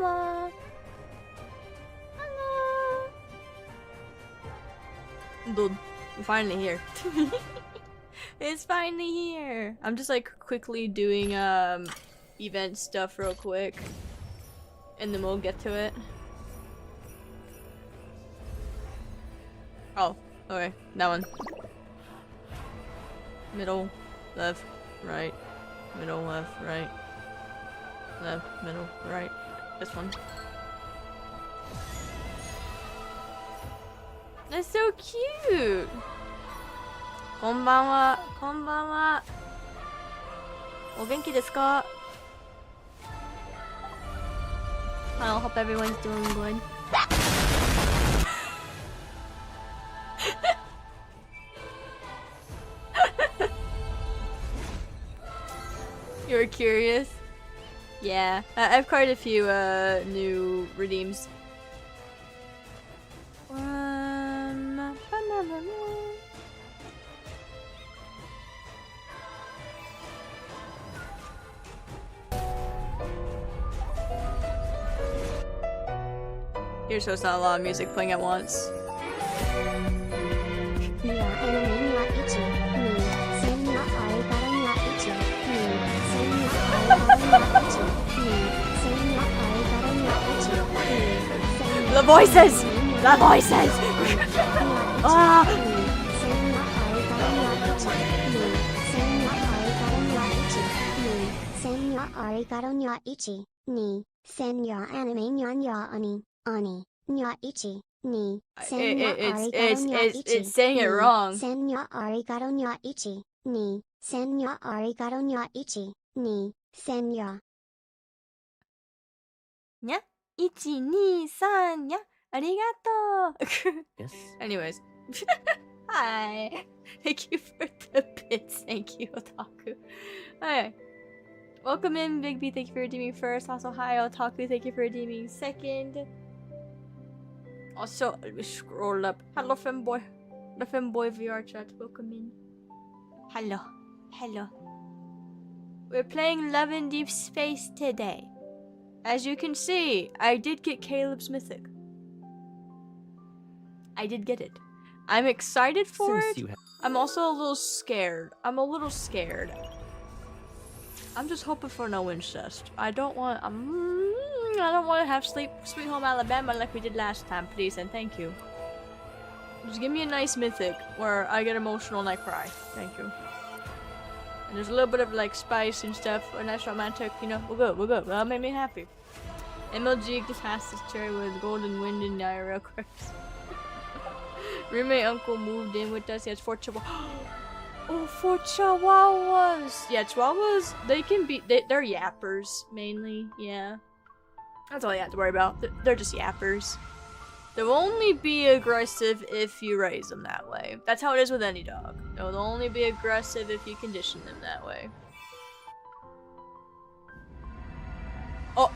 konbanwa. Hello. Dude, we're finally here. It's finally here. I'm just like quickly doing event stuff real quick, and then we'll get to it. Oh, okay, that one. Middle, left, right. Middle, left, right. Left, middle, right. This one. That's so cute! Konbanwa, konbanwa. O genki desu ka? I hope everyone's doing good. You were curious? Yeah, I have quite a few new redeems. Here's so it's not a lot of music playing at once. The voices! The voices! Ah! It's saying it wrong. Nya? 1, 2, 3, nya? Arigato! Yes. Anyways. Hi! Thank you for the bits. Thank you, Otaku. Alright. Welcome in, Big B. Thank you for redeeming first. Also, hi, Otaku. Thank you for redeeming second. Also, let me scroll up. Hello, Femboy. The Femboy VrChat. Welcome in. Hello. Hello. We're playing Love in Deep Space today. As you can see, I did get Caleb's Mythic. I did get it. I'm excited for it. I'm also a little scared. I'm just hoping for no incest. I don't want to have Sweet Home Alabama like we did last time, please and thank you. Just give me a nice Mythic where I get emotional and I cry. Thank you. And there's a little bit of like spice and stuff, and that's romantic, you know. We're good. That'll make me happy. MLG the fastest cherry with golden wind and IRL cracks. Roommate uncle moved in with us. He has 4 chihuahuas. Oh, 4 chihuahuas. Yeah, chihuahuas, they can be, they're yappers mainly. Yeah, that's all you have to worry about. They're just yappers. They'll only be aggressive if you raise them that way. That's how it is with any dog. They'll only be aggressive if you condition them that way. Oh!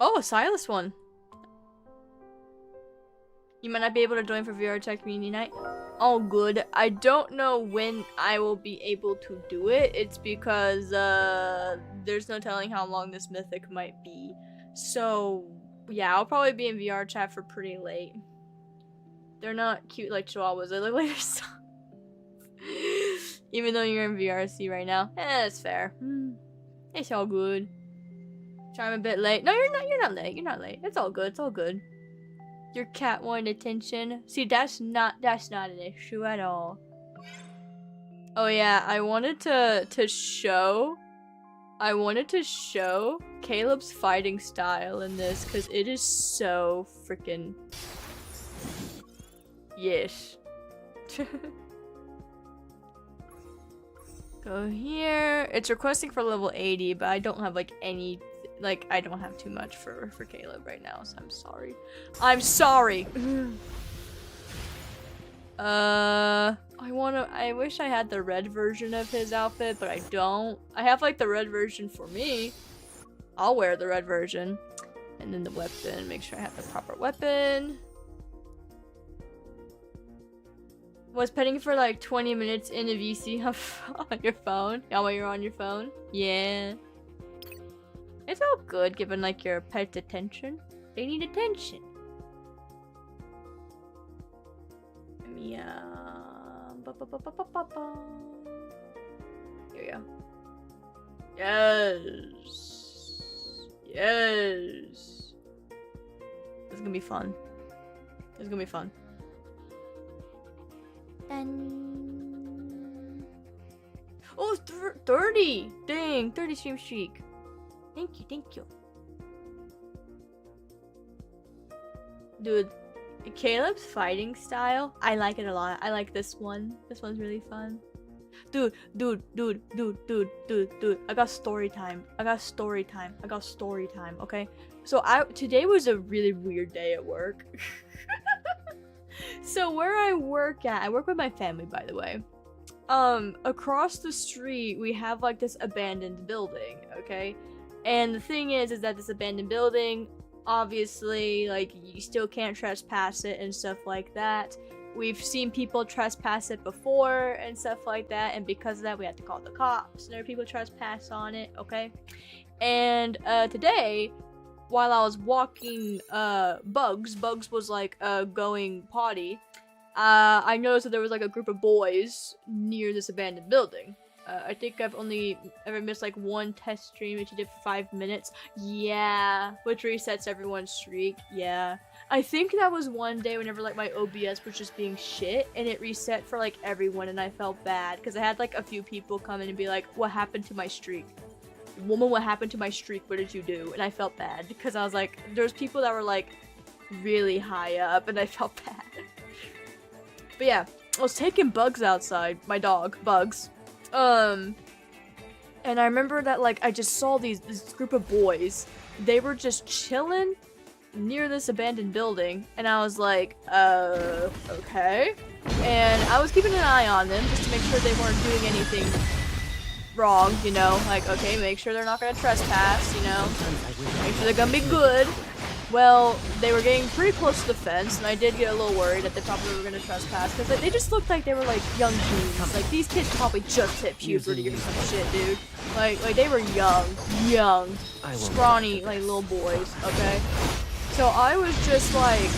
Oh, a Silas one. You might not be able to join for VrChat Community Night. Oh, good. I don't know when I will be able to do it. It's because there's no telling how long this Mythic might be. So, yeah, I'll probably be in VrChat for pretty late. They're not cute like chihuahuas. They look like they're soft. Even though you're in VRC right now. That's fair. It's all good. Sorry, I'm a bit late. No, you're not late. You're not late. It's all good. It's all good. Your cat wanted attention. See, that's not an issue at all. Oh yeah, I wanted to show Caleb's fighting style in this because it is so freaking yes. Go here. It's requesting for level 80, but I don't have like any. Like, I don't have too much for Caleb right now, so I'm sorry. I'm sorry! I wish I had the red version of his outfit, but I don't. I have, like, the red version for me. I'll wear the red version. And then the weapon, make sure I have the proper weapon. Was petting for like 20 minutes in a VC on your phone? Yeah, while you're on your phone? Yeah. It's all good giving like your pets attention. They need attention. Yeah. Here we go. Yes. Yes. This is gonna be fun. This is gonna be fun. Dun. Oh, 30! Dang, 30 stream streak. Thank you, thank you. Dude, Caleb's fighting style, I like it a lot. I like this one. This one's really fun. Dude. I got story time. Okay? So today was a really weird day at work. So where I work with my family, by the way. Across the street, we have like this abandoned building, okay? And the thing is that this abandoned building, obviously, like, you still can't trespass it and stuff like that. We've seen people trespass it before and stuff like that, and because of that, we had to call the cops and other people trespass on it, okay? And today, while I was walking Bugs was like going potty, I noticed that there was like a group of boys near this abandoned building. I think I've only ever missed like one test stream which you did for 5 minutes. Yeah, which resets everyone's streak. Yeah. I think that was one day whenever like my OBS was just being shit and it reset for like everyone and I felt bad because I had like a few people come in and be like, what happened to my streak? Woman, what happened to my streak? What did you do? And I felt bad because I was like, there's people that were like really high up and I felt bad. But yeah, I was taking Bugs outside, my dog, Bugs. And I remember that like I just saw this group of boys. They were just chilling near this abandoned building and I was like, okay. And I was keeping an eye on them just to make sure they weren't doing anything wrong, you know, like, okay, make sure they're not gonna trespass, you know, make sure they're gonna be good. Well, they were getting pretty close to the fence, and I did get a little worried that they probably were gonna trespass, because they just looked like they were, like, young teens. Like, these kids probably just hit puberty or some shit, dude. Like, they were young, scrawny, like, little boys, okay? So I was just like,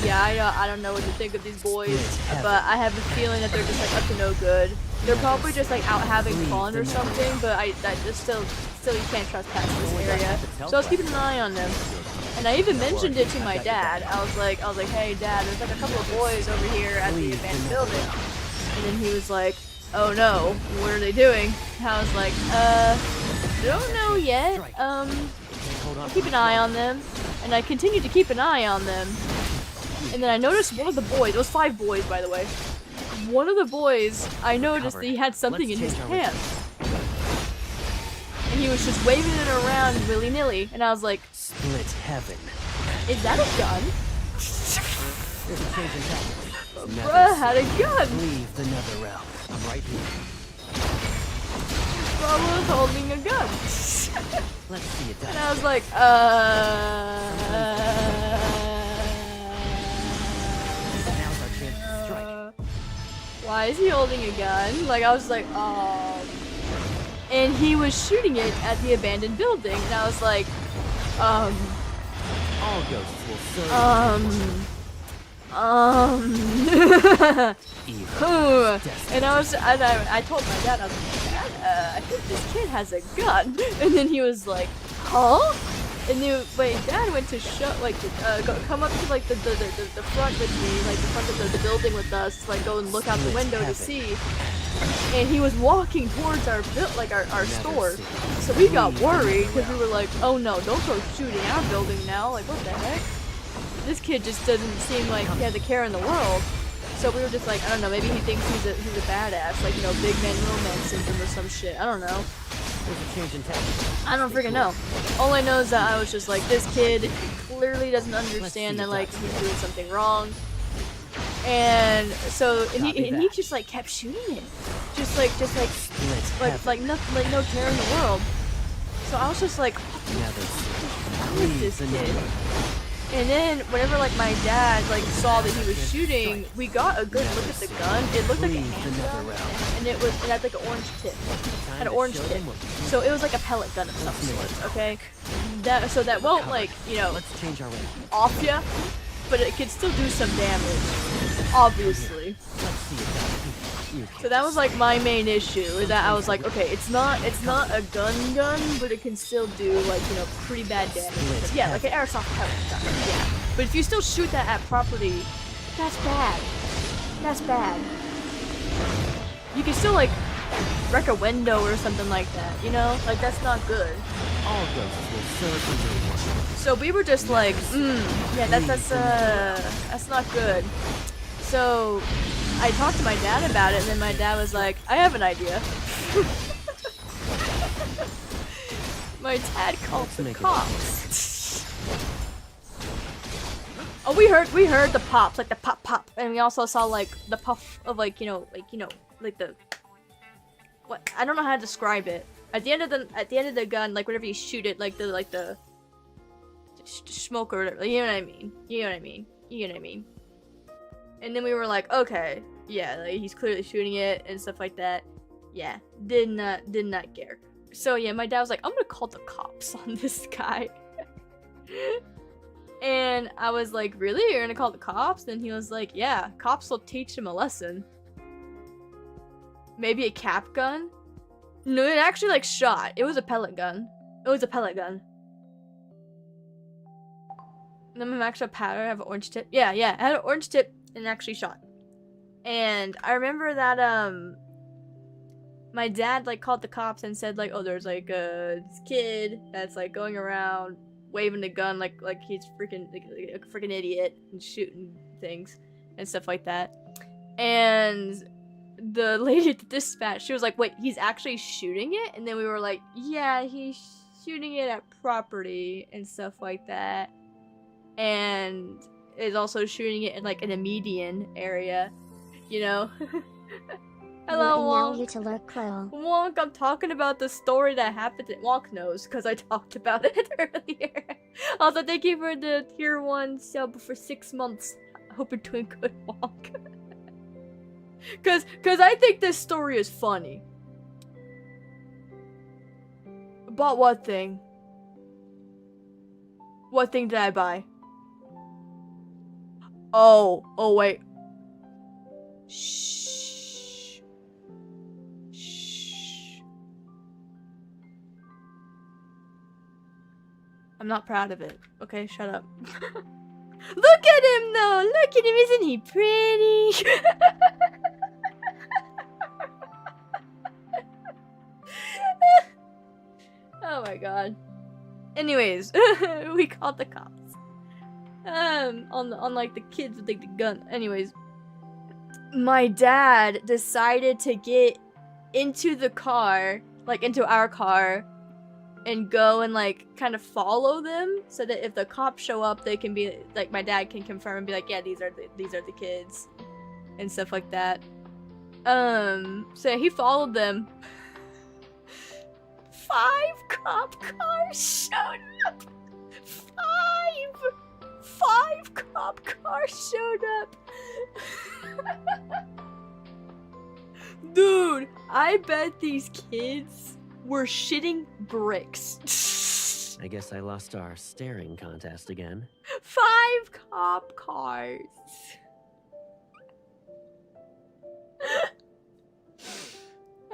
yeah, I don't know what to think of these boys, but I have a feeling that they're just, like, up to no good. They're probably just, like, out having fun or something, but still you can't trespass in this area. So I was keeping an eye on them. And I even mentioned it to my dad. I was like, hey dad, there's like a couple of boys over here at the abandoned building. And then he was like, oh no, what are they doing? And I was like, don't know yet. I'll keep an eye on them. And I continued to keep an eye on them. And then I noticed one of the boys, it was 5 boys by the way. One of the boys, I noticed that he had something in his hand. And he was just waving it around willy-nilly. And I was like, split heaven. Is that a gun? There's a change in tactics. Bruh had a gun! Leave the nether realm. I'm right here. Bruh was holding a gun. Let's see it done. And I was like, Now's our chance to strike. Why is he holding a gun? Like, I was like, and he was shooting it at the abandoned building, and I was like, all ghosts will serve. And I told my dad, I was like, Dad, I think this kid has a gun. And then he was like, huh? And then Dad went to come up to like the front with me, like the front of the building with us, to, like go and look out the window to see. And he was walking towards our store. So we got worried because we were like, oh no, don't go shooting our building now. Like, what the heck? This kid just doesn't seem like he has a care in the world. So we were just like, I don't know, maybe he thinks he's a badass, like, you know, big man romance syndrome or some shit. I don't know. There's a change in tactics. I don't freaking know. All I know is that I was just like, this kid clearly doesn't understand that like he's doing something wrong. And so he just like kept shooting it. Just like nothing, like no care in the world. So I was just like, what is this kid? And then whenever like my dad like saw that he was shooting, we got a good look at the gun. It looked like a handgun, and it had like an orange tip. Had an orange tip. So it was like a pellet gun of some sort, okay? So that won't like, you know, off ya, but it could still do some damage, obviously. So that was like my main issue, is that I was like, okay, it's not a gun, but it can still do like, you know, pretty bad damage. Yeah, like an airsoft pellet gun, yeah. But if you still shoot that at property, that's bad. That's bad. You can still like wreck a window or something like that, you know? Like that's not good. All ghosts will serve under one. So we were just like, yeah, that's not good. So I talked to my dad about it, and then my dad was like, I have an idea. My dad called the cops. Oh, we heard the pops, like the pop, and we also saw like the puff of like you know like the what, I don't know how to describe it. At the end of the gun, like whenever you shoot it, like the smoke or whatever, you know what I mean? You know what I mean? And then we were like, okay, yeah, like he's clearly shooting it and stuff like that. Yeah, did not care. So yeah, my dad was like, I'm gonna call the cops on this guy. And I was like, really? You're gonna call the cops? Then he was like, yeah, cops will teach him a lesson. Maybe a cap gun? No, it actually like shot. It was a pellet gun. And then my actual powder have an orange tip. Yeah, it had an orange tip and actually shot. And I remember that my dad like called the cops and said like, oh, there's like this kid that's like going around waving a gun like he's freaking like a freaking idiot and shooting things and stuff like that. And the lady at the dispatch, she was like, wait, he's actually shooting it? And then we were like, yeah, he's shooting it at property and stuff like that. And is also shooting it in like in a median area, you know. Hello, Wonk. Wonk, I'm talking about the story that happened. Wonk knows because I talked about it earlier. Also, thank you for the tier 1 sub for 6 months. I hope you're doing good, Wonk. Cause I think this story is funny. Bought what thing? What thing did I buy? Oh wait. Shh. I'm not proud of it. Okay, shut up. Look at him though! Look at him, isn't he pretty? Oh my god. Anyways, we called the cops. On like the kids with like the gun. Anyways, my dad decided to get into the car, like into our car, and go and like kind of follow them, so that if the cops show up, they can be like, my dad can confirm and be like, yeah, these are the kids, and stuff like that. So he followed them. 5 cop cars showed up. 5 cop cars showed up. Dude, I bet these kids were shitting bricks. I guess I lost our staring contest again. 5 cop cars.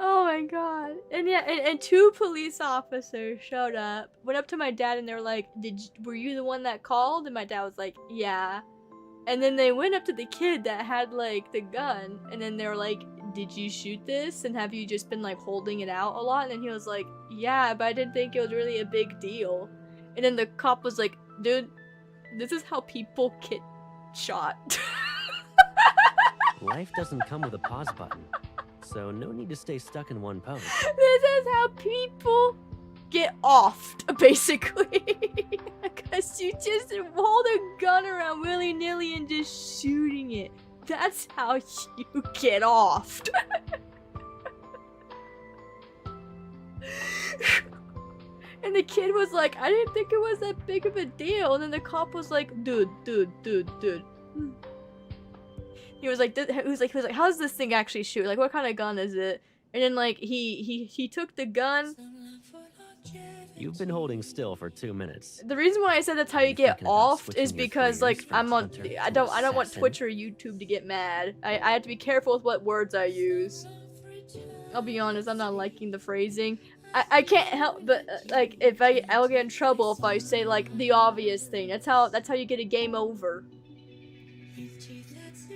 Oh my god. And yeah, and 2 police officers showed up, went up to my dad, and they were like, were you the one that called? And my dad was like, yeah. And then they went up to the kid that had like the gun, and then they were like, did you shoot this? And have you just been like holding it out a lot? And then he was like, yeah, but I didn't think it was really a big deal. And then the cop was like, dude, this is how people get shot. Life doesn't come with a pause button. So no need to stay stuck in one pose. This is how people get offed, basically. Because you just hold a gun around willy-nilly and just shooting it. That's how you get offed. And And the kid was like, I didn't think it was that big of a deal. And then the cop was like, dude. He was like, how does this thing actually shoot? Like, what kind of gun is it? And then like he took the gun. You've been holding still for 2 minutes. The reason why I said that's how you get offed is because like I don't want Twitch or YouTube to get mad. I have to be careful with what words I use. I'll be honest, I'm not liking the phrasing. I can't help but like if I'll get in trouble if I say like the obvious thing. That's how you get a game over.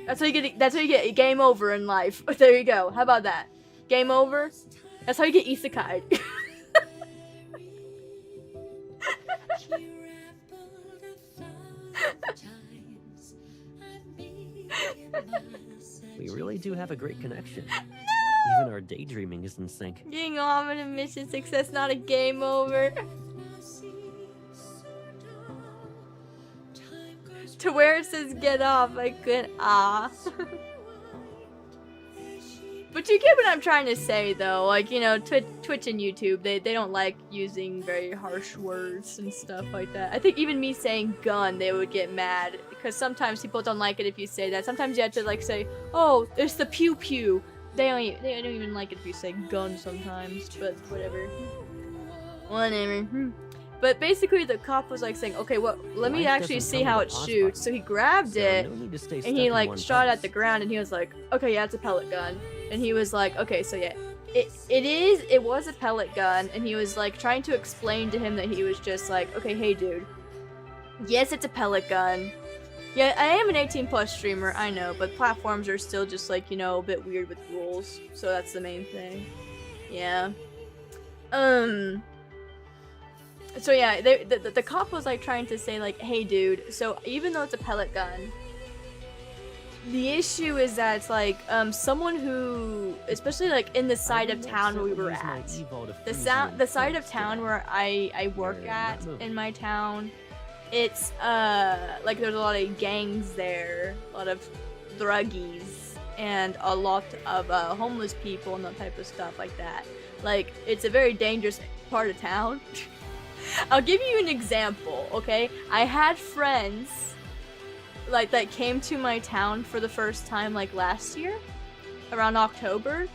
That's how you get a game over in life. There you go. How about that? Game over? That's how you get isekai. We really do have a great connection. No! Even our daydreaming is in sync. Getting off in a mission success, not a game over. To where it says get off, I couldn't. But you get what I'm trying to say, though. Like, you know, Twitch and YouTube, they don't like using very harsh words and stuff like that. I think even me saying gun, they would get mad. Because sometimes people don't like it if you say that. Sometimes you have to, like, say, oh, it's the pew-pew. They don't even like it if you say gun sometimes. But whatever. Whatever. But basically, the cop was, like, saying, okay, well, let me actually see how it shoots. So he grabbed it, and he, like, shot at the ground, and he was like, okay, yeah, it's a pellet gun. And he was like, okay, so yeah, it was a pellet gun, and he was like trying to explain to him that he was just like, okay, hey dude, yes, it's a pellet gun. Yeah, I am an 18+ streamer, I know, but platforms are still just like, you know, a bit weird with rules, so that's the main thing. Yeah. So yeah, the cop was like trying to say like, hey dude, so even though it's a pellet gun, the issue is that it's like someone who, especially like in the side of town where we were at, the side of town where I work at in my town, it's like there's a lot of gangs there, a lot of druggies, and a lot of homeless people and that type of stuff like that. Like it's a very dangerous part of town. I'll give you an example, okay? I had friends like that came to my town for the first time like last year around October,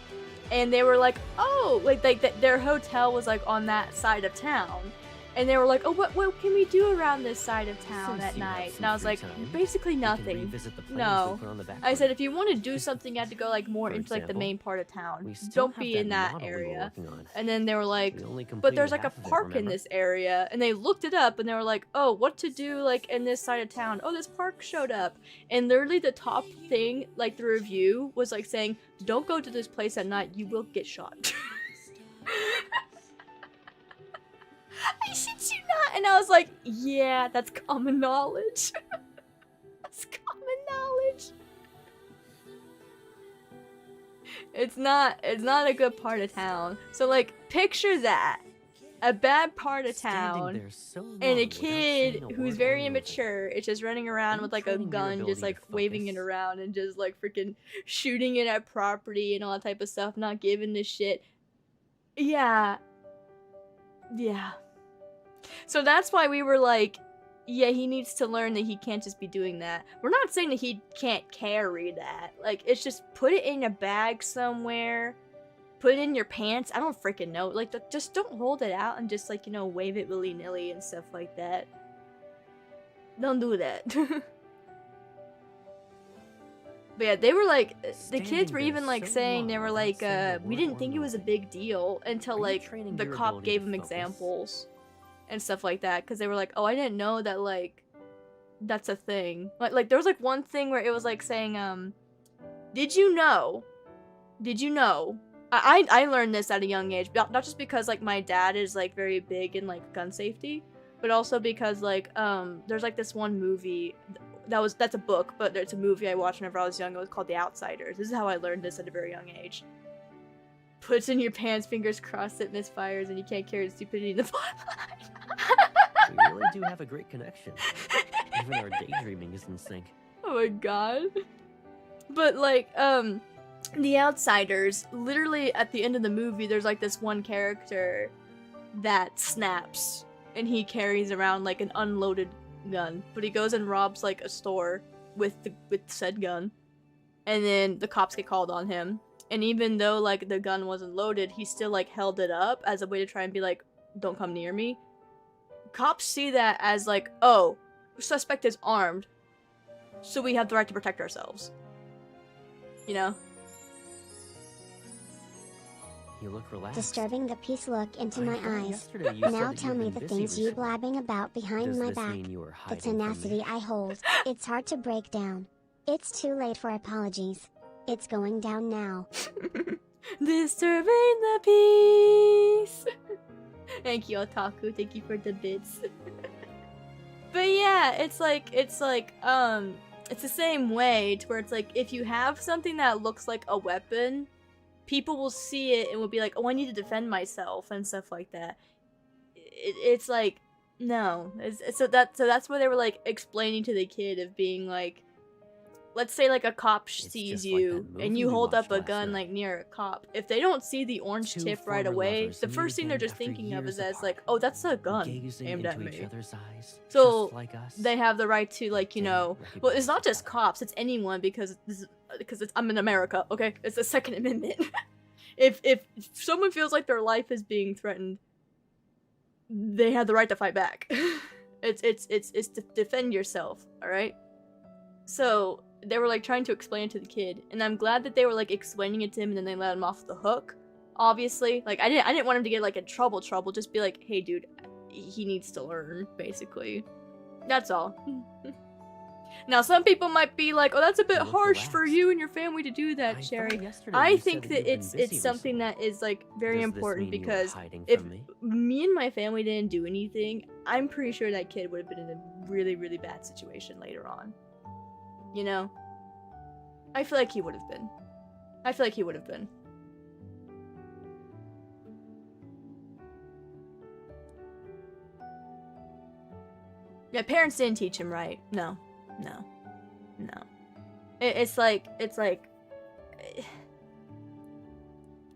and they were like, oh, like their hotel was like on that side of town, and they were like, oh, what can we do around this side of town at night? And I was like, basically nothing. No, I said if you want to do something, you have to go like more into like the main part of town. Don't be in that area. And then they were like, but there's like a park in this area, and they looked it up, and they were like, oh, what to do like in this side of town? Oh, this park showed up, and literally the top thing, like the review was like saying, don't go to this place at night, you will get shot. I shit you not, and I was like, yeah, that's common knowledge. That's common knowledge. It's not a good part of town. So like, picture that. A bad part of town, and a kid who's very immature is just running around with like a gun, just like waving it around and just like freaking shooting it at property and all that type of stuff, not giving a shit. Yeah. Yeah. So that's why we were like, yeah, he needs to learn that he can't just be doing that. We're not saying that he can't carry that. Like, it's just put it in a bag somewhere. Put it in your pants. I don't freaking know. Like, just don't hold it out and just, like, you know, wave it willy-nilly and stuff like that. Don't do that. But yeah, they were like, the kids were even like saying, they were like, we didn't think it was a big deal until like the cop gave them examples and stuff like that, because they were like, oh, I didn't know that like that's a thing. Like there was like one thing where it was like saying, did you know I learned this at a young age, not just because like my dad is like very big in like gun safety, but also because like there's like this one movie that's a book, but it's a movie I watched whenever I was young. It was called The Outsiders. This is how I learned this at a very young age. Puts in your pants, fingers crossed, it misfires, and you can't carry the stupidity in the We really do have a great connection. Even our daydreaming is in sync. Oh my god. But like, The Outsiders, literally at the end of the movie, there's like this one character that snaps, and he carries around like an unloaded gun. But he goes and robs like a store with said gun, and then the cops get called on him. And even though like the gun wasn't loaded, he still like held it up as a way to try and be like, don't come near me. Cops see that as like, oh, suspect is armed, so we have the right to protect ourselves. You know? You look relaxed. Disturbing the peace look into I my thought eyes. yesterday you said Now that tell you've me been the busy things you recently. blabbing about behind Does my this back. mean you were The hiding from tenacity me? I hold. It's hard to break down. It's too late for apologies. It's going down now. Disturbing the peace. Thank you, Otaku. Thank you for the bits. But yeah, it's the same way to where it's like, if you have something that looks like a weapon, people will see it and will be like, oh, I need to defend myself and stuff like that. It's like, no. So that's where they were like explaining to the kid of being like, let's say like a cop sees just like you that movie and you we hold up watched a last gun night. like near a cop. If they don't see the orange Two tip right former away, lovers the meet first thing they're again just after thinking of years is as apart, like, oh, that's a gun gazing aimed into at each me. other's eyes, So just like us. they have the right to, like, you Didn't know, well, it's recognize not each just other. cops, it's anyone, because I'm in America, okay? It's the Second Amendment. if someone feels like their life is being threatened, they have the right to fight back. it's to defend yourself, all right? So they were like trying to explain it to the kid, and I'm glad that they were like explaining it to him, and then they let him off the hook. Obviously, like I didn't want him to get like in trouble. Just be like, hey, dude, he needs to learn, basically. That's all. Now, some people might be like, oh, that's a bit You look harsh for relaxed. you and your family to do that, I Sherry. thought yesterday I you think said that you've been busy it's something recently. that is like very Does this important, mean you were because hiding if from me? me and my family didn't do anything, I'm pretty sure that kid would have been in a really, really bad situation later on. You know? I feel like he would have been. Yeah, parents didn't teach him right. No. It's like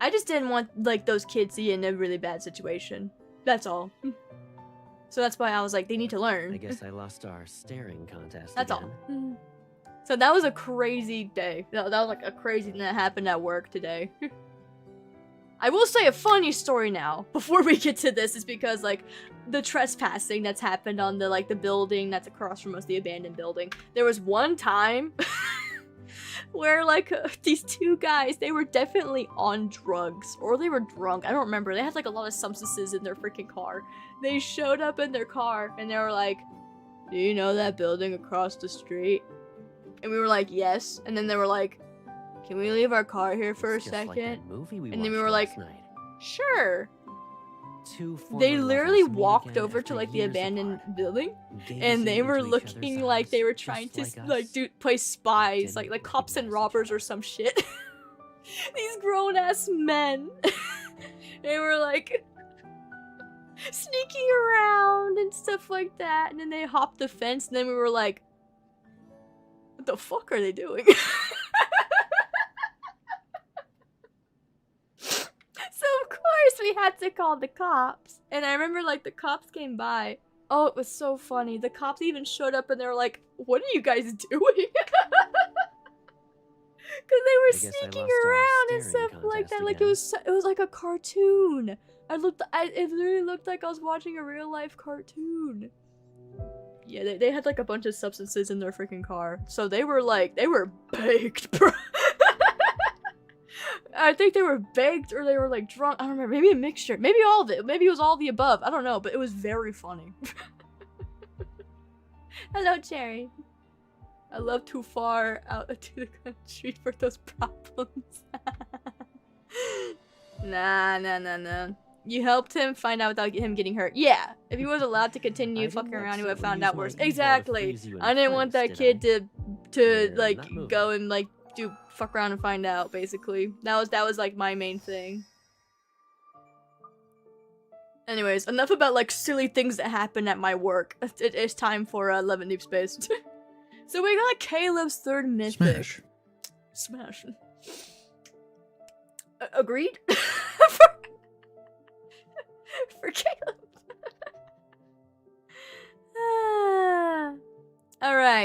I just didn't want like those kids to get in a really bad situation. That's all. So that's why I was like, they need to learn. I guess I lost our staring contest That's again. all. So that was a crazy day. That was like a crazy thing that happened at work today. I will say a funny story now, before we get to this, is because, like, the trespassing that's happened on the, like, the building that's across from us, the abandoned building. There was one time where, like, these two guys, they were definitely on drugs, or they were drunk, I don't remember. They had, like, a lot of substances in their freaking car. They showed up in their car, and they were like, do you know that building across the street? And we were like, yes. And then they were like, can we leave our car here for a It's just like second? that movie we And then we watched were like, last night. sure. Two They former literally lovers meet walked again over to after like the years abandoned apart, building, gazing and they were into each looking other's like they were eyes, trying to just like us. play spies, Didn't like cops and recognize each robbers or other. some shit. These grown ass men. They were like sneaking around and stuff like that, and then they hopped the fence, and then we were like, what the fuck are they doing? So of course we had to call the cops. And I remember like the cops came by. Oh, it was so funny. The cops even showed up and they were like, what are you guys doing? Because they were I guess I sneaking lost our around and staring stuff like that. contest Like again. it was like a cartoon. It literally looked like I was watching a real life cartoon. Yeah, they had like a bunch of substances in their freaking car. So they were baked, bro. I think they were baked or they were like drunk. I don't remember. Maybe a mixture. Maybe all of it. Maybe it was all of the above. I don't know, but it was very funny. Hello, Cherry. I love too far out to the country for those problems. Nah. You helped him find out without him getting hurt. Yeah, if he was allowed to continue I fucking didn't around, he would have accidentally found use out my worse. evil to Exactly. freeze you in I didn't want that place, kid did to You're like not moving. go and like do fuck around and find out. Basically, that was like my main thing. Anyways, enough about like silly things that happen at my work. It's time for Love and Deep Space. So we got Caleb's third mythic. Smash. Agreed? For Caleb.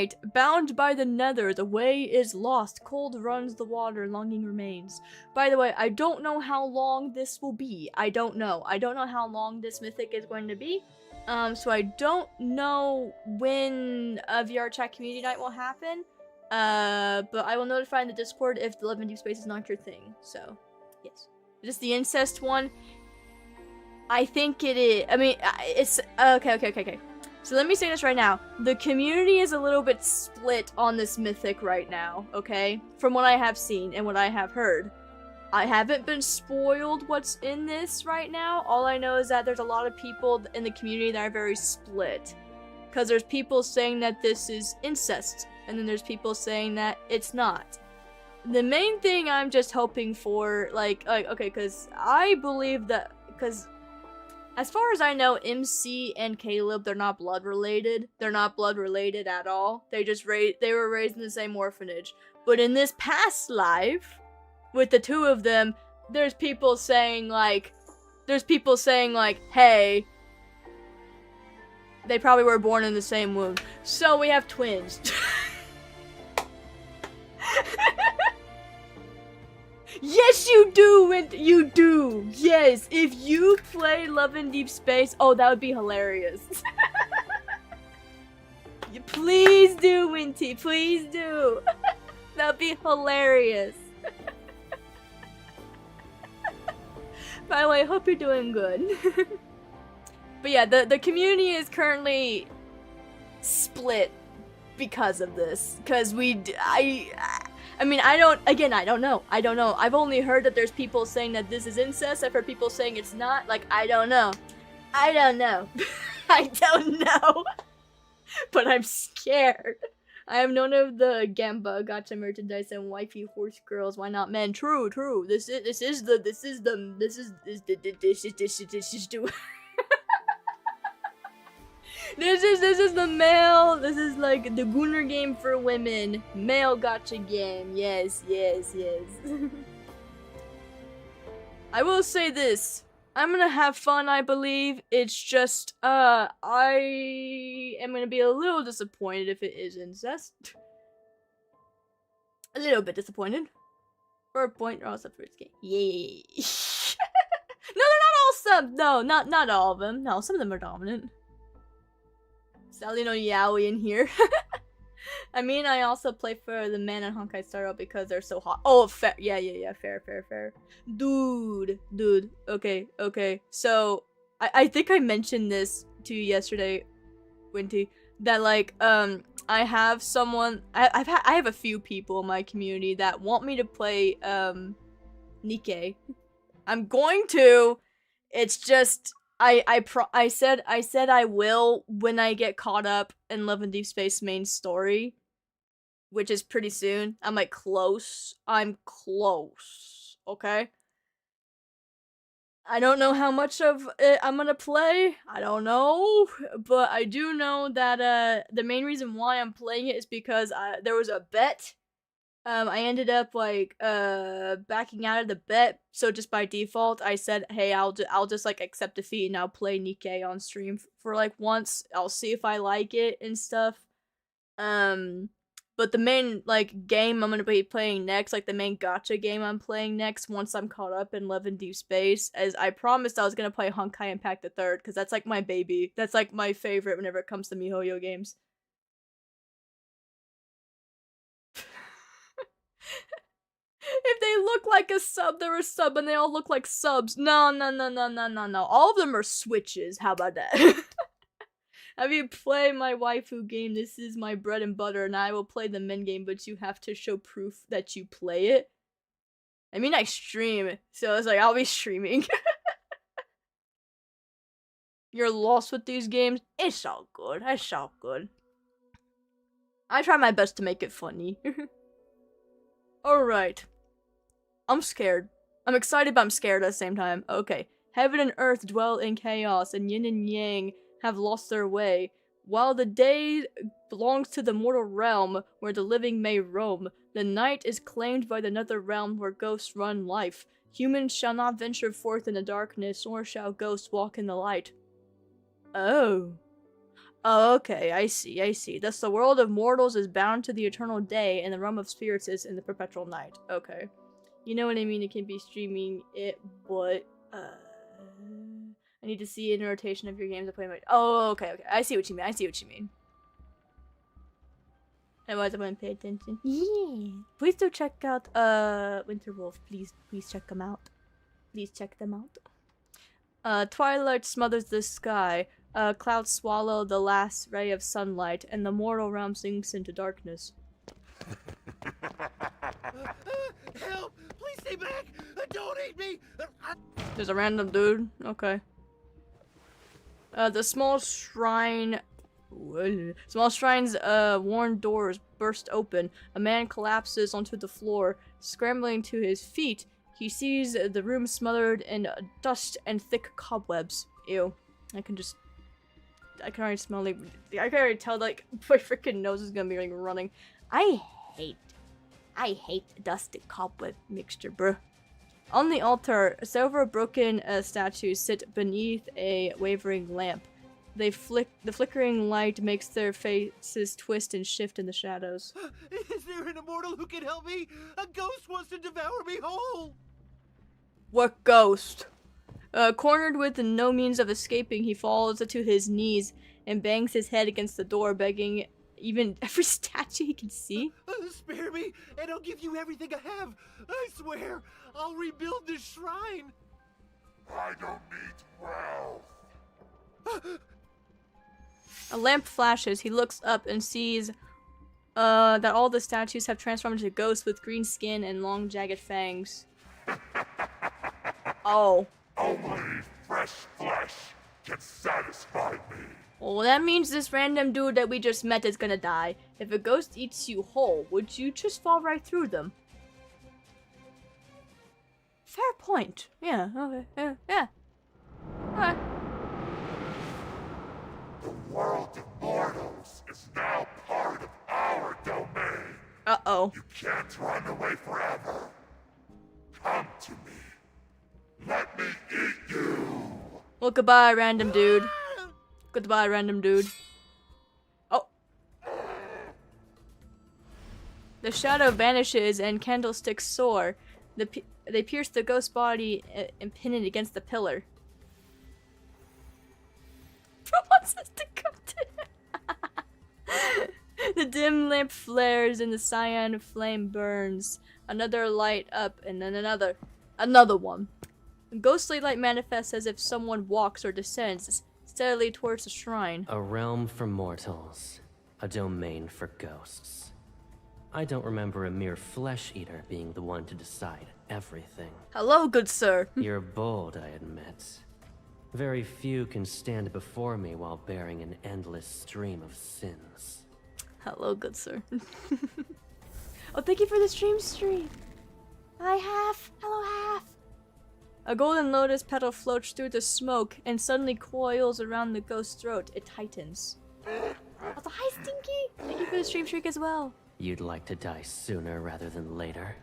night, bound by the nether, the way is lost, cold runs the water, longing remains. By the way, I don't know how long this will be. I don't know how long this mythic is going to be. So I don't know when a VrChat community night will happen. But I will notify in the Discord if the Love and Deep Space is not your thing. So, yes. Just the incest one. I think it is. I mean, it's okay. So let me say this right now. The community is a little bit split on this mythic right now, okay? From what I have seen and what I have heard. I haven't been spoiled what's in this right now. All I know is that there's a lot of people in the community that are very split. Because there's people saying that this is incest, and then there's people saying that it's not. The main thing I'm just hoping for, like okay, because I believe that, because as far as I know, MC and Caleb, they're not blood related. They're not blood related at all. They were raised in the same orphanage. But in this past life, with the two of them, there's people saying like, hey, they probably were born in the same womb. So we have twins. Yes, you do, and you do. Yes, if you play Love in Deep Space, oh, that would be hilarious. Please do, Winty. Please do. That'd be hilarious. By the way, I hope you're doing good. But yeah, the community is currently split because of this. Because I mean, I don't know. I've only heard that there's people saying that this is incest. I've heard people saying it's not. Like, I don't know. I don't know. But I'm scared. I have none of the Gamba gacha merchandise and wifey horse girls. Why not men? True. This is the male, this is like the Gunner game for women. Male gacha game. Yes. I will say this. I'm gonna have fun, I believe. It's just, I am gonna be a little disappointed if it is incest. A little bit disappointed. For a point, or all sub first game. Yay. No, they're not all sub. No, not all of them. No, some of them are dominant. Sadly, no yaoi in here. I mean, I also play for the man and Honkai Star Rail because they're so hot. Oh, fair. Yeah. Fair. Dude. Okay. So, I think I mentioned this to you yesterday, Winty, that like, I have someone, I have a few people in my community that want me to play, Nikke. I'm going to. It's just, I said I will when I get caught up in Love and Deep Space main story, which is pretty soon. I'm like close. I'm close. Okay? I don't know how much of it I'm gonna play. I don't know. But I do know that the main reason why I'm playing it is because there was a bet. I ended up like backing out of the bet, so just by default I said, hey, I'll just like accept defeat and I'll play Nikke on stream for like once. I'll see if I like it and stuff. But the main like game I'm gonna be playing next, like the main gacha game I'm playing next once I'm caught up in Love and Deep Space, as I promised I was gonna play Honkai Impact the Third, because that's like my baby. That's like my favorite whenever it comes to MiHoYo games. If they look like a sub, they're a sub, and they all look like subs. No. All of them are switches. How about that? Have you play my waifu game? This is my bread and butter, and I will play the men game, but you have to show proof that you play it. I mean, I stream, so it's like, I'll be streaming. You're lost with these games? It's all good. I try my best to make it funny. Alright. I'm scared. I'm excited, but I'm scared at the same time. Okay. Heaven and earth dwell in chaos, and yin and yang have lost their way. While the day belongs to the mortal realm, where the living may roam, the night is claimed by the nether realm, where ghosts run life. Humans shall not venture forth in the darkness, nor shall ghosts walk in the light. Oh. Oh, okay, I see, I see. Thus the world of mortals is bound to the eternal day, and the realm of spirits is in the perpetual night. Okay. You know what I mean? It can be streaming it, but, I need to see in rotation of your games to play my- Oh, okay, okay. I see what you mean, I see what you mean. I wasn't pay attention. Yeah. Please do check out, Winterwolf. Please check them out. Please check them out. Twilight smothers the sky. Clouds swallow the last ray of sunlight, and the mortal realm sinks into darkness. Help! Please stay back! Don't eat me! There's a random dude. Okay. The small shrine's worn doors burst open. A man collapses onto the floor. Scrambling to his feet, he sees the room smothered in dust and thick cobwebs. Ew. I can already smell like, I can already tell like my freaking nose is gonna be like running. I hate dust and cobweb mixture, bruh. On the altar, several broken statues sit beneath a wavering lamp. The flickering light makes their faces twist and shift in the shadows. Is there an immortal who can help me? A ghost wants to devour me whole! What ghost? Cornered with no means of escaping, he falls to his knees and bangs his head against the door, begging even every statue he can see. Spare me, and I'll give you everything I have. I swear, I'll rebuild this shrine. I don't need wealth. A lamp flashes. He looks up and sees that all the statues have transformed into ghosts with green skin and long, jagged fangs. Oh. Only fresh flesh can satisfy me. Well, that means this random dude that we just met is gonna die. If a ghost eats you whole, would you just fall right through them? Fair point. Yeah, okay, yeah. Alright. The world of mortals is now part of our domain. Uh-oh. You can't run away forever. Come to me. Let me eat you. Well, goodbye, random dude. Goodbye, random dude. Oh. The shadow vanishes and candlesticks soar. They pierce the ghost body and pin it against the pillar. Bro wants us to come to The dim lamp flares and the cyan flame burns. Another light up and then another. Another one. A ghostly light manifests as if someone walks or descends steadily towards the shrine. A realm for mortals. A domain for ghosts. I don't remember a mere flesh eater being the one to decide everything. Hello, good sir. You're bold, I admit. Very few can stand before me while bearing an endless stream of sins. Hello, good sir. Oh, thank you for the stream. Hi, Half. Hello, Half. A golden lotus petal floats through the smoke and suddenly coils around the ghost's throat. It tightens. Also, hi, Stinky. Thank you for the stream shriek as well. You'd like to die sooner rather than later?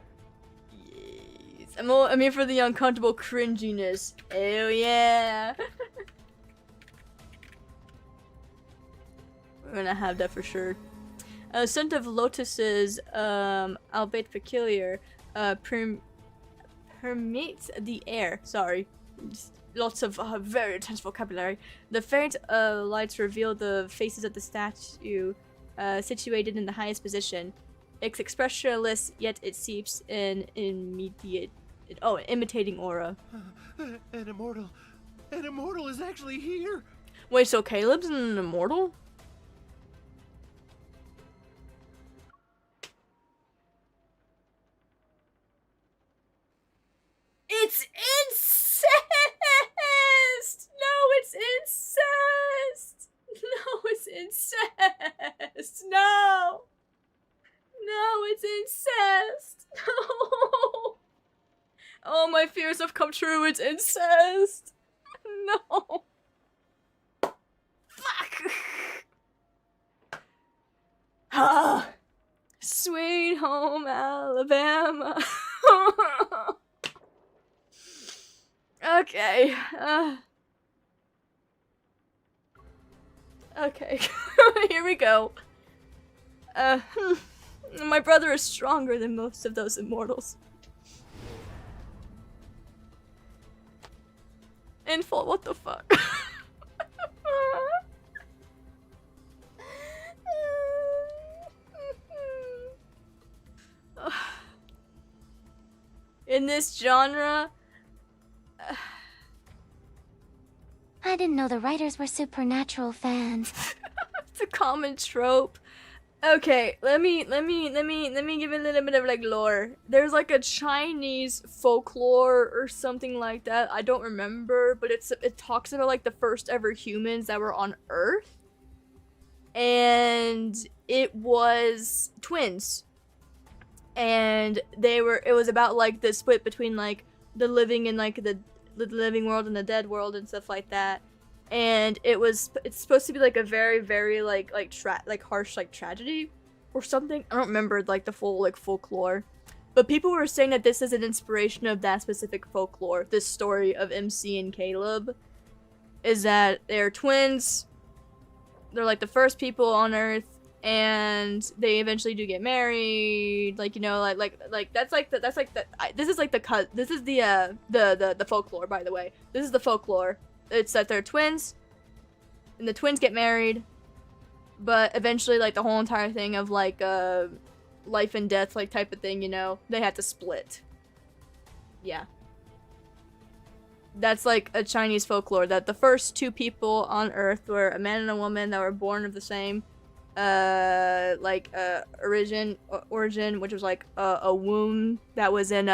Yes. I'm here for the uncomfortable cringiness. Oh, yeah. We're gonna have that for sure. A scent of lotuses, albeit peculiar, permeates the air. Sorry. Just lots of very intense vocabulary. The faint lights reveal the faces of the statue situated in the highest position. It's expressionless, yet it seeps an imitating aura. An immortal is actually here. Wait, so Caleb's an immortal? It's incest! No, it's incest! No, it's incest! No! No, it's incest! No! Oh, my fears have come true, it's incest! No! Fuck! Ah! Sweet home Alabama. Okay. Okay, here we go. My brother is stronger than most of those immortals. In full, what the fuck? In this genre, I didn't know the writers were supernatural fans. it's a common trope. Okay, let me give a little bit of like lore. There's like a Chinese folklore or something like that. I don't remember, but it talks about like the first ever humans that were on Earth, and it was twins, and it was about like the split between like the living and like the living world and the dead world and stuff like that. And it's supposed to be like a very, very like harsh like tragedy or something. I don't remember like the full like folklore, but people were saying that this is an inspiration of that specific folklore. This story of MC and Caleb is that they're twins. They're like the first people on Earth, and they eventually do get married. Like, you know, like this is like the folklore. By the way, this is the folklore. It's that they're twins, and the twins get married, but eventually, like, the whole entire thing of, like, life and death, like, type of thing, you know, they had to split. Yeah. That's, like, a Chinese folklore, that the first two people on Earth were a man and a woman that were born of the same, origin, which was, like, a womb that was in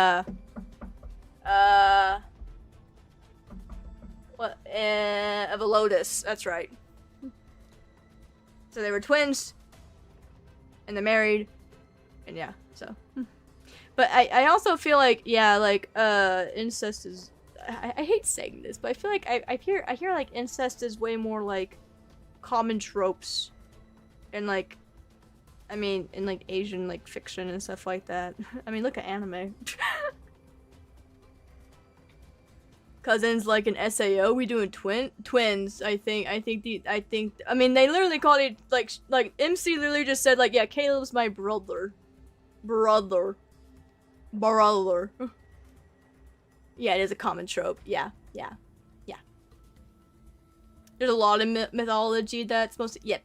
of a lotus, that's right. So they were twins, and they're married, and yeah, so. But I also feel like, yeah, like, incest is, I hate saying this, but I feel like I hear like incest is way more like common tropes, and like, I mean, in like Asian like fiction and stuff like that. I mean, look at anime. Cousins like an SAO, we doing twins. I mean, they literally called it like MC literally just said like, yeah, Caleb's my brother. Yeah, it is a common trope. Yeah. There's a lot of mythology that's supposed to. Yep.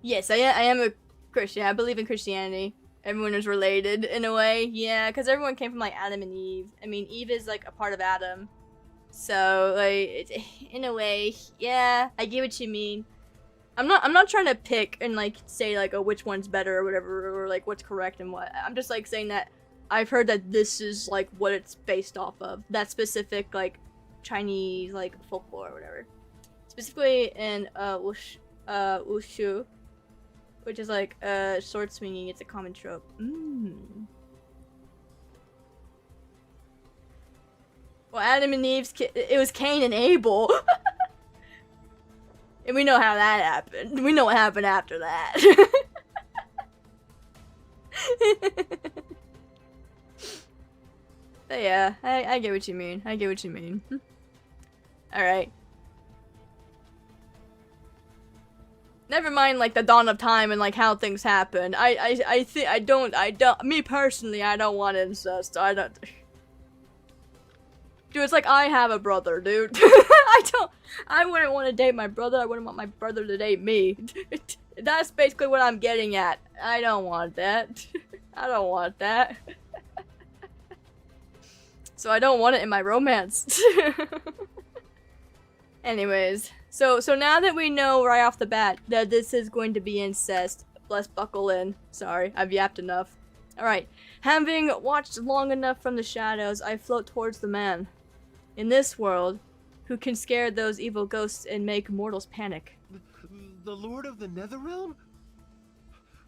Yes, I am a Christian. I believe in Christianity. Everyone is related in a way, yeah, because everyone came from like Adam and Eve. I mean, Eve is like a part of Adam, so like in a way, yeah, I get what you mean. I'm not trying to pick and like say like, oh, which one's better or whatever, or like what's correct and what. I'm just like saying that I've heard that this is like what it's based off of. That specific like Chinese like folklore or whatever, specifically in Wushu. Which is like, sword swinging, it's a common trope. Well, Adam and Eve's it was Cain and Abel. And we know how that happened. We know what happened after that. But yeah, I get what you mean. Alright. Never mind, like, the dawn of time and, like, how things happen. Me personally, I don't want incest. Dude, it's like I have a brother, dude. I wouldn't want to date my brother. I wouldn't want my brother to date me. That's basically what I'm getting at. I don't want that. I don't want that. So I don't want it in my romance. Anyways. So now that we know right off the bat that this is going to be incest, let's buckle in. Sorry, I've yapped enough. Alright, having watched long enough from the shadows, I float towards the man. In this world, who can scare those evil ghosts and make mortals panic. The Lord of the Netherrealm?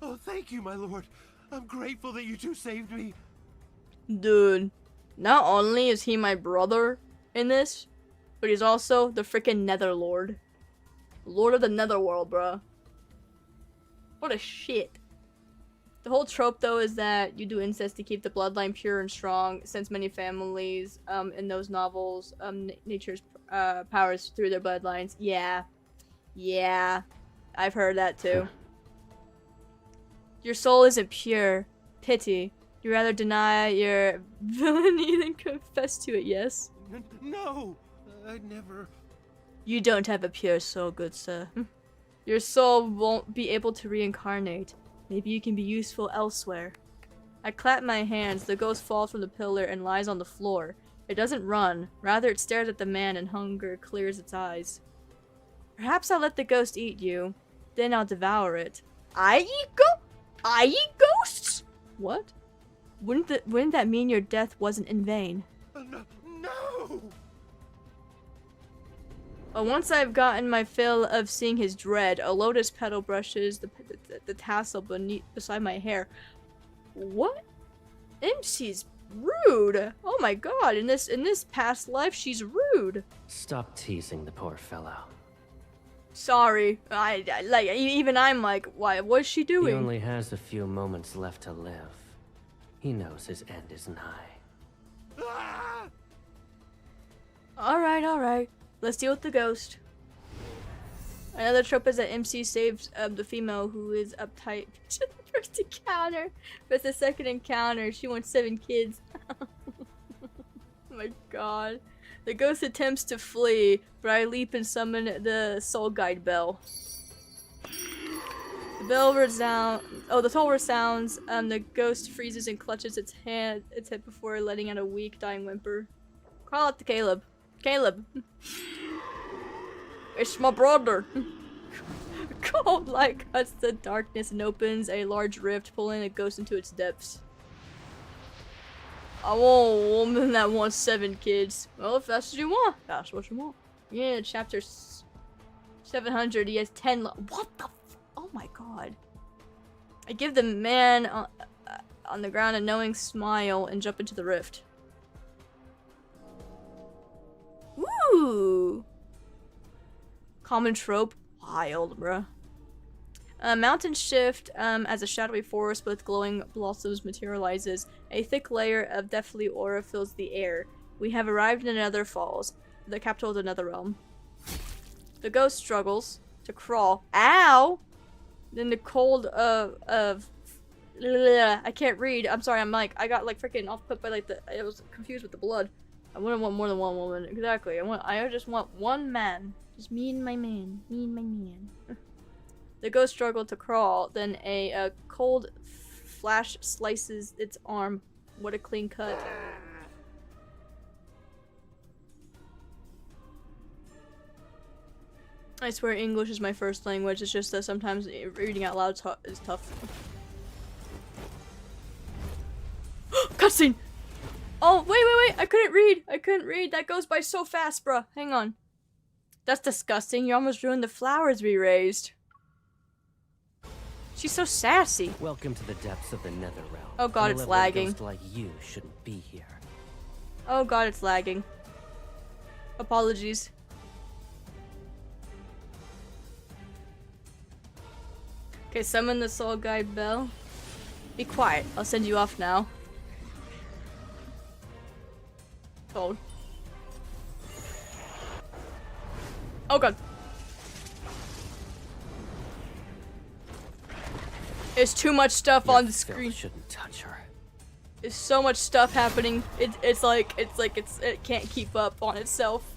Oh, thank you, my lord. I'm grateful that you two saved me. Dude, not only is he my brother in this, but he's also the freaking Netherlord. Lord of the Netherworld, bruh. What a shit. The whole trope, though, is that you do incest to keep the bloodline pure and strong, since many families, in those novels, nature's, powers through their bloodlines. Yeah. Yeah. I've heard that, too. Your soul isn't pure. Pity. You rather deny your villainy than confess to it, yes? No! I'd never... You don't have a pure soul, good sir. Your soul won't be able to reincarnate. Maybe you can be useful elsewhere. I clap my hands. The ghost falls from the pillar and lies on the floor. It doesn't run. Rather, it stares at the man and hunger clears its eyes. Perhaps I'll let the ghost eat you. Then I'll devour it. I eat ghosts? What? Wouldn't that mean your death wasn't in vain? No! But once I've gotten my fill of seeing his dread, a lotus petal brushes the tassel beside my hair. What? MC's rude. Oh my god, in this past life, she's rude. Stop teasing the poor fellow. Sorry, even I'm like, why? What's she doing? He only has a few moments left to live. He knows his end is nigh. Ah! Alright. Let's deal with the ghost. Another trope is that MC saves the female who is uptight to the first encounter. But the second encounter, she wants 7 kids. Oh my god. The ghost attempts to flee, but I leap and summon the soul guide bell. The bell resounds. Oh, the toll resounds. The ghost freezes and clutches its head before letting out a weak, dying whimper. Call out to Caleb. Caleb! It's my brother! Cold light cuts the darkness and opens a large rift, pulling the ghost into its depths. I want a woman that wants 7 kids. Well, if that's what you want, that's what you want. Yeah, chapter 700, he has 10 what the oh my god. I give the man on the ground a knowing smile and jump into the rift. Ooh! Common trope. Wild, bruh. Mountain shift as a shadowy forest with glowing blossoms materializes. A thick layer of deathly aura fills the air. We have arrived in Nether Falls, the capital of the Netherrealm. The ghost struggles to crawl. Ow! Then the cold I can't read. I'm sorry. I got like freaking off put by like I was confused with the blood. I wouldn't want more than one woman. Exactly. I just want one man. Just me and my man. Me and my man. The ghost struggled to crawl. Then a cold flash slices its arm. What a clean cut. I swear English is my first language. It's just that sometimes reading out loud is tough. Cutscene! Oh, wait. I couldn't read. That goes by so fast, bruh. Hang on. That's disgusting. You almost ruined the flowers we raised. She's so sassy. Welcome to the depths of the Netherrealm. Oh god, it's lagging. A ghost like you shouldn't be here. Oh god, it's lagging. Apologies. Okay, summon the soul guide bell. Be quiet. I'll send you off now. Told. Oh god. There's too much stuff on the screen. Shouldn't touch her. There's so much stuff happening. It can't keep up on itself.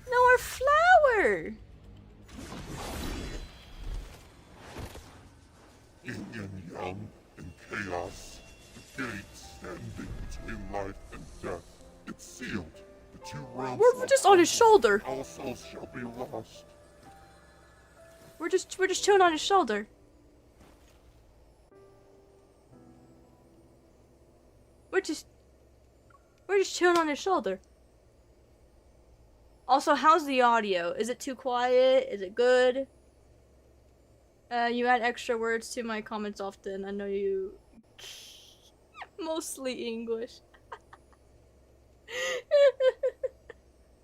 No, our flower. Yin and yang and chaos. The gate standing between life and death. It's sealed. The 2 realms. We're just on his shoulder. All souls shall be lost. We're just chilling on his shoulder. We're just chilling on his shoulder. Also, how's the audio? Is it too quiet? Is it good? You add extra words to my comments often. I know you... Mostly English.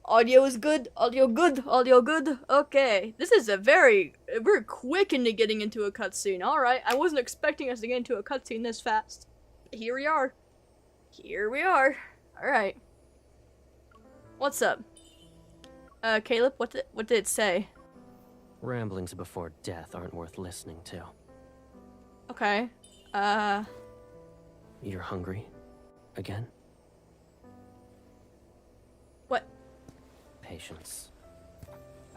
Audio is good. Audio good. Audio good. Okay. This is we're quick into getting into a cutscene. Alright. I wasn't expecting us to get into a cutscene this fast. Here we are. Here we are. Alright. What's up? Caleb, what did it say? Ramblings before death aren't worth listening to. Okay. You're hungry? Again? What? Patience.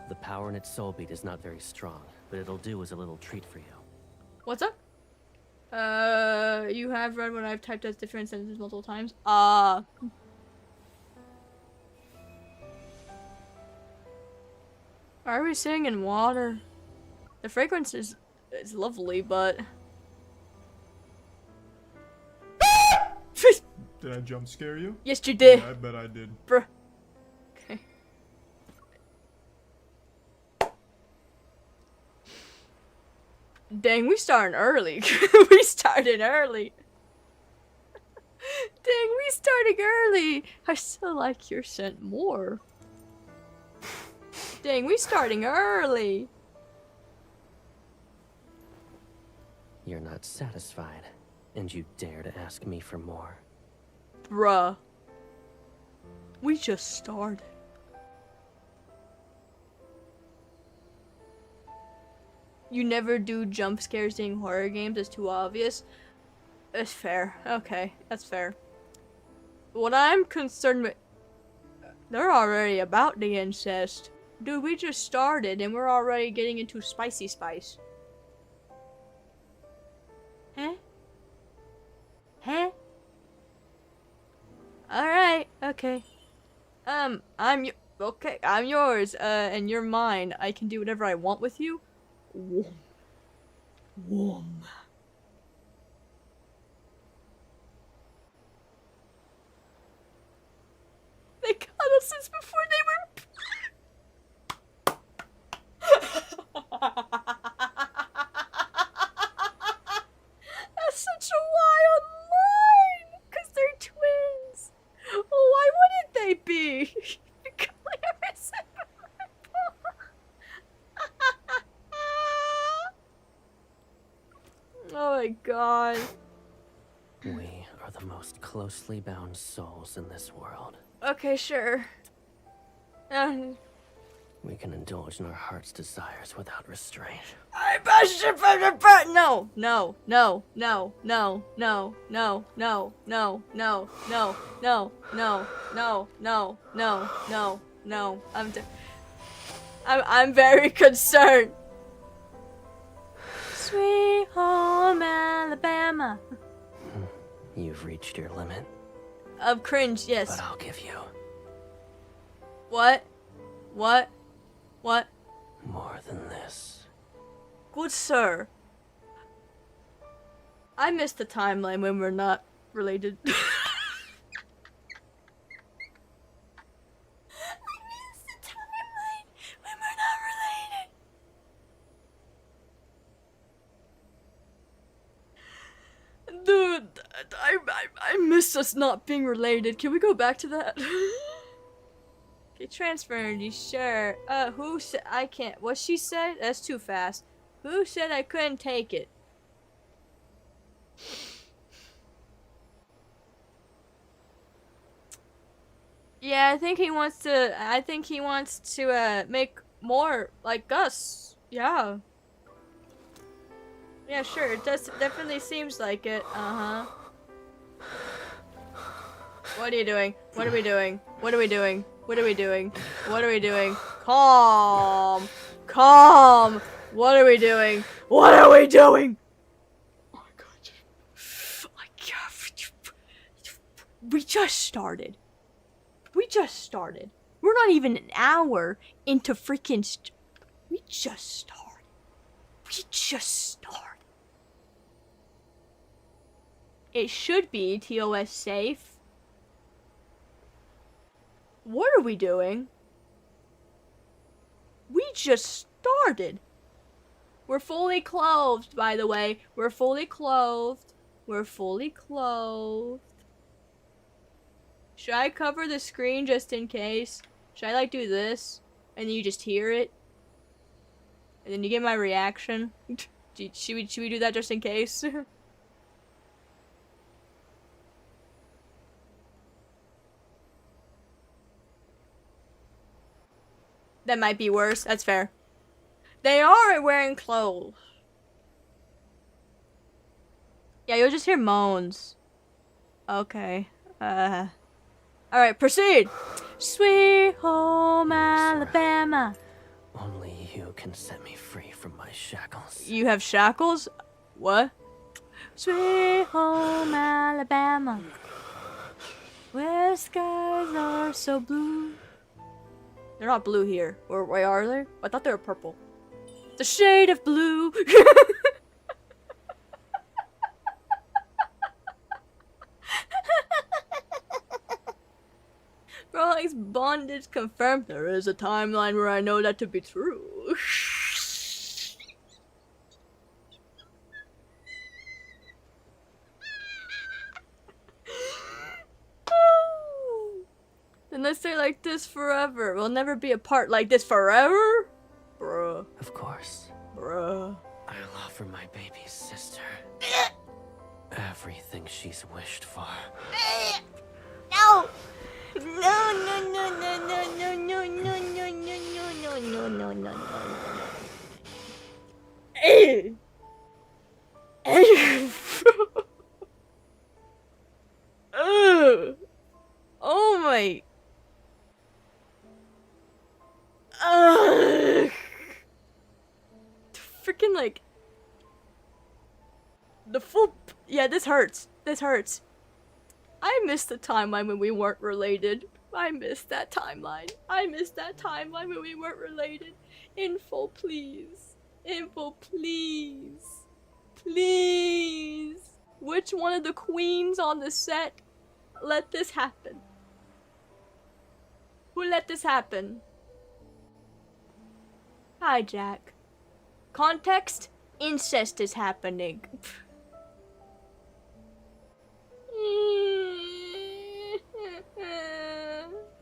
The power in its soul beat is not very strong, but it'll do as a little treat for you. What's up? You have read what I've typed as different sentences multiple times. Why are we sitting in water? The fragrance is lovely, but... Did I jump scare you? Yes, you did. Yeah, I bet I did. Bruh. Okay. Dang, we starting early. We started early. Dang, we starting early. I still like your scent more. Dang, we starting early. You're not satisfied, and you dare to ask me for more. Bruh. We just started. You never do jump scares in horror games, it's too obvious. It's fair. Okay, that's fair. What I'm concerned with... They're already about the incest. Dude, we just started and we're already getting into spicy spice. Huh? Huh? Alright, okay. I'm yours, and you're mine. I can do whatever I want with you. Wom. Wom. They got us since before they were... That's such a wild line! Because they're twins! Why wouldn't they be? Because they're inseparable. Oh my god. We are the most closely bound souls in this world. Okay, sure. We can indulge in our heart's desires without restraint. No, no, no, no, no, no, no, no, no, no, no, no, no, no, no, no, no, no. I'm very concerned. Sweet home Alabama. You've reached your limit. Of cringe, yes. But I'll give you What? What? What? more than this. Good sir. I missed the timeline when we're not related. I missed the timeline when we're not related. Dude, I miss us not being related. Can we go back to that? Okay, transferring you, sure. Who said I can't? What she said? That's too fast. Who said I couldn't take it? Yeah, I think he wants to. Make more like us. Yeah. Yeah, sure. It definitely seems like it. Uh huh. What are you doing? What are we doing? What are we doing? What are we doing? What are we doing? Calm! Calm! What are we doing? What are we doing? Oh my god. We just started. We just started. We're not even an hour into freaking we just started. We just started. It should be TOS safe. What are we doing? We just started. We're fully clothed, by the way. We're fully clothed. We're fully clothed. Should I cover the screen just in case? Should I like do this? And then you just hear it? And then you get my reaction? Should we do that just in case? That might be worse. That's fair. They are wearing clothes. Yeah, you'll just hear moans. Okay. Alright, proceed! Sweet home Alabama. Only you can set me free from my shackles. You have shackles? What? Sweet home Alabama, where skies are so blue. They're not blue here. Or why are they? I thought they were purple. The shade of blue. Rawlings bondage confirmed. There is a timeline where I know that to be true. Unless they're like this forever. We'll never be apart like this forever? Bruh. Of course. Bruh. I'll offer my baby sister everything she's wished for. No! No, no, no, no, no, no, no, no, no, no, no, no, no, no, no. Oh my. Freaking like. The full. Yeah, this hurts. This hurts. I miss the timeline when we weren't related. I miss that timeline. I miss that timeline when we weren't related. Info, please. Info, please. Please. Which one of the queens on the set let this happen? Who let this happen? Hi, Jack. Context? Incest is happening.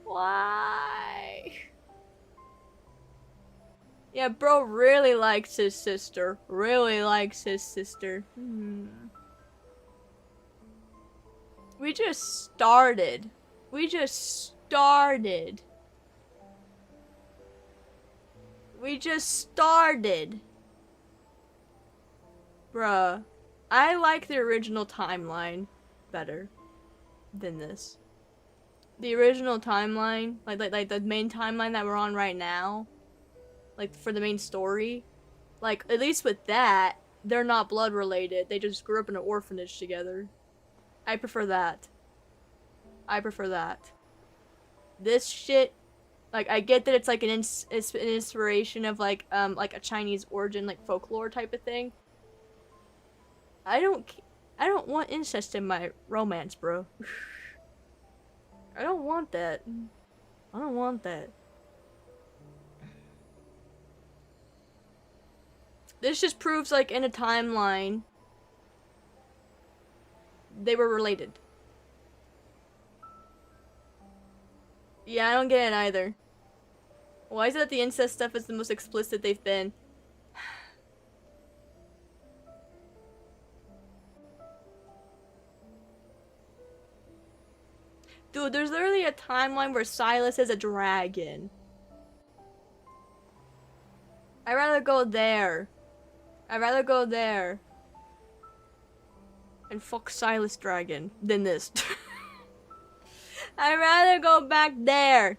Why? Yeah, bro really likes his sister. Really likes his sister. We just started. We just started. We just started. Bruh. I like the original timeline better than this. The original timeline, like the main timeline that we're on right now, like for the main story, like at least with that, they're not blood related. They just grew up in an orphanage together. I prefer that. I prefer that. This shit, like I get that it's like it's an inspiration of like a Chinese origin, like folklore type of thing. I don't want incest in my romance, bro. I don't want that. I don't want that. This just proves, like, in a timeline, they were related. Yeah, I don't get it either. Why is it that the incest stuff is the most explicit they've been? Dude, there's literally a timeline where Silas is a dragon. I'd rather go there. I'd rather go there. And fuck Silas Dragon than this. I'd rather go back there.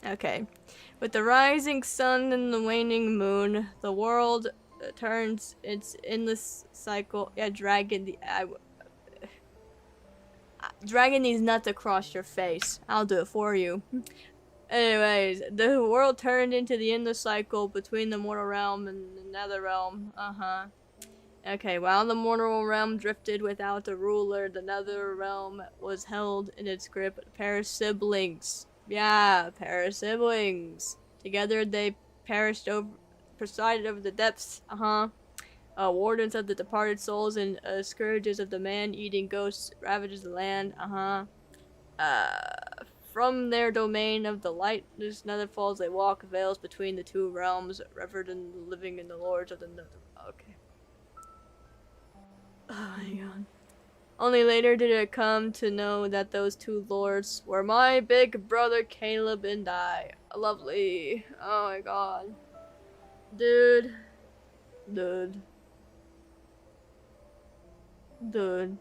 Okay. With the rising sun and the waning moon, the world turns its endless cycle. Yeah, dragon. Dragging these nuts across your face. I'll do it for you. Anyways, the world turned into the endless cycle between the mortal realm and the nether realm. Okay, while the mortal realm drifted without a ruler, the nether realm was held in its grip. A pair of siblings. Yeah, a pair of siblings. Together they presided over the depths. Wardens of the departed souls and scourges of the man-eating ghosts ravages the land. From their domain of the light, there's nether falls they walk, veils between the two realms, revered in the living in the lords of the nether. Okay. Oh my god. Only later did it come to know that those two lords were my big brother Caleb and I. Lovely. Oh my god. Dude. Dude. Dude.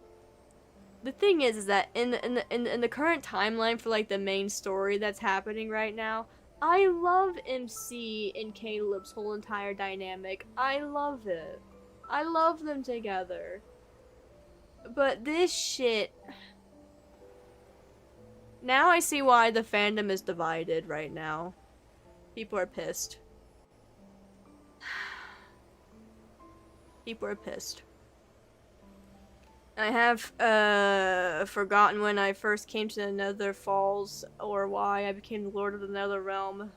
The thing is that in the current timeline for like the main story that's happening right now, I love MC and Caleb's whole entire dynamic. I love it. I love them together. But this shit... Now I see why the fandom is divided right now. People are pissed. People are pissed. I have forgotten when I first came to the Nether Falls, or why I became the Lord of the Nether Realm.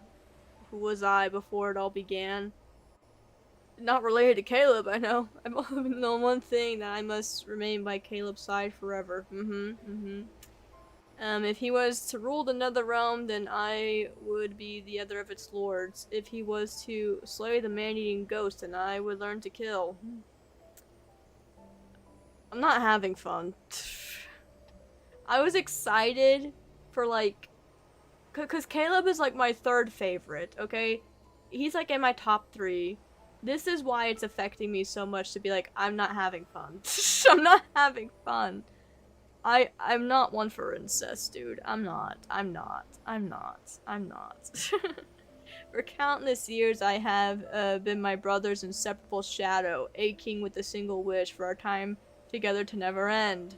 Who was I before it all began? Not related to Caleb, I know. I've only known one thing, that I must remain by Caleb's side forever. If he was to rule the Nether Realm, then I would be the other of its lords. If he was to slay the man-eating ghost, then I would learn to kill. I'm not having fun. I was excited for like... Cause Caleb is like my third favorite, okay? He's like in my top 3. This is why it's affecting me so much to be like, I'm not having fun. I'm not having fun. I'm not one for incest, dude. I'm not. For countless years I have been my brother's inseparable shadow, aching with a single wish for our time together to never end.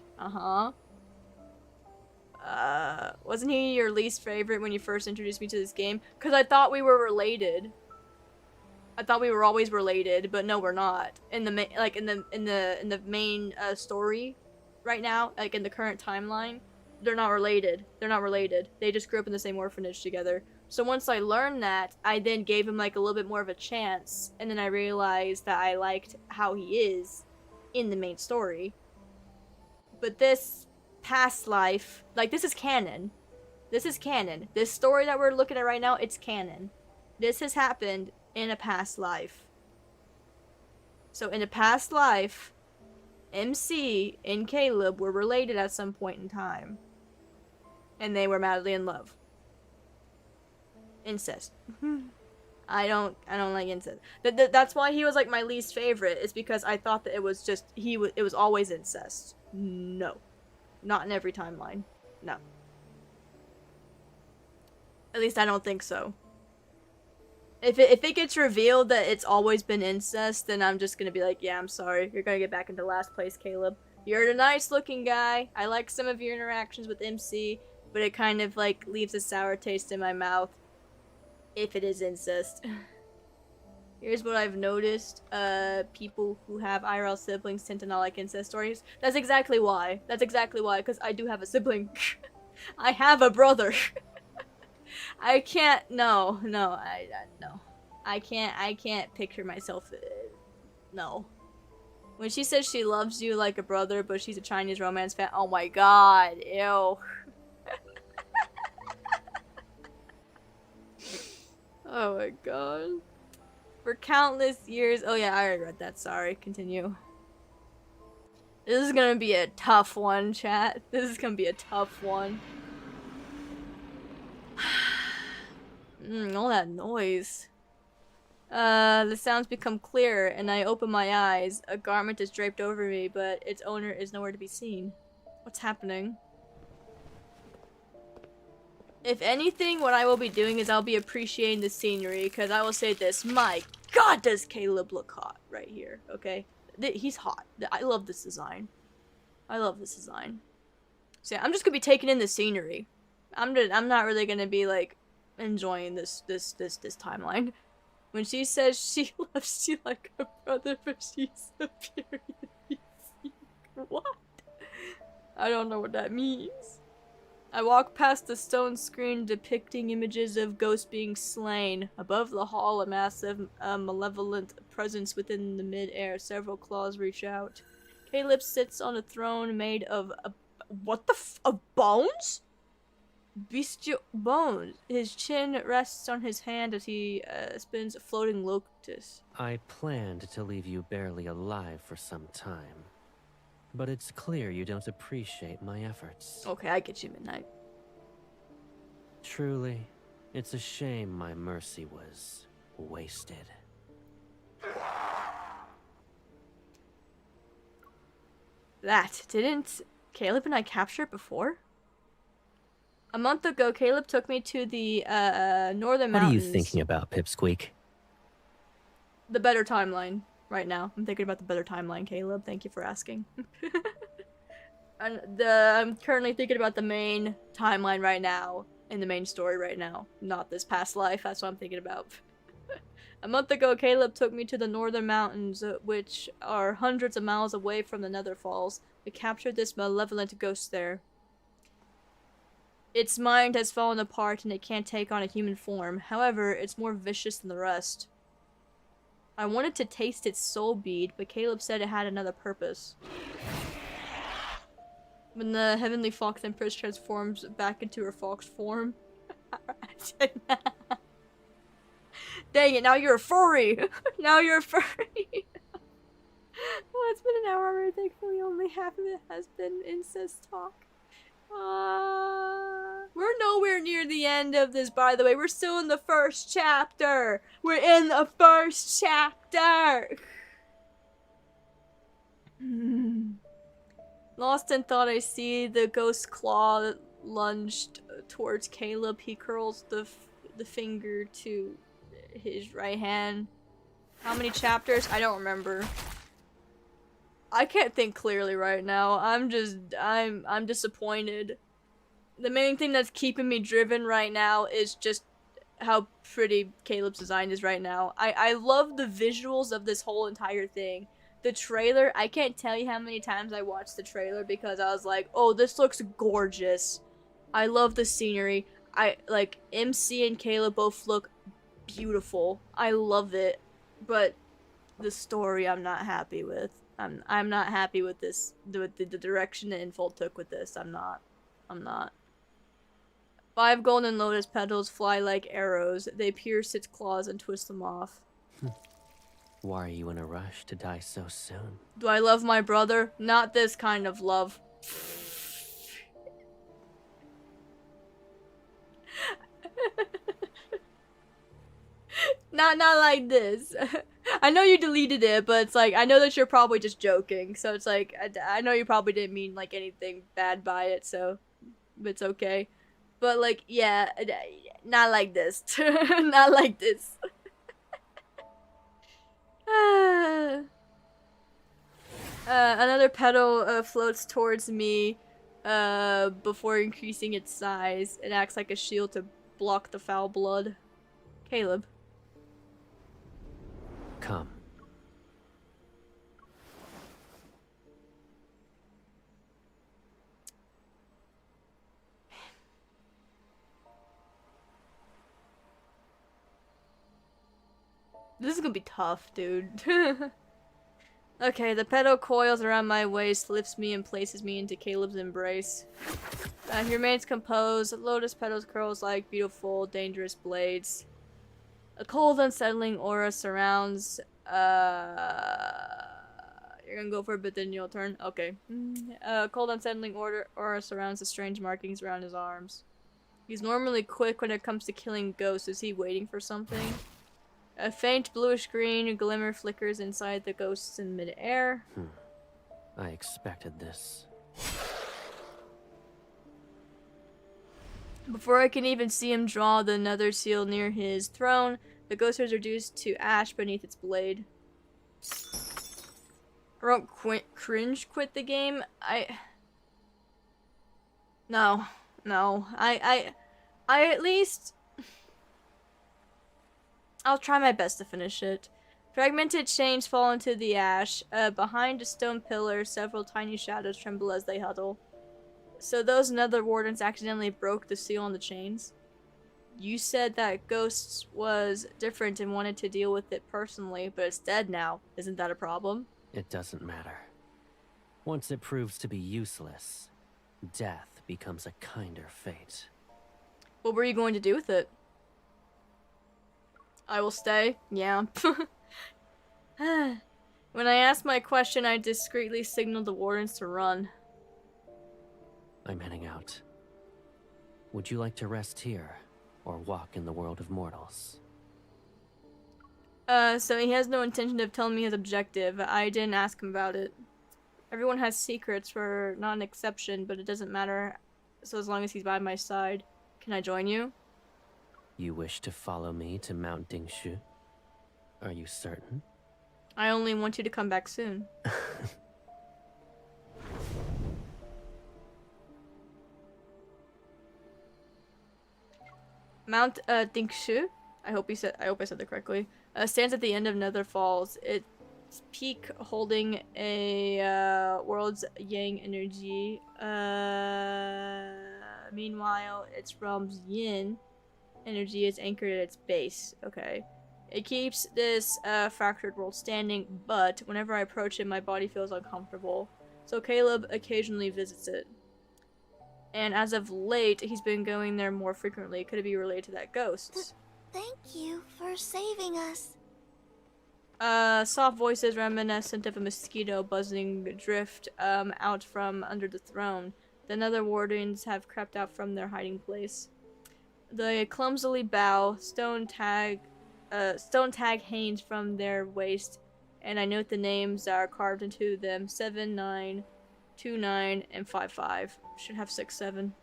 Wasn't he your least favorite when you first introduced me to this game? Cause I thought we were related. I thought we were always related, but no, we're not. In the in the main story, right now, like in the current timeline, they're not related. They're not related. They just grew up in the same orphanage together. So once I learned that, I then gave him like a little bit more of a chance, and then I realized that I liked how he is in the main story. But this past life, like this is canon. This is canon. This story that we're looking at right now, it's canon. This has happened in a past life. So in a past life, MC and Caleb were related at some point in time. And they were madly in love. Incest. I don't like incest. That's why he was like my least favorite, is because I thought that it was just it was always incest. No. Not in every timeline. No. At least I don't think so. If it gets revealed that it's always been incest, then I'm just gonna be like, yeah, I'm sorry. You're gonna get back into last place, Caleb. You're a nice looking guy. I like some of your interactions with MC, but it kind of like leaves a sour taste in my mouth if it is incest. Here's what I've noticed. People who have IRL siblings tend to not like incest stories. That's exactly why. That's exactly why, because I do have a sibling. I have a brother. I can't, no. I can't picture myself, no. When she says she loves you like a brother, but she's a Chinese romance fan, oh my god, ew. Oh my god. For countless years, oh yeah, I already read that, sorry, continue. This is gonna be a tough one, chat. This is gonna be a tough one. All that noise. The sounds become clearer, and I open my eyes. A garment is draped over me, but its owner is nowhere to be seen. What's happening? If anything, what I will be doing is I'll be appreciating the scenery, because I will say this, my god does Caleb look hot right here, okay? He's hot. I love this design. I love this design. So yeah, I'm just gonna be taking in the scenery. I'm not really gonna be like enjoying this timeline. When she says she loves you like a brother, but she's superior. What? I don't know what that means. I walk past the stone screen depicting images of ghosts being slain. Above the hall, a massive, malevolent presence within the mid-air. Several claws reach out. Caleb sits on a throne made of of bones? Bestial bones. His chin rests on his hand as he spins a floating lotus. I planned to leave you barely alive for some time. But it's clear you don't appreciate my efforts. Okay, I get you, Midnight. Truly, it's a shame my mercy was wasted. That didn't Caleb and I capture it before? A month ago, Caleb took me to the northern What mountains. are you thinking about, Pipsqueak? The better timeline right now. I'm thinking about the better timeline, Caleb. Thank you for asking. I'm currently thinking about the main timeline right now, in the main story right now, not this past life. That's what I'm thinking about. A month ago, Caleb took me to the northern mountains, which are hundreds of miles away from the Nether Falls. We captured this malevolent ghost there. Its mind has fallen apart and it can't take on a human form. However, it's more vicious than the rest. I wanted to taste its soul bead, but Caleb said it had another purpose. When the Heavenly Fox Empress transforms back into her fox form. Dang it, now you're a furry! Now you're a furry! Well, it's been an hour already. Thankfully, only half of it has been incest talk. We're nowhere near the end of this, by the way. We're still in the first chapter. We're in the first chapter. Lost in thought, I see the ghost claw lunged towards Caleb. He curls the finger to his right hand. How many chapters? I don't remember. I can't think clearly right now. I'm disappointed. The main thing that's keeping me driven right now is just how pretty Caleb's design is right now. I love the visuals of this whole entire thing. The trailer, I can't tell you how many times I watched the trailer because I was like, oh, this looks gorgeous. I love the scenery. MC and Caleb both look beautiful. I love it. But the story I'm not happy with. I'm not happy with this, the direction that Infold took with this. I'm not. 5 golden lotus petals fly like arrows. They pierce its claws and twist them off. Why are you in a rush to die so soon? Do I love my brother? Not this kind of love. Not like this. I know you deleted it, but it's like, I know that you're probably just joking, so it's like, I know you probably didn't mean, like, anything bad by it, so it's okay. But, like, yeah, not like this. Not like this. Another petal floats towards me before increasing its size. It acts like a shield to block the foul blood. Caleb. Come. This is gonna be tough, dude. Okay, the petal coils around my waist, lifts me and places me into Caleb's embrace. He remains composed. Lotus petals curls like beautiful, dangerous blades. A cold, unsettling aura surrounds. You're gonna go for a bit, then you'll turn. Okay. Cold, unsettling aura surrounds the strange markings around his arms. He's normally quick when it comes to killing ghosts. Is he waiting for something? A faint bluish-green glimmer flickers inside the ghosts in mid-air. I expected this. Before I can even see him draw the nether seal near his throne, the ghost is reduced to ash beneath its blade. I won't cringe quit the game. No. I at least... I'll try my best to finish it. Fragmented chains fall into the ash. Behind a stone pillar, several tiny shadows tremble as they huddle. So those nether wardens accidentally broke the seal on the chains? You said that Ghosts was different and wanted to deal with it personally, but it's dead now. Isn't that a problem? It doesn't matter. Once it proves to be useless, death becomes a kinder fate. What were you going to do with it? I will stay. Yeah. When I asked my question, I discreetly signaled the wardens to run. I'm heading out. Would you like to rest here, or walk in the world of mortals? So he has no intention of telling me his objective. I didn't ask him about it. Everyone has secrets, we're not an exception, but it doesn't matter. So as long as he's by my side. Can I join you? You wish to follow me to Mount Dingshu? Are you certain? I only want you to come back soon. Mount Dingshu, I hope I said that correctly. Stands at the end of Nether Falls. Its peak holding a world's yang energy. Meanwhile, its realm's yin energy is anchored at its base. Okay. It keeps this fractured world standing, but whenever I approach it, my body feels uncomfortable. So Caleb occasionally visits it. And as of late, he's been going there more frequently. Could it be related to that ghost? Thank you for saving us. Soft voices reminiscent of a mosquito buzzing drift out from under the throne. The nether wardens have crept out from their hiding place. They clumsily bow, stone tag hangs from their waist, and I note the names that are carved into them: 7, 9, 2, 9, and 5, 5. Should have 6, 7.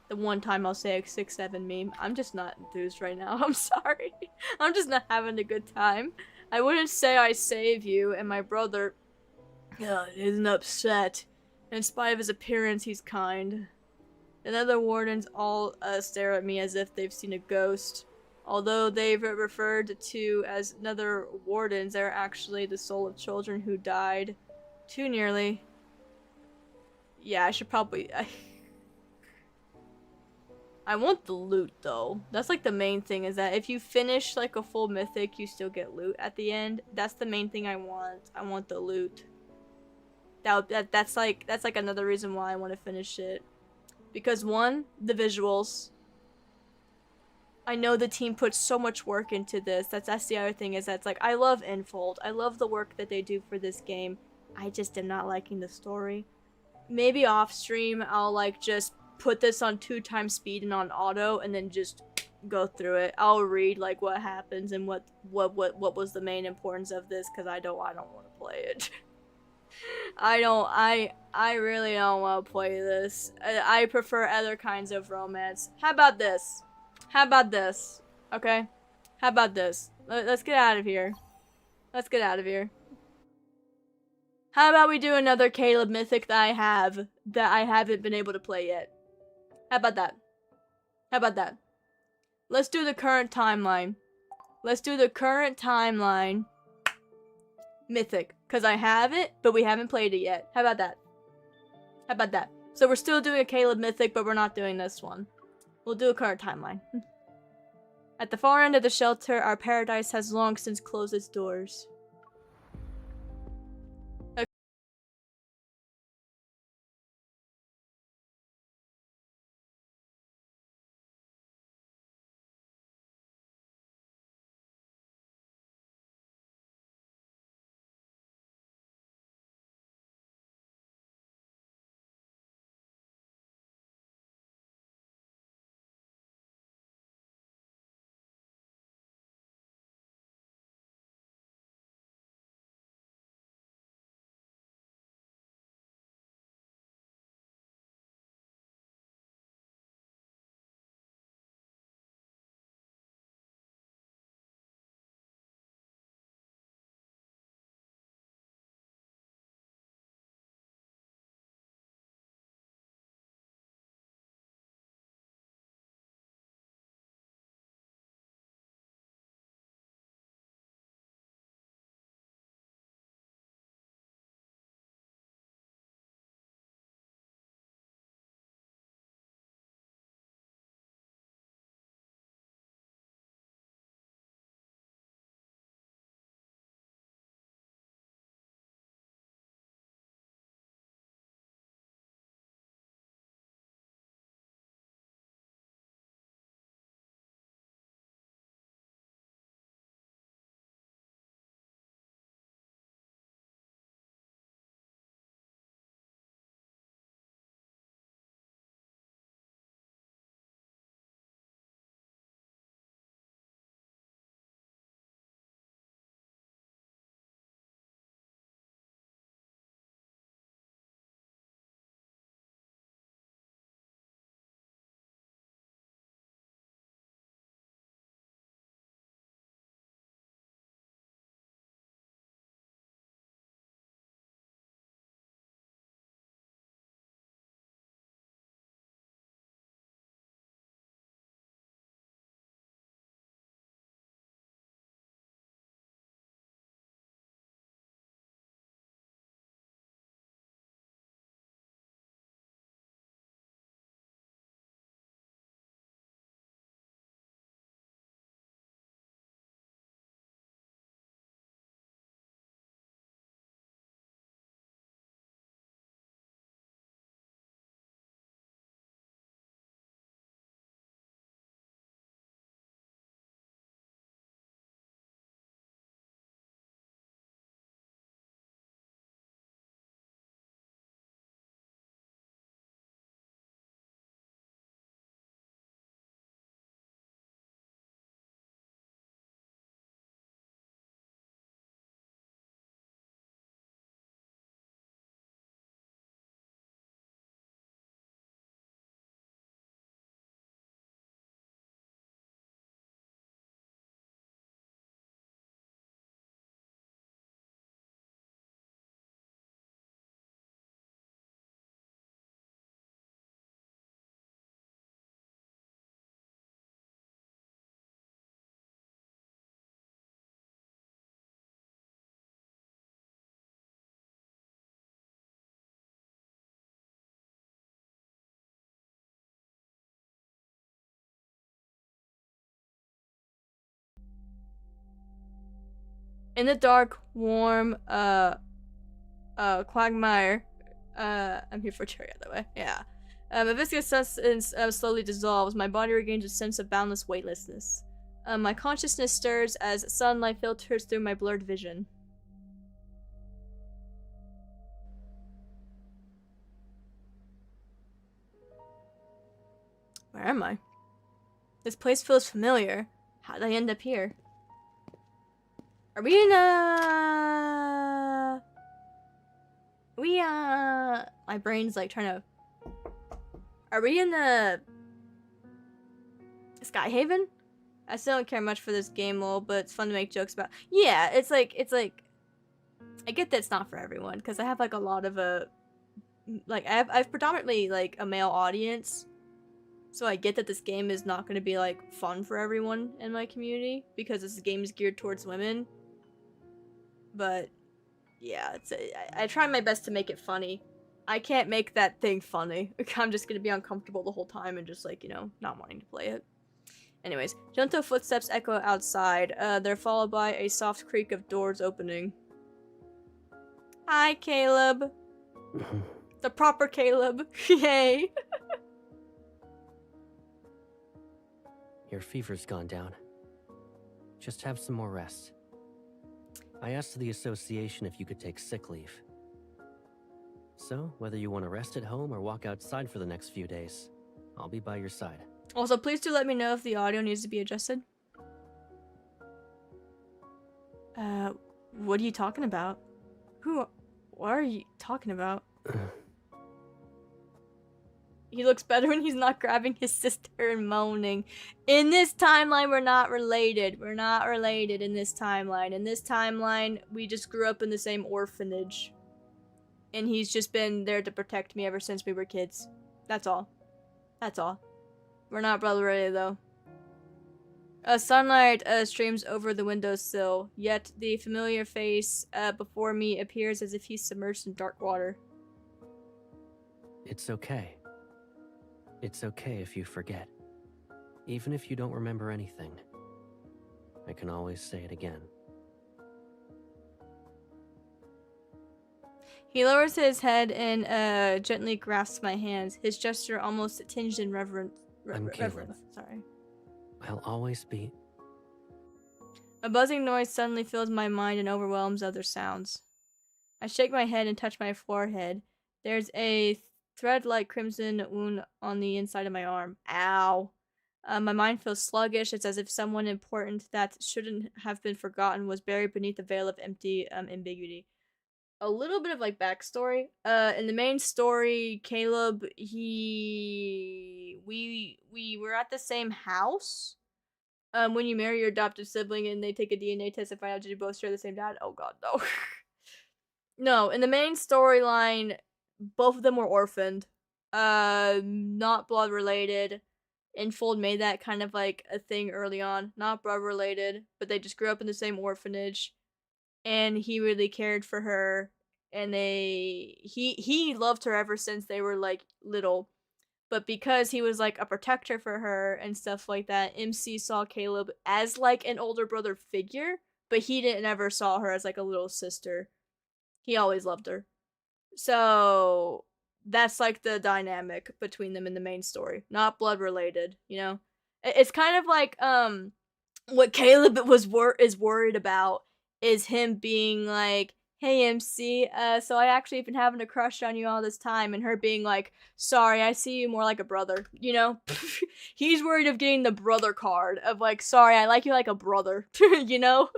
The one time I'll say a 6, 7 meme. I'm just not enthused right now. I'm sorry. I'm just not having a good time. I wouldn't say I save you, and my brother isn't upset. In spite of his appearance, he's kind. The nether wardens all stare at me as if they've seen a ghost. Although they've referred to as nether wardens, they're actually the soul of children who died too nearly. Yeah, I should probably... I want the loot, though. That's like the main thing, is that if you finish like a full mythic, you still get loot at the end. That's the main thing I want. I want the loot. That's like another reason why I want to finish it. Because one, the visuals. I know the team puts so much work into this. That's the other thing, is that's like, I love Infold. I love the work that they do for this game. I just am not liking the story. Maybe off stream, I'll like just put this on 2x speed and on auto, and then just go through it. I'll read like what happens and what was the main importance of this, because I don't want to play it. I really don't want to play this. I prefer other kinds of romance. How about this? How about this? Okay? How about this? Let's get out of here. Let's get out of here. How about we do another Caleb Mythic that I haven't been able to play yet? How about that? How about that? Let's do the current timeline. Let's do the current timeline Mythic. Because I have it, but we haven't played it yet. How about that? How about that? So we're still doing a Caleb Mythic, but we're not doing this one. We'll do a current timeline. At the far end of the shelter, our paradise has long since closed its doors. In the dark, warm, quagmire. I'm here for a cherry, by the way. Yeah. A viscous substance slowly dissolves. My body regains a sense of boundless weightlessness. My consciousness stirs as sunlight filters through my blurred vision. Where am I? This place feels familiar. How'd I end up here? Are we in my brain's like trying to... Are we in Skyhaven? I still don't care much for this game lol, but it's fun to make jokes about. Yeah, it's like, I get that it's not for everyone, because I have like a lot of I've predominantly like a male audience, so I get that this game is not going to be like fun for everyone in my community, because this game is geared towards women. But yeah, I try my best to make it funny. I can't make that thing funny. I'm just gonna be uncomfortable the whole time and just like, you know, not wanting to play it. Anyways, gentle footsteps echo outside. They're followed by a soft creak of doors opening. Hi, Caleb. The proper Caleb. Yay. Your fever's gone down. Just have some more rest. I asked the association if you could take sick leave. So, whether you want to rest at home or walk outside for the next few days, I'll be by your side. Also, please do let me know if the audio needs to be adjusted. What are you talking about? What are you talking about? He looks better when he's not grabbing his sister and moaning. In this timeline, we're not related. We're not related in this timeline. In this timeline, we just grew up in the same orphanage. And he's just been there to protect me ever since we were kids. That's all. That's all. We're not brother related, though. Sunlight streams over the windowsill, yet the familiar face before me appears as if he's submerged in dark water. It's okay. It's okay if you forget. Even if you don't remember anything. I can always say it again. He lowers his head and gently grasps my hands, his gesture almost tinged in reverence. I'm Caleb. Sorry. I'll always be... A buzzing noise suddenly fills my mind and overwhelms other sounds. I shake my head and touch my forehead. There's a thread-like crimson wound on the inside of my arm. Ow. My mind feels sluggish. It's as if someone important that shouldn't have been forgotten was buried beneath a veil of empty ambiguity. A little bit of like backstory. In the main story, Caleb, we were at the same house. When you marry your adoptive sibling and they take a DNA test and find out you both share the same dad. Oh god, no. No, in the main storyline, both of them were orphaned. Not blood related. Infold made that kind of like a thing early on. Not blood related, but they just grew up in the same orphanage. And he really cared for her, and he loved her ever since they were like little. But because he was like a protector for her and stuff like that, MC saw Caleb as like an older brother figure, but he didn't ever saw her as like a little sister. He always loved her. So that's like the dynamic between them in the main story. Not blood related, you know? It's kind of like what Caleb is worried about is him being like, hey MC, so I actually been having a crush on you all this time, and her being like, sorry, I see you more like a brother, you know? He's worried of getting the brother card of like, sorry, I like you like a brother, you know?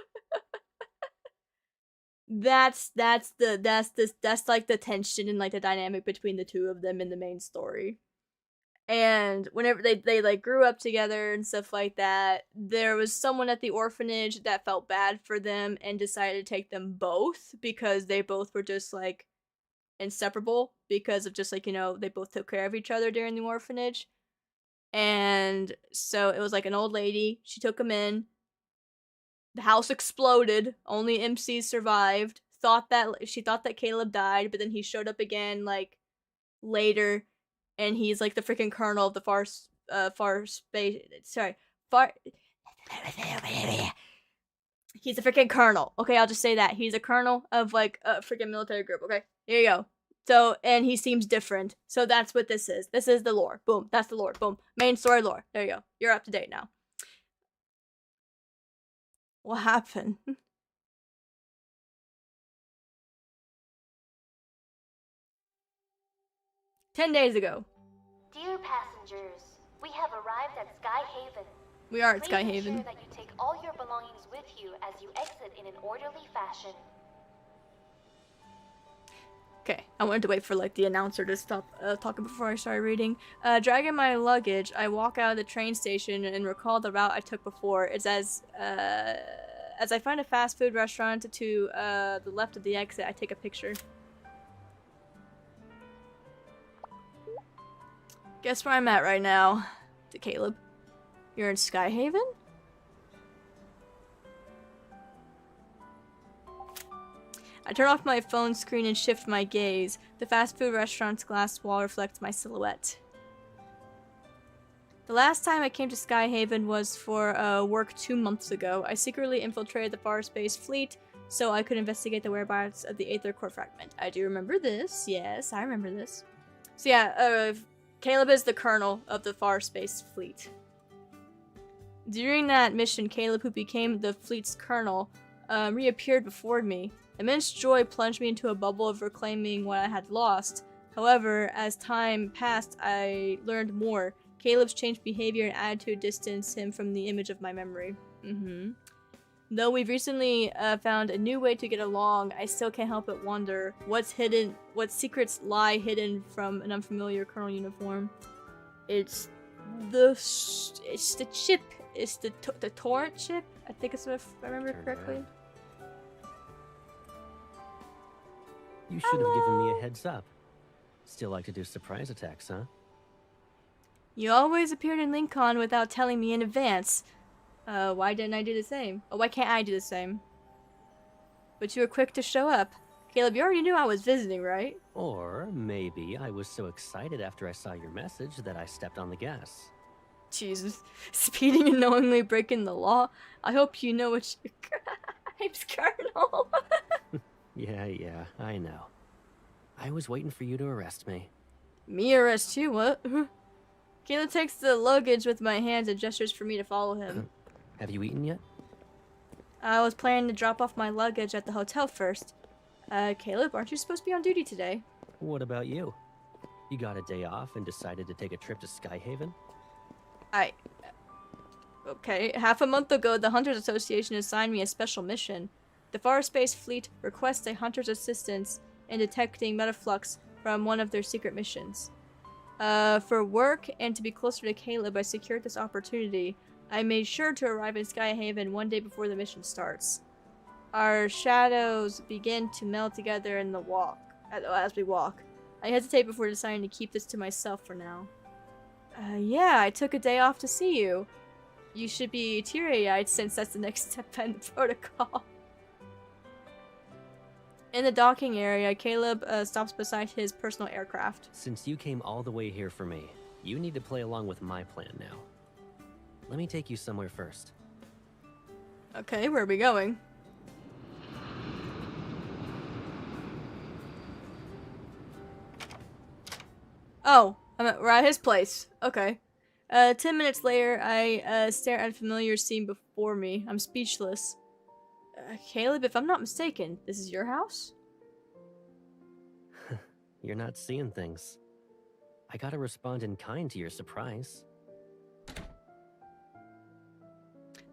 That's like the tension and like the dynamic between the two of them in the main story. And whenever they like grew up together and stuff like that, there was someone at the orphanage that felt bad for them and decided to take them both because they both were just like inseparable because of just like, you know, they both took care of each other during the orphanage. And so it was like an old lady, she took them in. The house exploded, only MC survived. She thought that Caleb died, but then he showed up again like later. And he's like the freaking colonel of the far He's a freaking colonel. Okay, I'll just say that. He's a colonel of like a freaking military group. Okay, here you go. So, and he seems different. So that's what this is. This is the lore. Boom. That's the lore. Boom. Main story lore. There you go. You're up to date now. What happened? 10 days ago. Dear passengers, we have arrived at Sky Haven. We are at Please Sky Haven. ensure that you take all your belongings with you as you exit in an orderly fashion. Okay, I wanted to wait for like the announcer to stop talking before I started reading. Dragging my luggage, I walk out of the train station and recall the route I took before. It's as I find a fast food restaurant to the left of the exit, I take a picture. Guess where I'm at right now? To Caleb. You're in Sky Haven? I turn off my phone screen and shift my gaze. The fast food restaurant's glass wall reflects my silhouette. The last time I came to Sky Haven was for work 2 months ago. I secretly infiltrated the Far Space Fleet so I could investigate the whereabouts of the Aether Core Fragment. I do remember this. Yes, I remember this. So yeah, Caleb is the colonel of the Far Space Fleet. During that mission, Caleb, who became the fleet's colonel, reappeared before me. Immense joy plunged me into a bubble of reclaiming what I had lost. However, as time passed, I learned more. Caleb's changed behavior and attitude distanced him from the image of my memory. Though we've recently found a new way to get along, I still can't help but wonder what secrets lie hidden from an unfamiliar colonel uniform. It's the chip. It's the torrent chip. I think it's if I remember correctly. You should have given me a heads up. Still like to do surprise attacks, huh? You always appeared in Lincoln without telling me in advance. Why didn't I do the same? Oh, why can't I do the same? But you were quick to show up. Caleb, you already knew I was visiting, right? Or maybe I was so excited after I saw your message that I stepped on the gas. Jesus. Speeding and knowingly breaking the law? I hope you know what your name's Colonel. Yeah, I know. I was waiting for you to arrest me. Me arrest you? What? Caleb takes the luggage with my hands and gestures for me to follow him. Have you eaten yet? I was planning to drop off my luggage at the hotel first. Caleb, aren't you supposed to be on duty today? What about you? You got a day off and decided to take a trip to Sky Haven? Okay, half a month ago, the Hunters Association assigned me a special mission. The Far Space Fleet requests a hunter's assistance in detecting metaflux from one of their secret missions. For work and to be closer to Caleb, I secured this opportunity. I made sure to arrive in Sky Haven one day before the mission starts. Our shadows begin to meld together in the as we walk. I hesitate before deciding to keep this to myself for now. Yeah, I took a day off to see you. You should be teary-eyed since that's the next step in the protocol. In the docking area, Caleb stops beside his personal aircraft. Since you came all the way here for me, you need to play along with my plan now. Let me take you somewhere first. Okay, where are we going? Oh, we're at his place. Okay. 10 minutes later, I stare at a familiar scene before me. I'm speechless. Caleb, if I'm not mistaken, this is your house? You're not seeing things. I gotta respond in kind to your surprise.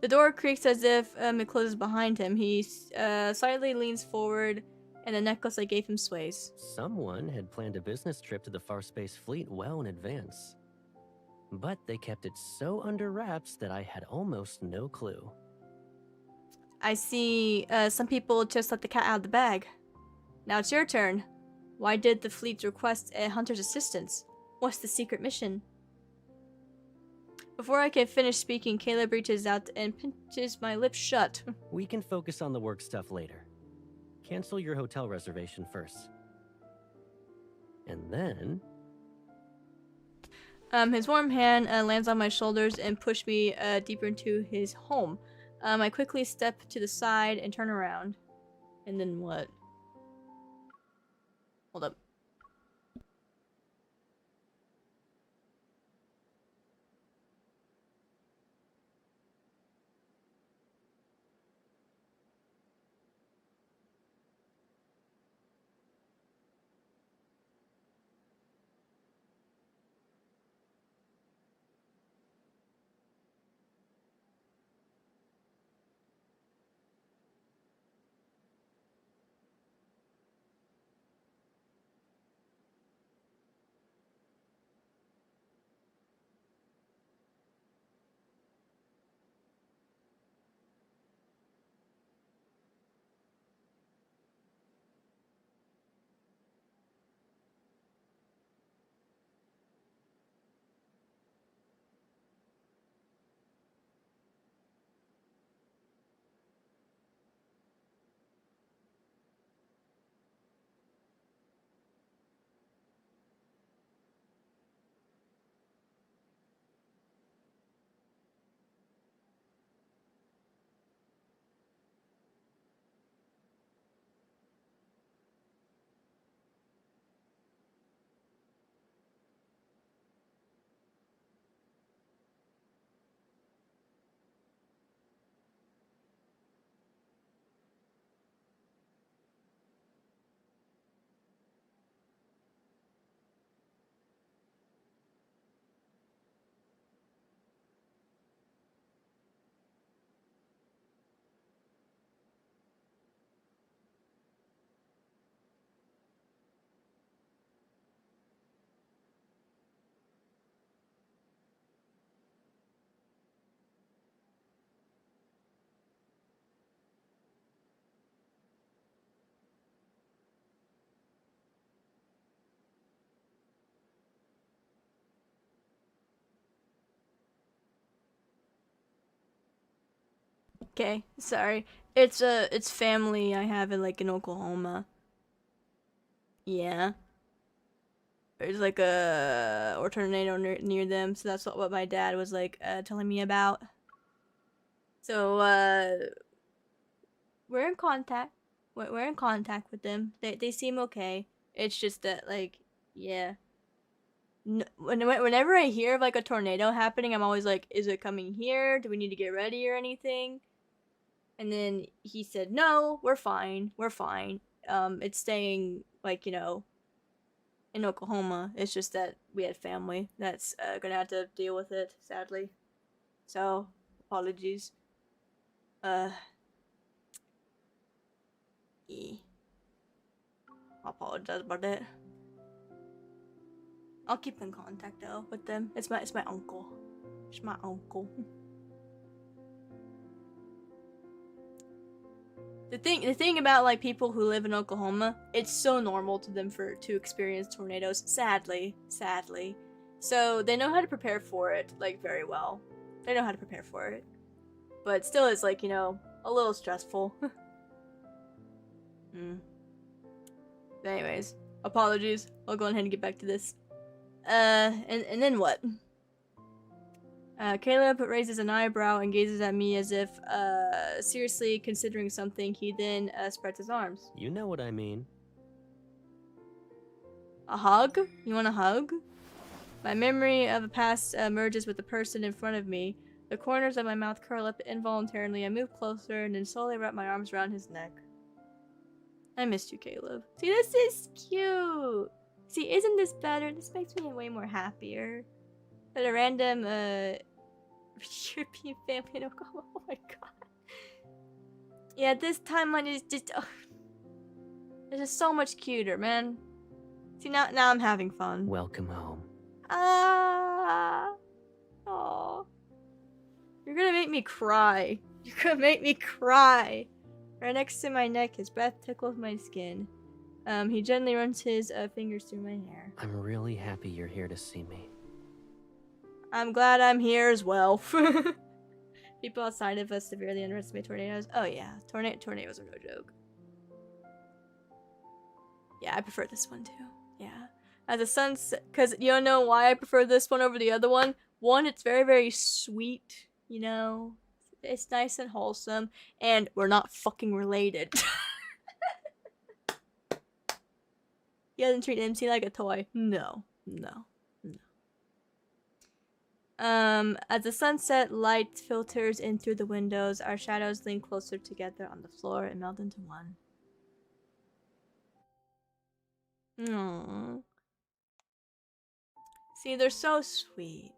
The door creaks as if it closes behind him. He slightly leans forward, and the necklace I gave him sways. Someone had planned a business trip to the Far Space Fleet well in advance. But they kept it so under wraps that I had almost no clue. I see some people just let the cat out of the bag. Now it's your turn. Why did the fleet request a hunter's assistance? What's the secret mission? Before I can finish speaking, Caleb reaches out and pinches my lips shut. We can focus on the work stuff later. Cancel your hotel reservation first. And then... His warm hand lands on my shoulders and pushed me deeper into his home. I quickly step to the side and turn around. And then what? Hold up. Okay, sorry. It's family I have in like in Oklahoma. Yeah. There's like a or tornado near them, so that's what my dad was like telling me about. So we're in contact. We're in contact with them. They seem okay. It's just that like yeah. Whenever I hear of like a tornado happening, I'm always like, is it coming here? Do we need to get ready or anything? And then he said, no, we're fine. We're fine. It's staying, like, you know, in Oklahoma. It's just that we had family that's gonna have to deal with it, sadly. So, apologies. Yeah. I apologize about that. I'll keep in contact, though, with them. It's my uncle. It's my uncle. The thing about like people who live in Oklahoma, it's so normal to them to experience tornadoes, sadly. So they know how to prepare for it, like very well. They know how to prepare for it. But still it's like, you know, a little stressful. But anyways, apologies. I'll go ahead and get back to this. And then what? Caleb raises an eyebrow and gazes at me as if, seriously considering something. He then, spreads his arms. You know what I mean. A hug? You want a hug? My memory of the past merges with the person in front of me. The corners of my mouth curl up involuntarily. I move closer and then slowly wrap my arms around his neck. I missed you, Caleb. See, this is cute! See, isn't this better? This makes me way more happier. But a random, European family in Oklahoma. Oh my god. Yeah, this timeline is just... Oh, it's just so much cuter, man. See, now I'm having fun. Welcome home. Ah. Oh. You're gonna make me cry. You're gonna make me cry. Right next to my neck, his breath tickles my skin. He gently runs his fingers through my hair. I'm really happy you're here to see me. I'm glad I'm here as well. People outside of us severely underestimate tornadoes. Oh yeah, tornadoes are no joke. Yeah, I prefer this one too. Yeah. As the sun because you don't know why I prefer this one over the other one. One, it's very, very sweet, you know? It's nice and wholesome, and we're not fucking related. He doesn't treat MC like a toy. No. As the sunset light filters in through the windows, our shadows link closer together on the floor and meld into one. Aww. See, they're so sweet.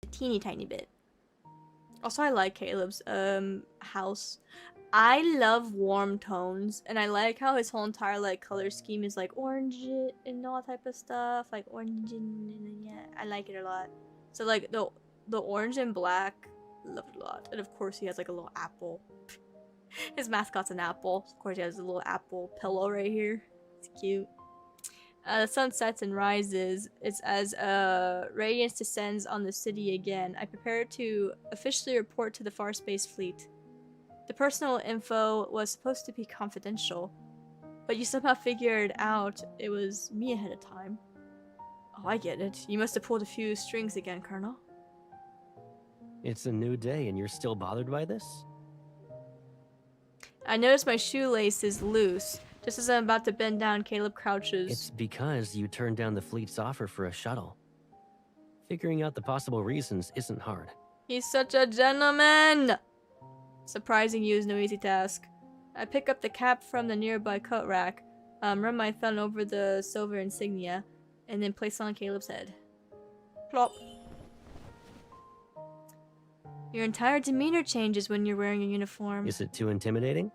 A teeny tiny bit. Also, I like Caleb's house. I love warm tones, and I like how his whole entire like color scheme is like orange and all type of stuff, like orange and yeah, I like it a lot. So like the orange and black, love it a lot. And of course, he has like a little apple. His mascot's an apple. Of course, he has a little apple pillow right here. It's cute. The sun sets and rises. It's as radiance descends on the city again. I prepare to officially report to the Far Space Fleet. The personal info was supposed to be confidential, but you somehow figured out it was me ahead of time. Oh, I get it. You must have pulled a few strings again, Colonel. It's a new day and you're still bothered by this? I noticed my shoelace is loose. Just as I'm about to bend down, Caleb crouches. It's because you turned down the fleet's offer for a shuttle. Figuring out the possible reasons isn't hard. He's such a gentleman! Surprising you is no easy task. I pick up the cap from the nearby coat rack, run my thumb over the silver insignia, and then place it on Caleb's head. Plop. Your entire demeanor changes when you're wearing a uniform. Is it too intimidating?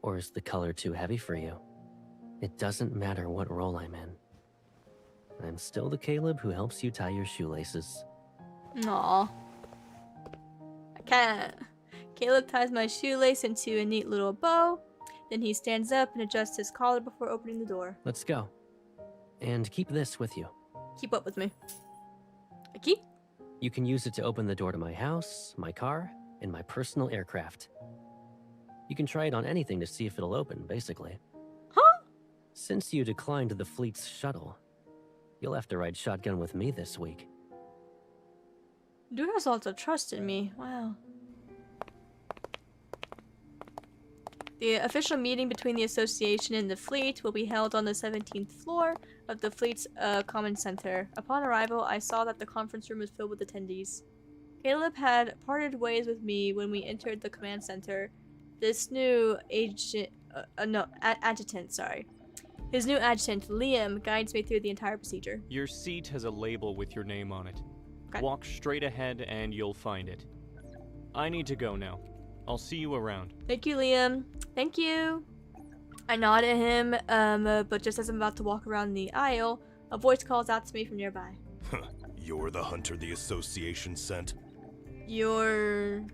Or is the color too heavy for you? It doesn't matter what role I'm in. I'm still the Caleb who helps you tie your shoelaces. Aww. I can't. Caleb ties my shoelace into a neat little bow. Then he stands up and adjusts his collar before opening the door. Let's go. And keep this with you. Keep up with me. A key? You can use it to open the door to my house, my car, and my personal aircraft. You can try it on anything to see if it'll open, basically. Huh? Since you declined the fleet's shuttle, you'll have to ride shotgun with me this week. Dude has lots of trust in me. Wow. The official meeting between the association and the fleet will be held on the 17th floor of the fleet's common center. Upon arrival, I saw that the conference room was filled with attendees. Caleb had parted ways with me when we entered the command center. This new adjutant, sorry. His new adjutant, Liam, guides me through the entire procedure. Your seat has a label with your name on it. Okay. Walk straight ahead and you'll find it. I need to go now. I'll see you around. Thank you, Liam. Thank you. I nod at him, but just as I'm about to walk around the aisle, a voice calls out to me from nearby. You're the hunter the association sent? You're...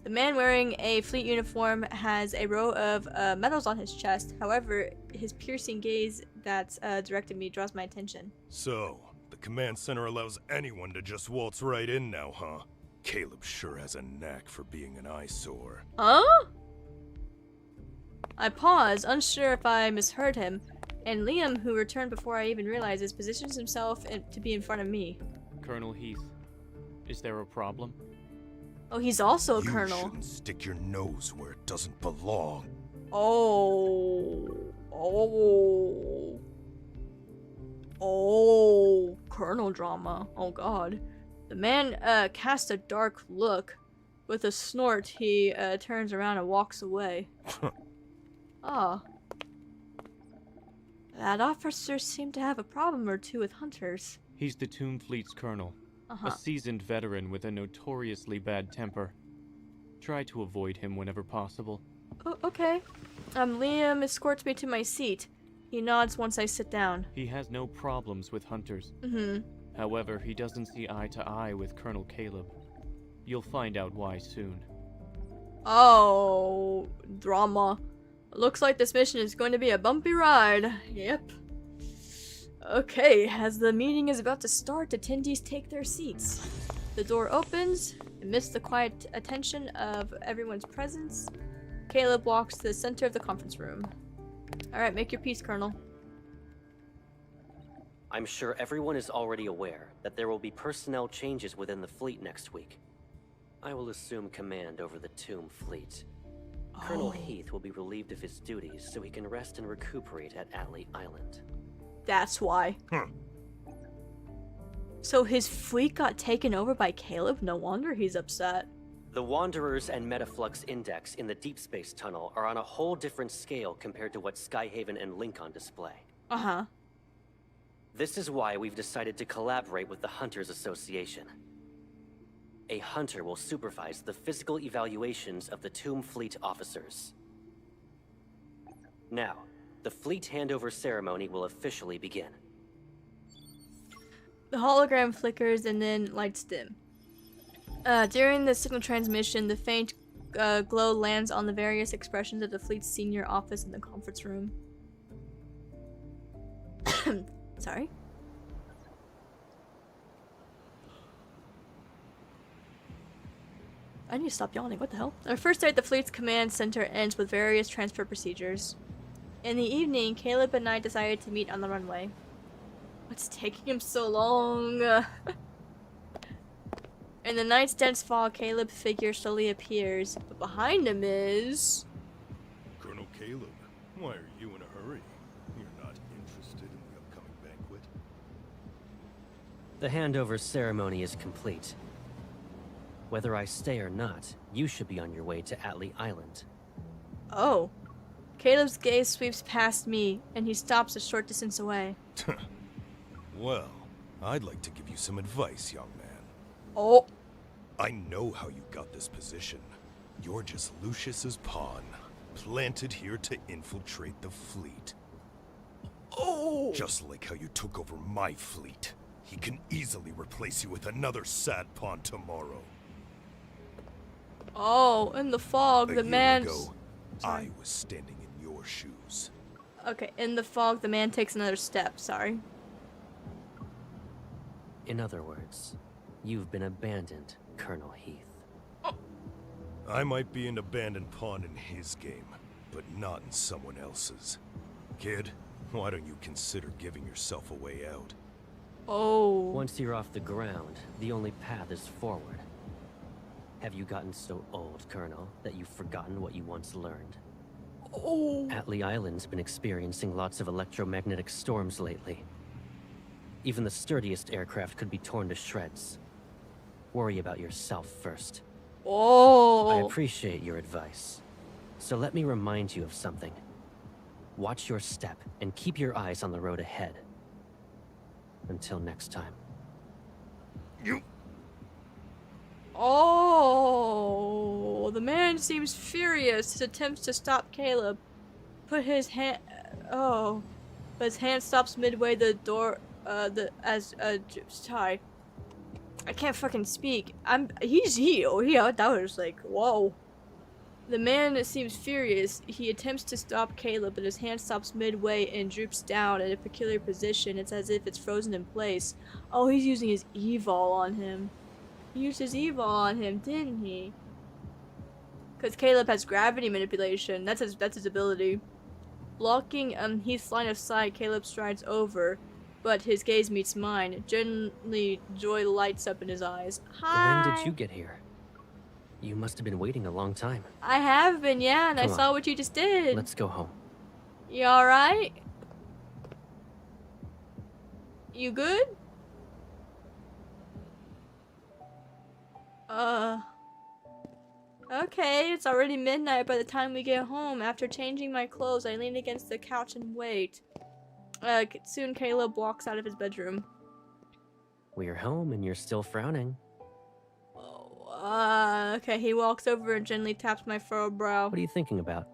The man wearing a fleet uniform has a row of medals on his chest. However, his piercing gaze that's directed me draws my attention. So, the command center allows anyone to just waltz right in now, huh? Caleb sure has a knack for being an eyesore. Huh? I pause, unsure if I misheard him, and Liam, who returned before I even realized this, positions himself to be in front of me. Colonel Heath, is there a problem? Oh, he's also a You colonel. shouldn't stick your nose where it doesn't belong. Oh, colonel drama. Oh god. The man casts a dark look. With a snort, he turns around and walks away. Ah. That officer seemed to have a problem or two with hunters. He's the Toon Fleet's colonel. Uh-huh. A seasoned veteran with a notoriously bad temper. Try to avoid him whenever possible. Oh, okay. Liam escorts me to my seat. He nods once I sit down. He has no problems with hunters. Mm-hmm. However, he doesn't see eye to eye with Colonel Caleb. You'll find out why soon. Oh, drama. Looks like this mission is going to be a bumpy ride. Yep. Okay, as the meeting is about to start, attendees take their seats. The door opens. Amidst the quiet attention of everyone's presence, Caleb walks to the center of the conference room. Alright, make your peace, Colonel. I'm sure everyone is already aware that there will be personnel changes within the fleet next week. I will assume command over the Tomb fleet. Colonel Heath will be relieved of his duties so he can rest and recuperate at Atlee Island. That's why. So his fleet got taken over by Caleb? No wonder he's upset. The Wanderers and Metaflux Index in the Deep Space Tunnel are on a whole different scale compared to what Skyhaven and Lincoln display. Uh-huh. This is why we've decided to collaborate with the Hunters Association. A hunter will supervise the physical evaluations of the Tomb Fleet officers. Now, the fleet handover ceremony will officially begin. The hologram flickers and then lights dim. During the signal transmission, the faint glow lands on the various expressions of the fleet's senior office in the conference room. Sorry. I need to stop yawning, what the hell? Our first day at the fleet's command center ends with various transfer procedures. In the evening, Caleb and I decided to meet on the runway. What's taking him so long? In the night's dense fog, Caleb's figure slowly appears, but behind him is... Colonel Caleb, why are you in a hurry? You're not interested in the upcoming banquet? The handover ceremony is complete. Whether I stay or not, you should be on your way to Atlee Island. Oh. Caleb's gaze sweeps past me, and he stops a short distance away. Well, I'd like to give you some advice, young man. Oh. I know how you got this position. You're just Lucius's pawn, planted here to infiltrate the fleet. Oh. Just like how you took over my fleet. He can easily replace you with another sad pawn tomorrow. Oh, in the fog, the man... I was standing in your shoes. Okay, in the fog, the man takes another step. Sorry. In other words, you've been abandoned, Colonel Heath. I might be an abandoned pawn in his game, but not in someone else's. Kid, why don't you consider giving yourself a way out? Oh. Once you're off the ground, the only path is forward. Have you gotten so old, Colonel, that you've forgotten what you once learned? Oh. Atlee Island's been experiencing lots of electromagnetic storms lately. Even the sturdiest aircraft could be torn to shreds. Worry about yourself first. Oh. I appreciate your advice. So let me remind you of something. Watch your step and keep your eyes on the road ahead. Until next time. You... Oh, the man seems furious. His attempts to stop Caleb. But his hand stops midway the door. Sorry, I can't fucking speak. That was like, whoa. The man seems furious. He attempts to stop Caleb, but his hand stops midway and droops down in a peculiar position. It's as if it's frozen in place. Oh, he's using his evol on him. He used his evil on him, didn't he? Because Caleb has gravity manipulation. That's his ability. Blocking Heath's line of sight, Caleb strides over, but his gaze meets mine. Generally, joy lights up in his eyes. Hi. When did you get here? You must have been waiting a long time. I have been, yeah, and Come I saw on. what you just did. Let's go home. You alright? You good? Okay, it's already midnight by the time we get home. After changing my clothes, I lean against the couch and wait. Soon Caleb walks out of his bedroom. We're home and you're still frowning. Okay, he walks over and gently taps my furrowed brow. What are you thinking about?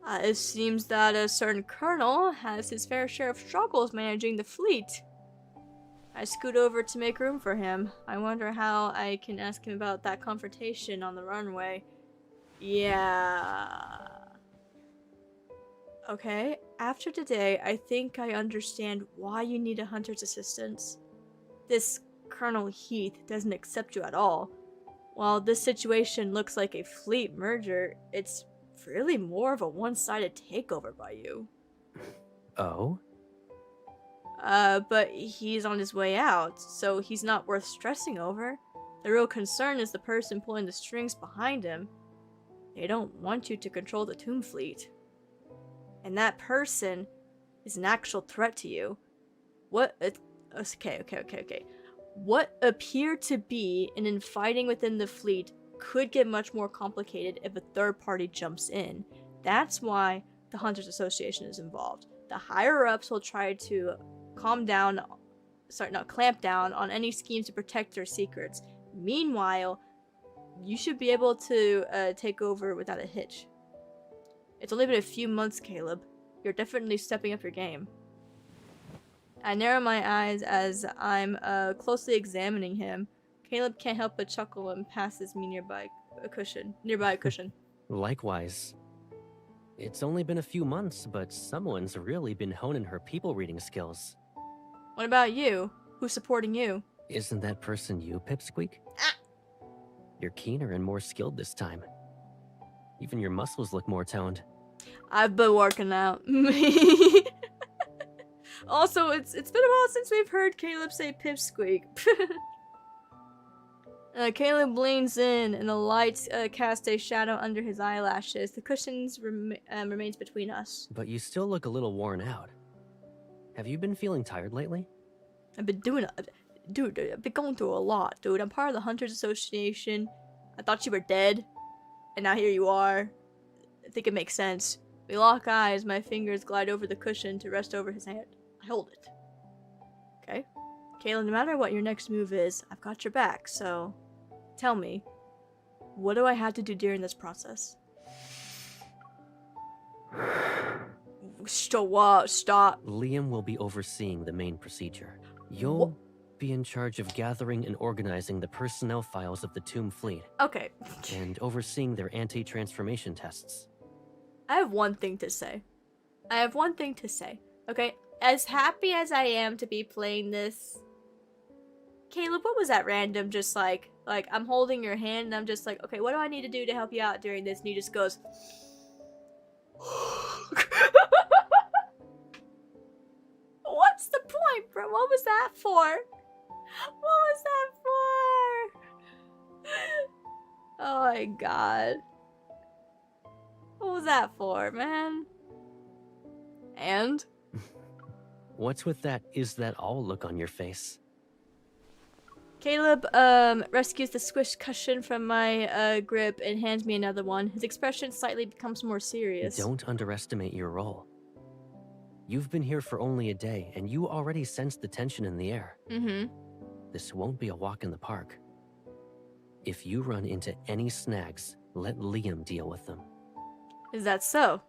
It seems that a certain colonel has his fair share of struggles managing the fleet. I scoot over to make room for him. I wonder how I can ask him about that confrontation on the runway. Yeah. Okay, after today, I think I understand why you need a hunter's assistance. This Colonel Heath doesn't accept you at all. while this situation looks like a fleet merger, it's really more of a one-sided takeover by you. Oh? But he's on his way out, so he's not worth stressing over. The real concern is the person pulling the strings behind him. They don't want you to control the Tomb Fleet. And that person is an actual threat to you. Okay. What appeared to be an infighting within the fleet could get much more complicated if a third party jumps in. That's why the Hunters Association is involved. The higher-ups will try to clamp down on any schemes to protect their secrets. Meanwhile, you should be able to take over without a hitch. It's only been a few months, Caleb. You're definitely stepping up your game. I narrow my eyes as I'm closely examining him. Caleb can't help but chuckle and passes me nearby a cushion. Likewise. It's only been a few months, but someone's really been honing her people reading skills. What about you? Who's supporting you? Isn't that person you, Pipsqueak? Ah! You're keener and more skilled this time. Even your muscles look more toned. I've been working out. Also, it's been a while since we've heard Caleb say Pipsqueak. Caleb leans in, and the light casts a shadow under his eyelashes. The cushions remains between us. But you still look a little worn out. Have you been feeling tired lately? I've been dude, I've been going through a lot, dude. I'm part of the Hunters Association. I thought you were dead, and now here you are. I think it makes sense. We lock eyes, my fingers glide over the cushion to rest over his hand. I hold it. Okay? Caleb, no matter what your next move is, I've got your back, so tell me, what do I have to do during this process? Stop. Liam will be overseeing the main procedure. You'll be in charge of gathering and organizing the personnel files of the Tomb Fleet. Okay. And overseeing their anti-transformation tests. I have one thing to say. Okay? As happy as I am to be playing this, Caleb, what was that random just like I'm holding your hand and I'm just like, okay, what do I need to do to help you out during this? And he just goes What's the point, bro? What was that for? Oh my god. What was that for, man? And? What's with that "is that all" look on your face? Caleb rescues the squished cushion from my grip and hands me another one. His expression slightly becomes more serious. Don't underestimate your role. You've been here for only a day, and you already sense the tension in the air. Mm-hmm. This won't be a walk in the park. If you run into any snags, let Liam deal with them. Is that so?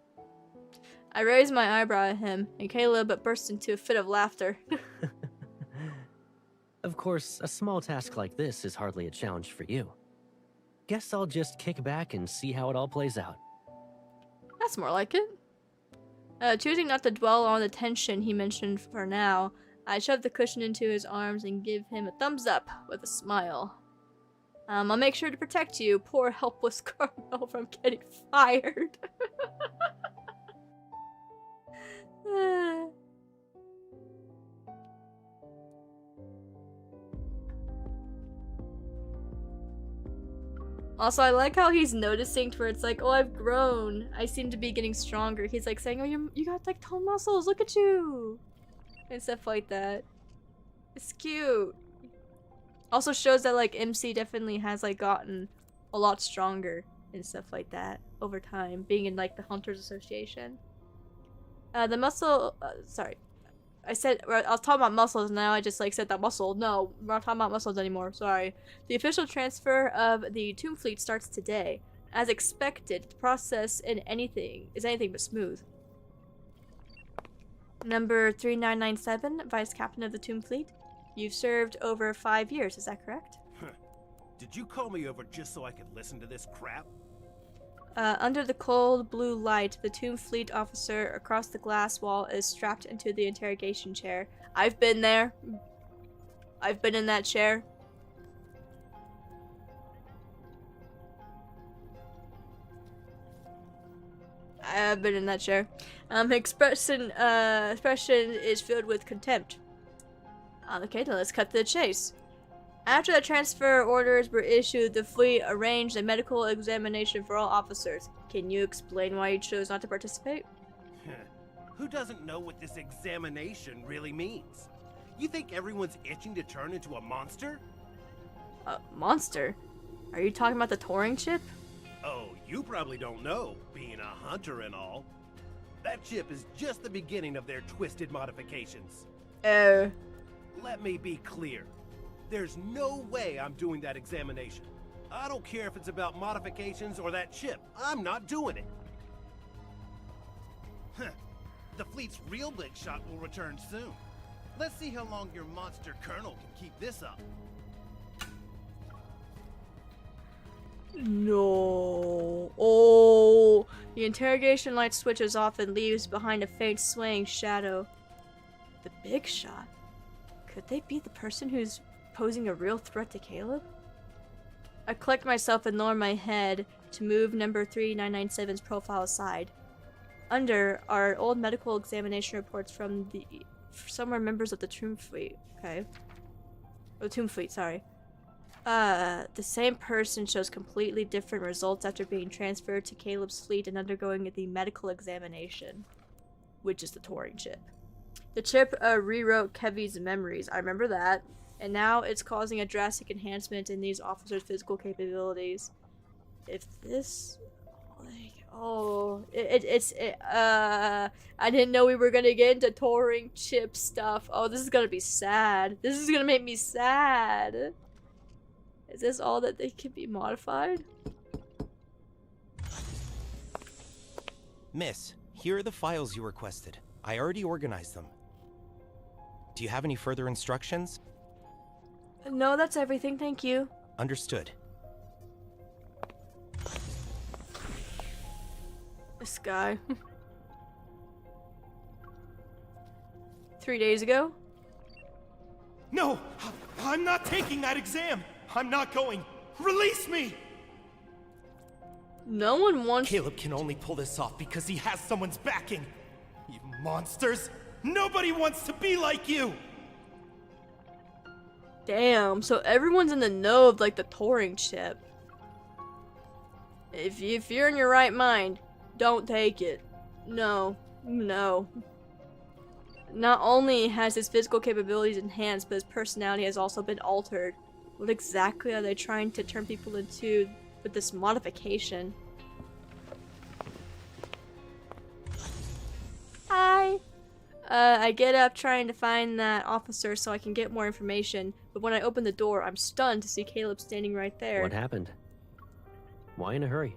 I raise my eyebrow at him, and Caleb bursts into a fit of laughter. Of course, a small task like this is hardly a challenge for you. Guess I'll just kick back and see how it all plays out. That's more like it. Choosing not to dwell on the tension he mentioned for now, I shove the cushion into his arms and give him a thumbs up with a smile. I'll make sure to protect you, poor helpless Carmel, from getting fired. Also, I like how he's noticing to where it's like, oh, I've grown. I seem to be getting stronger. He's like saying, oh, you got like tone muscles. Look at you. And stuff like that. It's cute. Also shows that like MC definitely has like gotten a lot stronger and stuff like that over time, being in like the Hunters Association. The muscle, sorry. I was talking about muscles, now I just like said that muscle. No, we're not talking about muscles anymore, sorry. The official transfer of the Tomb Fleet starts today. As expected, the process is anything but smooth. Number 3997, Vice Captain of the Tomb Fleet. You've served over 5 years, is that correct? Did you call me over just so I could listen to this crap? Under the cold blue light, the Tomb Fleet officer across the glass wall is strapped into the interrogation chair. I've been there. I've been in that chair. Yeah, I've been in that chair. Expression is filled with contempt. Okay, now let's cut to the chase. After the transfer orders were issued, the fleet arranged a medical examination for all officers. Can you explain why you chose not to participate? Who doesn't know what this examination really means? You think everyone's itching to turn into a monster? A monster? Are you talking about the Turing chip? Oh, you probably don't know, being a hunter and all. That chip is just the beginning of their twisted modifications. Oh. Let me be clear. There's no way I'm doing that examination. I don't care if it's about modifications or that chip. I'm not doing it. The fleet's real big shot will return soon. Let's see how long your monster colonel can keep this up. No. Oh. The interrogation light switches off and leaves behind a faint swaying shadow. The big shot? Could they be the person who's posing a real threat to Caleb? I collect myself and lower my head to move number 3997's profile aside. Under are old medical examination reports from some are members of the Tomb Fleet. Okay. Or the Tomb Fleet, sorry. The same person shows completely different results after being transferred to Caleb's fleet and undergoing the medical examination, which is the Turing chip. The chip rewrote Kevy's memories. I remember that. And now it's causing a drastic enhancement in these officers' physical capabilities. If this... I didn't know we were gonna get into Turing chip stuff. Oh, this is gonna be sad. This is gonna make me sad. Is this all that they can be modified? Miss, here are the files you requested. I already organized them. Do you have any further instructions? No, that's everything, thank you. Understood. This guy. 3 days ago? No! I'm not taking that exam! I'm not going! Release me! No one wants... Caleb can only pull this off because he has someone's backing! You monsters! Nobody wants to be like you! Damn, so everyone's in the know of, like, the Turing chip. If you're in your right mind, don't take it. No. No. Not only has his physical capabilities enhanced, but his personality has also been altered. What exactly are they trying to turn people into with this modification? Hi! I get up trying to find that officer so I can get more information, but when I open the door, I'm stunned to see Caleb standing right there. What happened? Why in a hurry?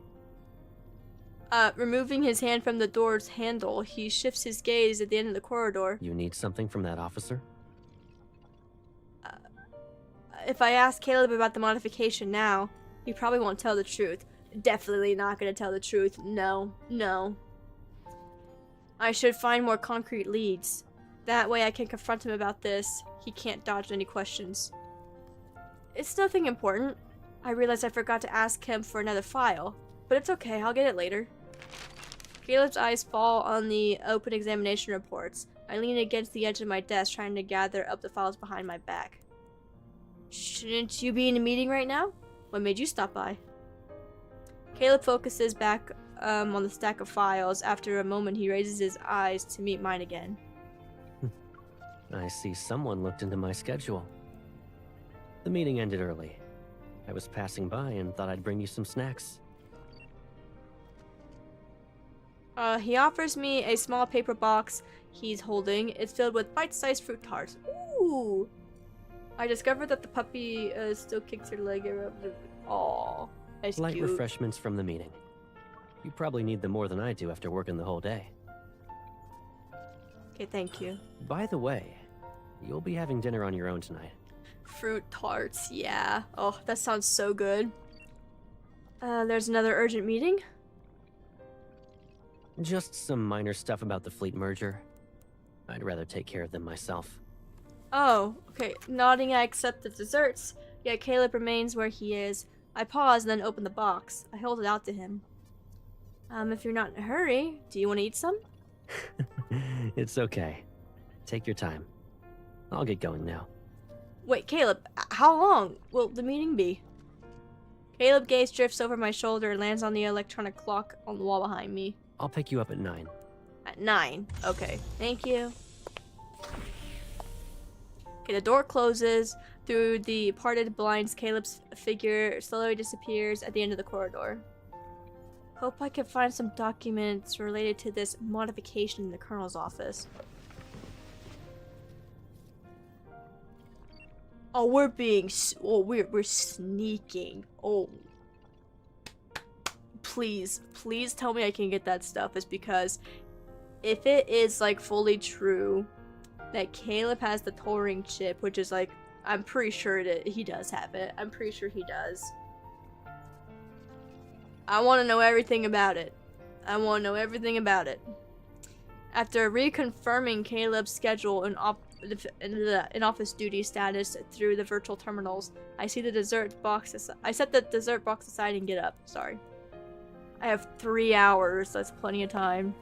Removing his hand from the door's handle, he shifts his gaze at the end of the corridor. You need something from that officer? If I ask Caleb about the modification now, he probably won't tell the truth. Definitely not gonna tell the truth. No. No. I should find more concrete leads. That way I can confront him about this. He can't dodge any questions. It's nothing important. I realized I forgot to ask him for another file, but it's okay, I'll get it later. Caleb's eyes fall on the open examination reports. I lean against the edge of my desk trying to gather up the files behind my back. Shouldn't you be in a meeting right now? What made you stop by? Caleb focuses back on the stack of files. After a moment, he raises his eyes to meet mine again. I see someone looked into my schedule. The meeting ended early. I was passing by and thought I'd bring you some snacks. He offers me a small paper box he's holding. It's filled with bite-sized fruit tarts. Ooh! I discovered that the puppy still kicks her leg around. Aww, that's Light cute. refreshments from the meeting. You probably need them more than I do after working the whole day. Okay, thank you. By the way, you'll be having dinner on your own tonight. Fruit tarts, yeah. Oh, that sounds so good. There's another urgent meeting? Just some minor stuff about the fleet merger. I'd rather take care of them myself. Oh, okay. Nodding, I accept the desserts. Yet Caleb remains where he is. I pause and then open the box. I hold it out to him. If you're not in a hurry, do you want to eat some? It's okay. Take your time. I'll get going now. Wait, Caleb, how long will the meeting be? Caleb gaze drifts over my shoulder and lands on the electronic clock on the wall behind me. I'll pick you up at 9. At 9. Okay, thank you. Okay, the door closes. Through the parted blinds, Caleb's figure slowly disappears at the end of the corridor. Hope I can find some documents related to this modification in the Colonel's office. Oh, we're being... we're sneaking. Oh. Please tell me I can get that stuff. Is because if it is, like, fully true that Caleb has the Turing chip, which is, like, I'm pretty sure that he does have it. I'm pretty sure he does. I want to know everything about it. I want to know everything about it. After reconfirming Caleb's schedule and in-office duty status through the virtual terminals, I see the dessert box. I set the dessert box aside and get up. Sorry. I have 3 hours. That's plenty of time.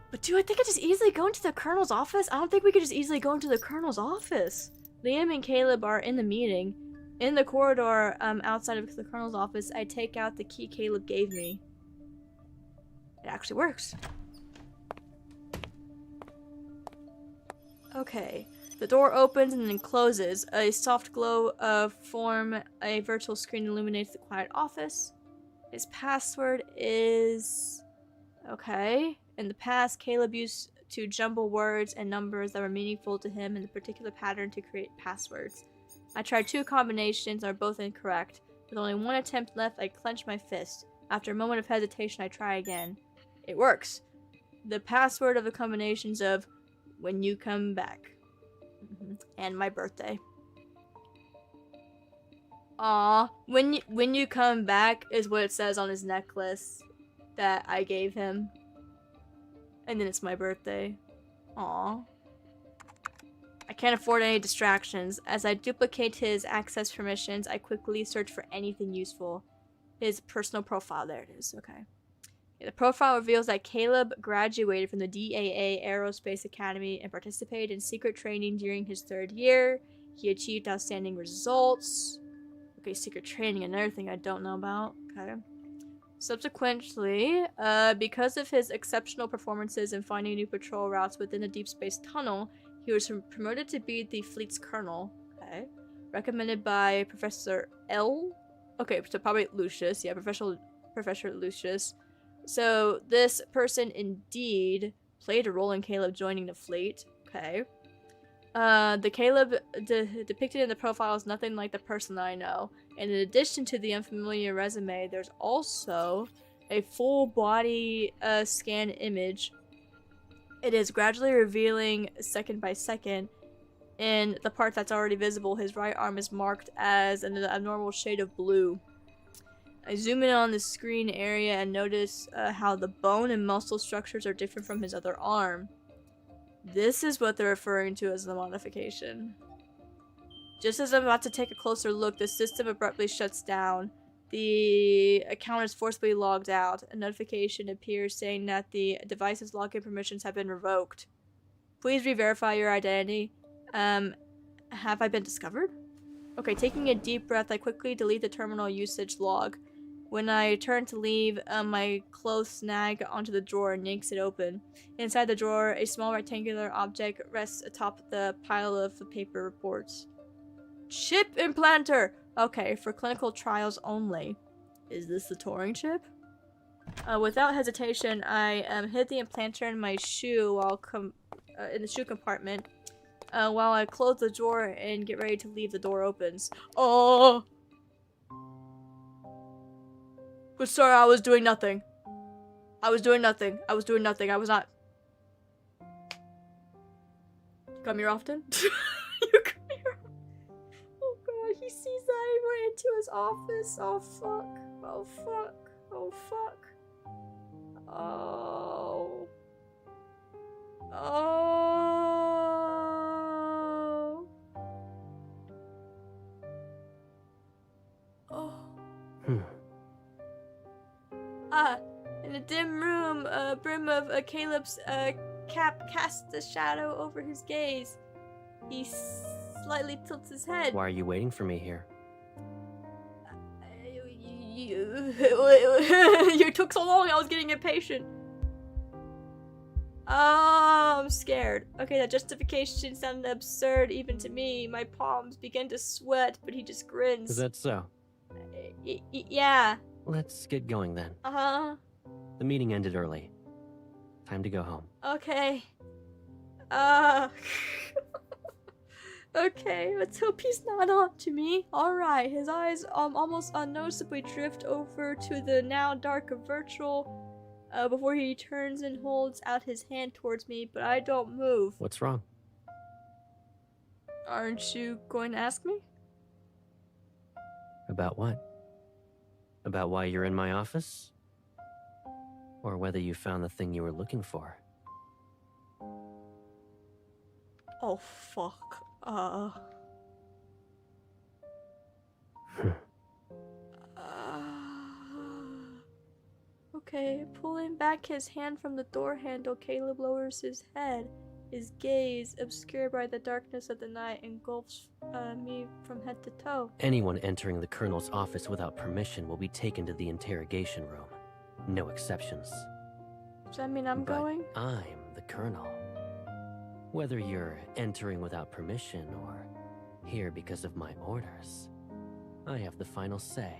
But dude, I think I just easily go into the Colonel's office. I don't think we could just easily go into the Colonel's office. Liam and Caleb are in the meeting. In the corridor outside of the Colonel's office, I take out the key Caleb gave me. It actually works. Okay. The door opens and then closes. A soft glow form a virtual screen illuminates the quiet office. His password is... Okay. In the past, Caleb used to jumble words and numbers that were meaningful to him in a particular pattern to create passwords. I tried 2 combinations and are both incorrect. With only 1 attempt left, I clench my fist. After a moment of hesitation, I try again. It works. The password of the combinations of when you come back. And my birthday. Aw, when you come back is what it says on his necklace that I gave him. And then it's my birthday. Aw. I can't afford any distractions. As I duplicate his access permissions, I quickly search for anything useful. His personal profile. There it is. Okay. The profile reveals that Caleb graduated from the DAA Aerospace Academy and participated in secret training during his 3rd year. He achieved outstanding results. Okay, secret training, another thing I don't know about. Okay. Subsequently, because of his exceptional performances in finding new patrol routes within the Deep Space Tunnel, he was promoted to be the fleet's colonel. Okay. Recommended by Professor L. Okay, so probably Lucius. Yeah, Professor Lucius. So this person indeed played a role in Caleb joining the fleet. Okay. The Caleb depicted in the profile is nothing like the person that I know. And in addition to the unfamiliar resume, there's also a full body scan image. It is gradually revealing second by second. In the part that's already visible, his right arm is marked as an abnormal shade of blue. I zoom in on the screen area and notice how the bone and muscle structures are different from his other arm. This is what they're referring to as the modification. Just as I'm about to take a closer look, the system abruptly shuts down. The account is forcibly logged out. A notification appears saying that the device's login permissions have been revoked. Please re-verify your identity. Have I been discovered? Okay, taking a deep breath, I quickly delete the terminal usage log. When I turn to leave, my clothes snag onto the drawer and yanks it open. Inside the drawer, a small rectangular object rests atop the pile of paper reports. Chip implanter! Okay, for clinical trials only. Is this the Turing chip? Without hesitation, I hid the implanter in my shoe while in the shoe compartment. While I close the drawer and get ready to leave, the door opens. Oh! But sir, I was doing nothing. I was doing nothing. I was not. You come here often? You come here. Oh god, he sees that I went into his office. Oh fuck. Oh fuck. Oh fuck. Oh. Oh. Oh. In a dim room, a brim of Caleb's cap casts a shadow over his gaze. He slightly tilts his head. Why are you waiting for me here? You took so long, I was getting impatient. Oh, I'm scared. Okay, that justification sounded absurd even to me. My palms began to sweat, but he just grins. Is that so? Yeah. Let's get going then. Uh-huh. The meeting ended early. Time to go home. Okay. Okay, let's hope he's not on to me. Alright, his eyes almost unnoticeably drift over to the now dark virtual before he turns and holds out his hand towards me, but I don't move. What's wrong? Aren't you going to ask me? About what? About why you're in my office? Or whether you found the thing you were looking for? Oh, fuck. Okay, pulling back his hand from the door handle, Caleb lowers his head. His gaze, obscured by the darkness of the night, engulfs me from head to toe. Anyone entering the Colonel's office without permission will be taken to the interrogation room. No exceptions. Does that mean I'm But going? I'm the Colonel. Whether you're entering without permission or here because of my orders, I have the final say.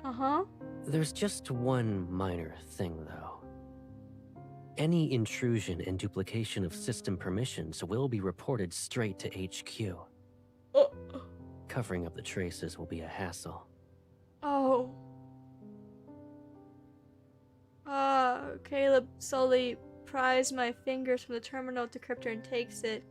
Uh-huh. There's just one minor thing, though. Any intrusion and duplication of system permissions will be reported straight to HQ. Covering up the traces will be a hassle. Oh. Caleb slowly pries my fingers from the terminal decryptor and takes it.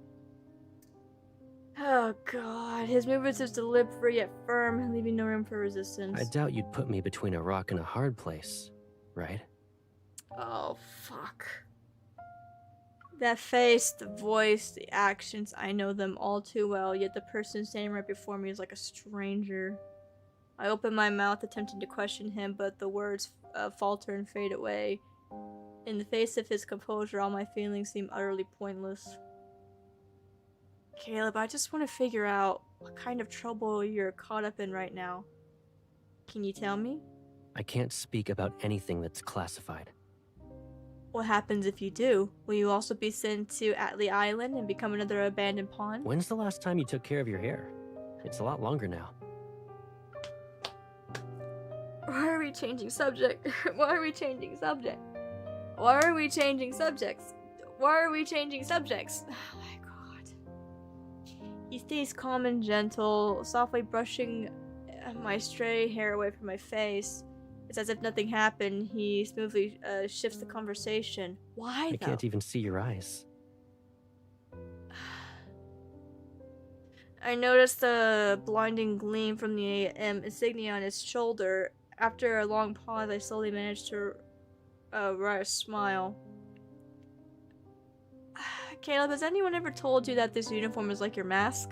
Oh god, his movements is deliberate yet firm, leaving no room for resistance. I doubt you'd put me between a rock and a hard place, right? Oh, fuck. That face, the voice, the actions, I know them all too well, yet the person standing right before me is like a stranger. I open my mouth attempting to question him, but the words falter and fade away. In the face of his composure, all my feelings seem utterly pointless. Caleb, I just want to figure out what kind of trouble you're caught up in right now. Can you tell me? I can't speak about anything that's classified. What happens if you do? Will you also be sent to Atlee Island and become another abandoned pawn? When's the last time you took care of your hair? It's a lot longer now. Why are we changing subject? Why are we changing subject? Why are we changing subjects? Why are we changing subjects? Oh my god. He stays calm and gentle, softly brushing my stray hair away from my face. It's as if nothing happened. He smoothly shifts the conversation. Why, I can't even see your eyes. I noticed the blinding gleam from the insignia on his shoulder. After a long pause, I slowly managed to write a smile. Caleb, has anyone ever told you that this uniform is like your mask?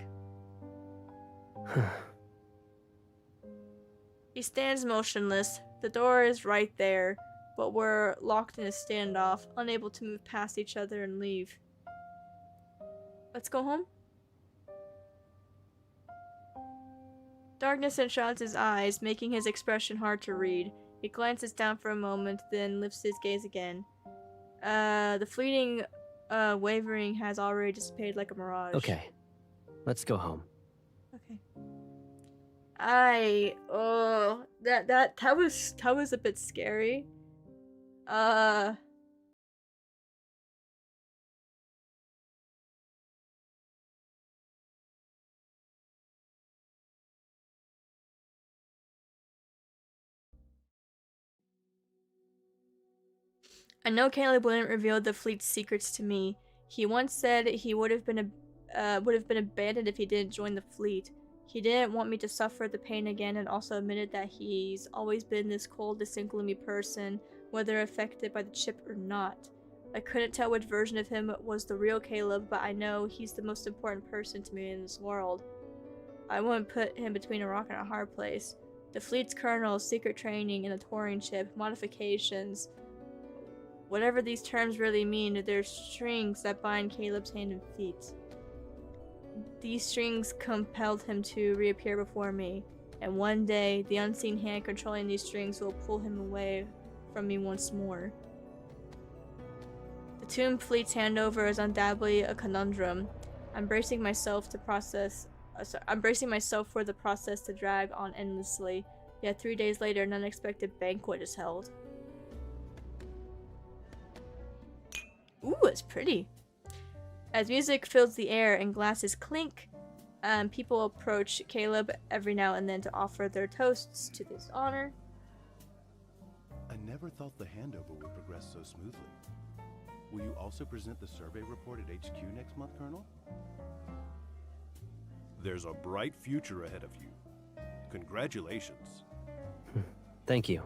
He stands motionless. The door is right there, but we're locked in a standoff, unable to move past each other and leave. Let's go home? Darkness enshrouds his eyes, making his expression hard to read. He glances down for a moment, then lifts his gaze again. The fleeting wavering has already dissipated like a mirage. Okay, let's go home. Okay. That was a bit scary. I know Caleb wouldn't reveal the fleet's secrets to me. He once said he would have been abandoned if he didn't join the fleet. He didn't want me to suffer the pain again, and also admitted that he's always been this cold, distant, gloomy person, whether affected by the chip or not. I couldn't tell which version of him was the real Caleb, but I know he's the most important person to me in this world. I wouldn't put him between a rock and a hard place. The fleet's colonel, secret training in a touring ship, modifications. Whatever these terms really mean, they're strings that bind Caleb's hand and feet. These strings compelled him to reappear before me, and one day, the unseen hand controlling these strings will pull him away from me once more. The Tomb Fleet's handover is undoubtedly a conundrum. I'm bracing myself for the process to drag on endlessly, yet 3 days later an unexpected banquet is held. Ooh, it's pretty. As music fills the air and glasses clink, people approach Caleb every now and then to offer their toasts to his honor. I never thought the handover would progress so smoothly. Will you also present the survey report at HQ next month, Colonel? There's a bright future ahead of you. Congratulations. Thank you.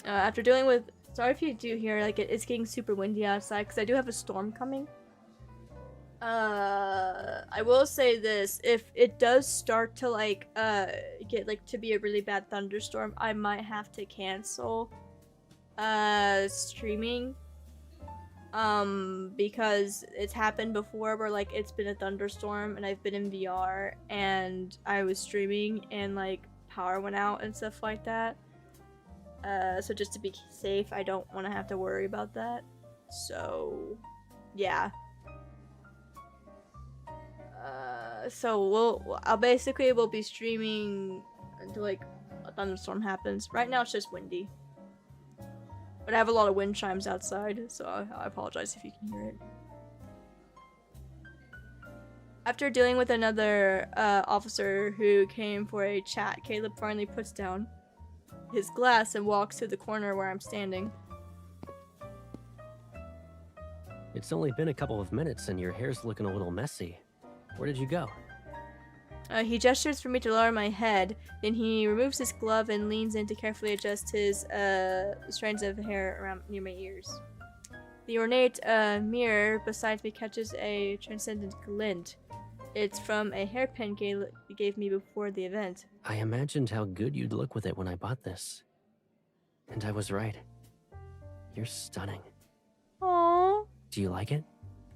After dealing with... Sorry if you do hear, like, it's getting super windy outside, because I do have a storm coming. I will say this. If it does start to, like, get, like, to be a really bad thunderstorm, I might have to cancel, streaming. Because it's happened before where, like, it's been a thunderstorm and I've been in VR and I was streaming and, like, power went out and stuff like that. So just to be safe, I don't want to have to worry about that. So, yeah. So I'll basically will be streaming until, like, a thunderstorm happens. Right now it's just windy. But I have a lot of wind chimes outside, so I apologize if you can hear it. After dealing with another officer who came for a chat, Caleb finally puts down his glass and walks to the corner where I'm standing. It's only been a couple of minutes and your hair's looking a little messy. Where did you go? He gestures for me to lower my head, then he removes his glove and leans in to carefully adjust his strands of hair around near my ears. The ornate mirror beside me catches a transcendent glint. It's from a hairpin he gave me before the event. I imagined how good you'd look with it when I bought this. And I was right. You're stunning. Aww. Do you like it?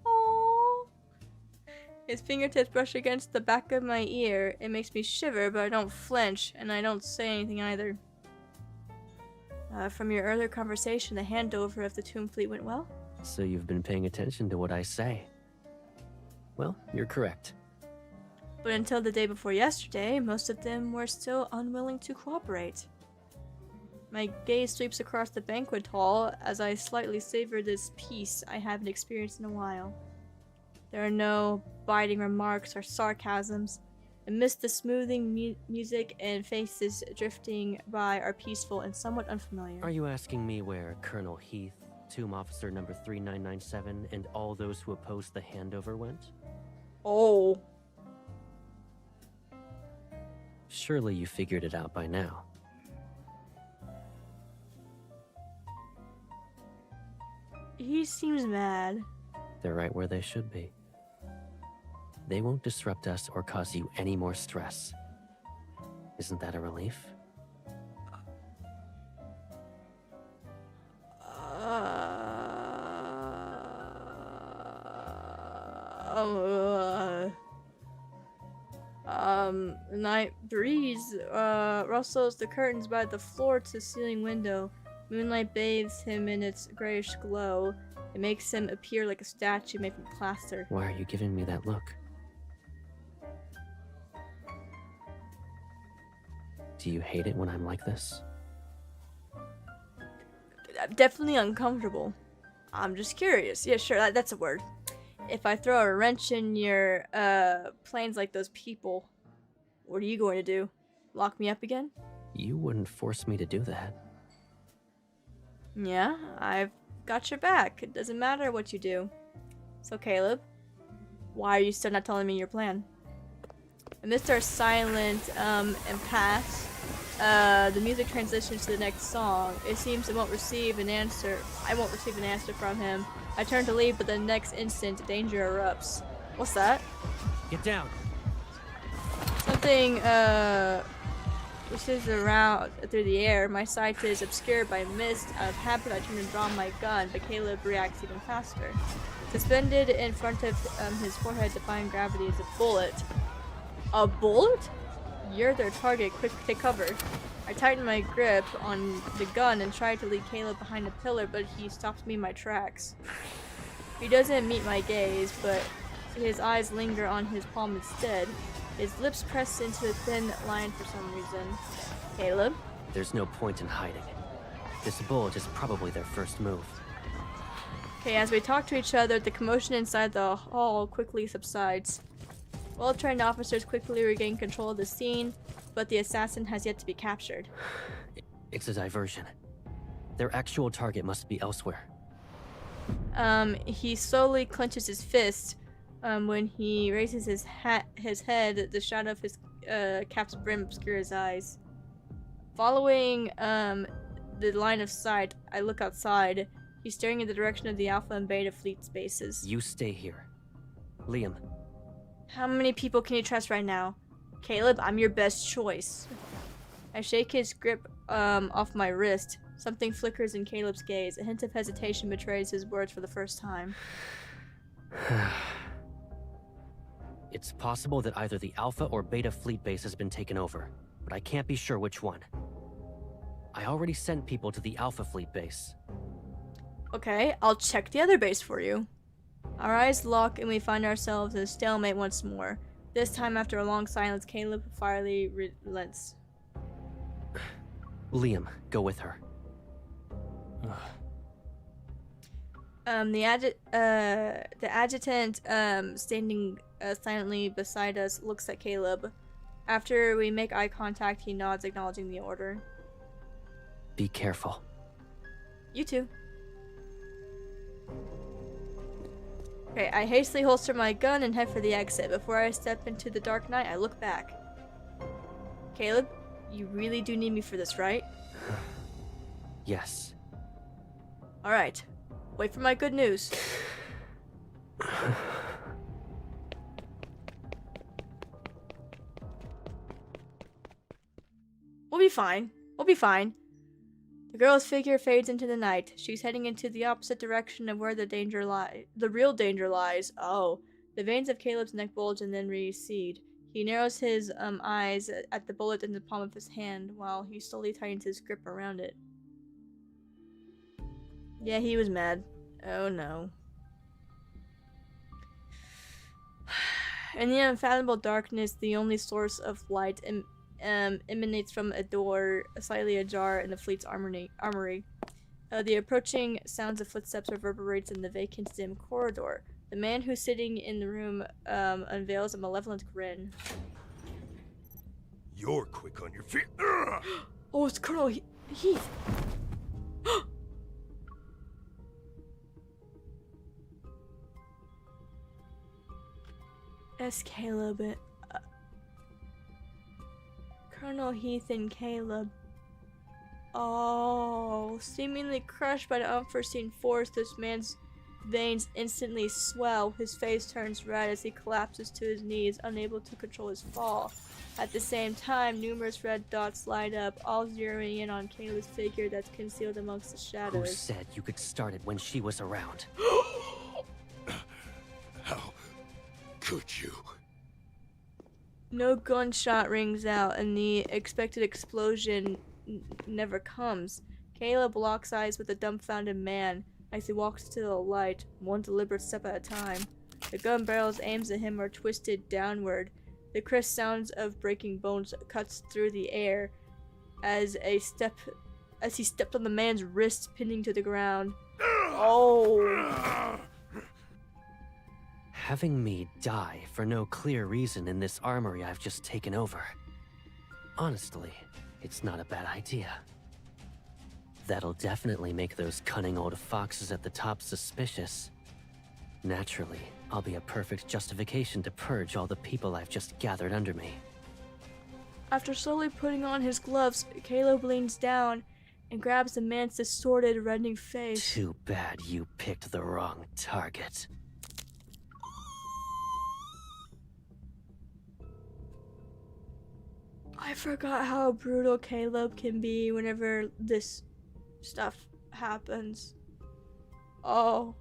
Aww. His fingertips brush against the back of my ear. It makes me shiver, but I don't flinch, and I don't say anything either. From your earlier conversation, the handover of the Tomb Fleet went well? So you've been paying attention to what I say. Well, you're correct. But until the day before yesterday, most of them were still unwilling to cooperate. My gaze sweeps across the banquet hall as I slightly savor this peace I haven't experienced in a while. There are no biting remarks or sarcasms. Amidst the smoothing music and faces drifting by are peaceful and somewhat unfamiliar. Are you asking me where Colonel Heath, Tomb Officer number 3997, and all those who opposed the handover went? Oh. Surely you figured it out by now. He seems mad. They're right where they should be. They won't disrupt us or cause you any more stress. Isn't that a relief? The night breeze rustles the curtains by the floor-to-ceiling window. Moonlight bathes him in its grayish glow. It makes him appear like a statue made from plaster. Why are you giving me that look? Do you hate it when I'm like this? I'm definitely uncomfortable. I'm just curious. Yeah, sure, that's a word. If I throw a wrench in your plans like those people, what are you going to do? Lock me up again? You wouldn't force me to do that. Yeah, I've got your back. It doesn't matter what you do. So Caleb, why are you still not telling me your plan? Amidst our silent impasse, the music transitions to the next song. It seems I won't receive an answer from him. I turn to leave, but the next instant, danger erupts. What's that? Get down! Some something whistles around through the air. My sight is obscured by mist. Out of habit, I turn to draw my gun, but Caleb reacts even faster. Suspended in front of his forehead, defying gravity, is a bullet. A bullet? You're their target. Quick, take cover. I tighten my grip on the gun and try to lead Caleb behind a pillar, but he stops me in my tracks. He doesn't meet my gaze, but his eyes linger on his palm instead. His lips press into a thin line for some reason. Caleb? There's no point in hiding. This bullet is probably their first move. Okay, as we talk to each other, the commotion inside the hall quickly subsides. Well-trained officers quickly regain control of the scene, but the assassin has yet to be captured. It's a diversion. Their actual target must be elsewhere. He slowly clenches his fist. When he raises his head, the shadow of his cap's brim obscures his eyes. Following the line of sight, I look outside. He's staring in the direction of the Alpha and Beta fleet bases. You stay here. Liam. How many people can you trust right now? Caleb, I'm your best choice. I shake his grip off my wrist. Something flickers in Caleb's gaze. A hint of hesitation betrays his words for the first time. It's possible that either the Alpha or Beta fleet base has been taken over, but I can't be sure which one. I already sent people to the Alpha fleet base. Okay, I'll check the other base for you. Our eyes lock and we find ourselves in a stalemate once more. This time, after a long silence, Caleb finally relents. Liam, go with her. The adjutant, standing silently beside us, looks at Caleb. After we make eye contact, he nods, acknowledging the order. Be careful. You too. Okay, I hastily holster my gun and head for the exit. Before I step into the dark night, I look back. Caleb, you really do need me for this, right? Yes. Alright. Wait for my good news. We'll be fine. We'll be fine. The girl's figure fades into the night. She's heading into the opposite direction of where the real danger lies. Oh. The veins of Caleb's neck bulge and then recede. He narrows his eyes at the bullet in the palm of his hand while he slowly tightens his grip around it. Yeah, he was mad. Oh no. In the unfathomable darkness, the only source of light emanates from a door slightly ajar in the fleet's armory. The approaching sounds of footsteps reverberates in the vacant, dim corridor. The man who's sitting in the room unveils a malevolent grin. You're quick on your feet. Oh, it's Colonel Heath. Yes, Caleb. Colonel Heath and Caleb. Oh, seemingly crushed by the unforeseen force, this man's veins instantly swell. His face turns red as he collapses to his knees, unable to control his fall. At the same time, numerous red dots light up, all zeroing in on Caleb's figure that's concealed amongst the shadows. Who said you could start it when she was around? How could you? No gunshot rings out, and the expected explosion never comes. Caleb locks eyes with a dumbfounded man as he walks to the light, one deliberate step at a time. The gun barrel's aims at him are twisted downward. The crisp sounds of breaking bones cuts through the air as he stepped on the man's wrist, pinning to the ground. Oh! Having me die for no clear reason in this armory I've just taken over. Honestly, it's not a bad idea. That'll definitely make those cunning old foxes at the top suspicious. Naturally, I'll be a perfect justification to purge all the people I've just gathered under me. After slowly putting on his gloves, Caleb leans down and grabs the man's distorted, reddening face. Too bad you picked the wrong target. I forgot how brutal Caleb can be whenever this stuff happens. Oh.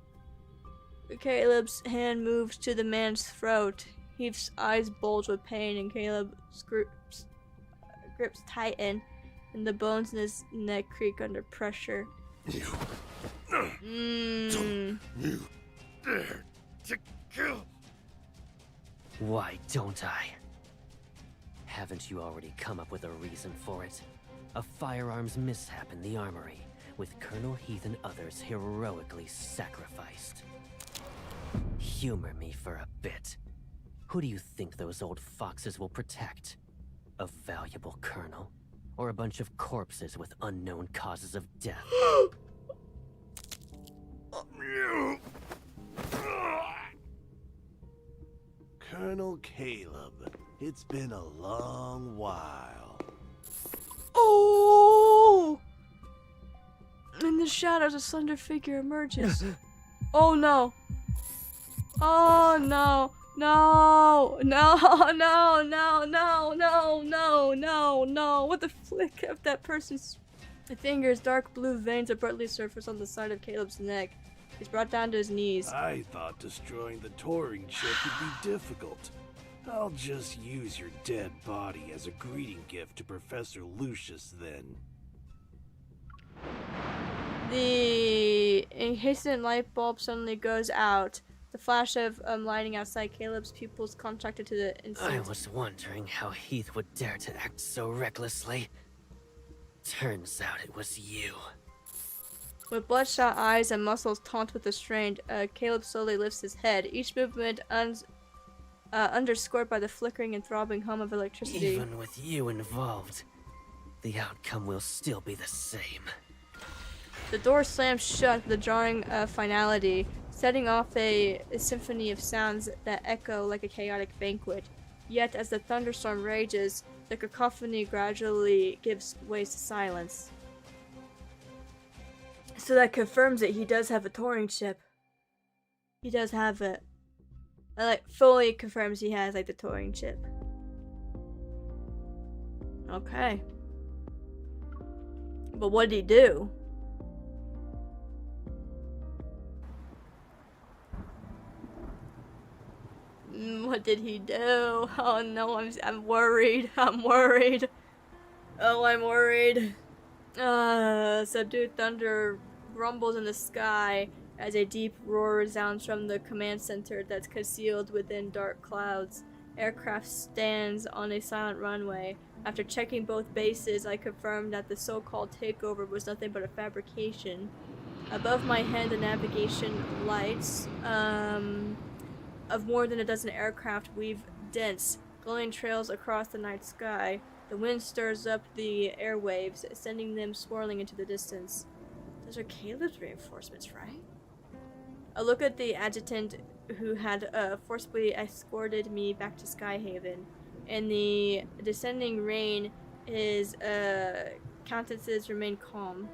Caleb's hand moves to the man's throat. Heath's eyes bulge with pain, and Caleb's grips tighten, and the bones in his neck creak under pressure. You dare to kill. Why don't I? Haven't you already come up with a reason for it? A firearms mishap in the armory, with Colonel Heath and others heroically sacrificed. Humor me for a bit. Who do you think those old foxes will protect? A valuable colonel? Or a bunch of corpses with unknown causes of death? Colonel Caleb, it's been a long while. Oh! In the shadows, a slender figure emerges. Oh no! Oh no! No! No! No! No! No! No! No! No! No! With the flick of that person's fingers, dark blue veins abruptly surface on the side of Caleb's neck. He's brought down to his knees. I thought destroying the touring ship would be difficult. I'll just use your dead body as a greeting gift to Professor Lucius then. The hastened light bulb suddenly goes out. The flash of lighting outside Caleb's pupils contracted to the instant. I was wondering how Heath would dare to act so recklessly. Turns out it was you. With bloodshot eyes and muscles taut with the strain, Caleb slowly lifts his head, each movement underscored by the flickering and throbbing hum of electricity. Even with you involved, the outcome will still be the same. The door slams shut with a jarring finality, setting off a symphony of sounds that echo like a chaotic banquet. Yet, as the thunderstorm rages, the cacophony gradually gives way to silence. So that confirms that he does have a touring ship. He does have it. Fully confirms he has, the touring ship. Okay. But what did he do? What did he do? Oh no, I'm worried. I'm worried. Oh, I'm worried. Subdued thunder rumbles in the sky as a deep roar resounds from the command center that's concealed within dark clouds. Aircraft stands on a silent runway. After checking both bases, I confirmed that the so-called takeover was nothing but a fabrication. Above my head, the navigation lights of more than a dozen aircraft weave dense, glowing trails across the night sky. The wind stirs up the airwaves, sending them swirling into the distance. Those are Caleb's reinforcements, right? I look at the adjutant who had forcibly escorted me back to Skyhaven. In the descending rain, his countenances remain calm.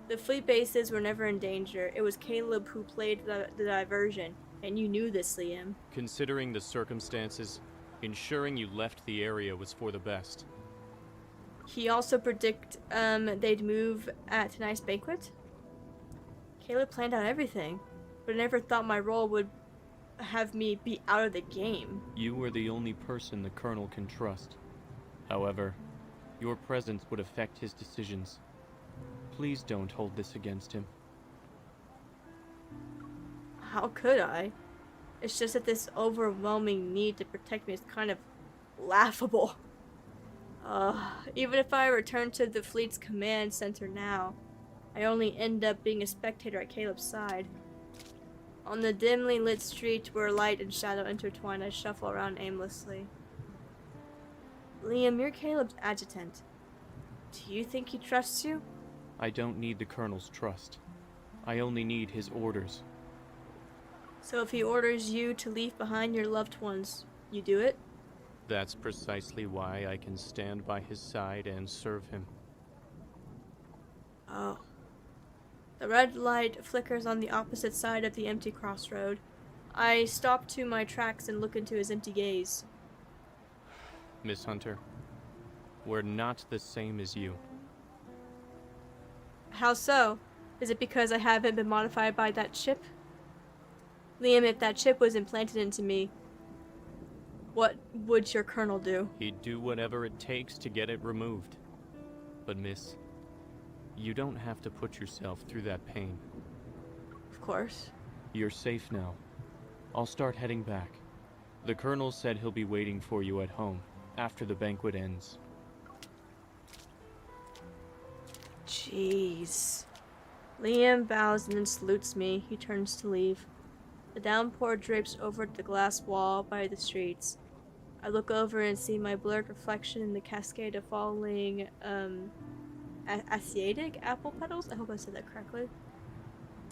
The fleet bases were never in danger. It was Caleb who played the diversion, and you knew this, Liam. Considering the circumstances, ensuring you left the area was for the best. He also predicted they'd move at tonight's banquet? Caleb planned out everything, but I never thought my role would have me be out of the game. You were the only person the Colonel can trust. However, your presence would affect his decisions. Please don't hold this against him. How could I? It's just that this overwhelming need to protect me is kind of laughable. Even if I return to the fleet's command center now, I only end up being a spectator at Caleb's side. On the dimly lit street where light and shadow intertwine, I shuffle around aimlessly. Liam, you're Caleb's adjutant. Do you think he trusts you? I don't need the Colonel's trust. I only need his orders. So if he orders you to leave behind your loved ones, you do it? That's precisely why I can stand by his side and serve him. Oh. The red light flickers on the opposite side of the empty crossroad. I stop to my tracks and look into his empty gaze. Miss Hunter, We're not the same as you. How so? Is it because I haven't been modified by that chip? Liam, if that chip was implanted into me, what would your colonel do? He'd do whatever it takes to get it removed. But miss, you don't have to put yourself through that pain. Of course. You're safe now. I'll start heading back. The colonel said he'll be waiting for you at home after the banquet ends. Jeez. Liam bows and then salutes me. He turns to leave. The downpour drapes over the glass wall by the streets. I look over and see my blurred reflection in the cascade of falling, Asiatic apple petals? I hope I said that correctly.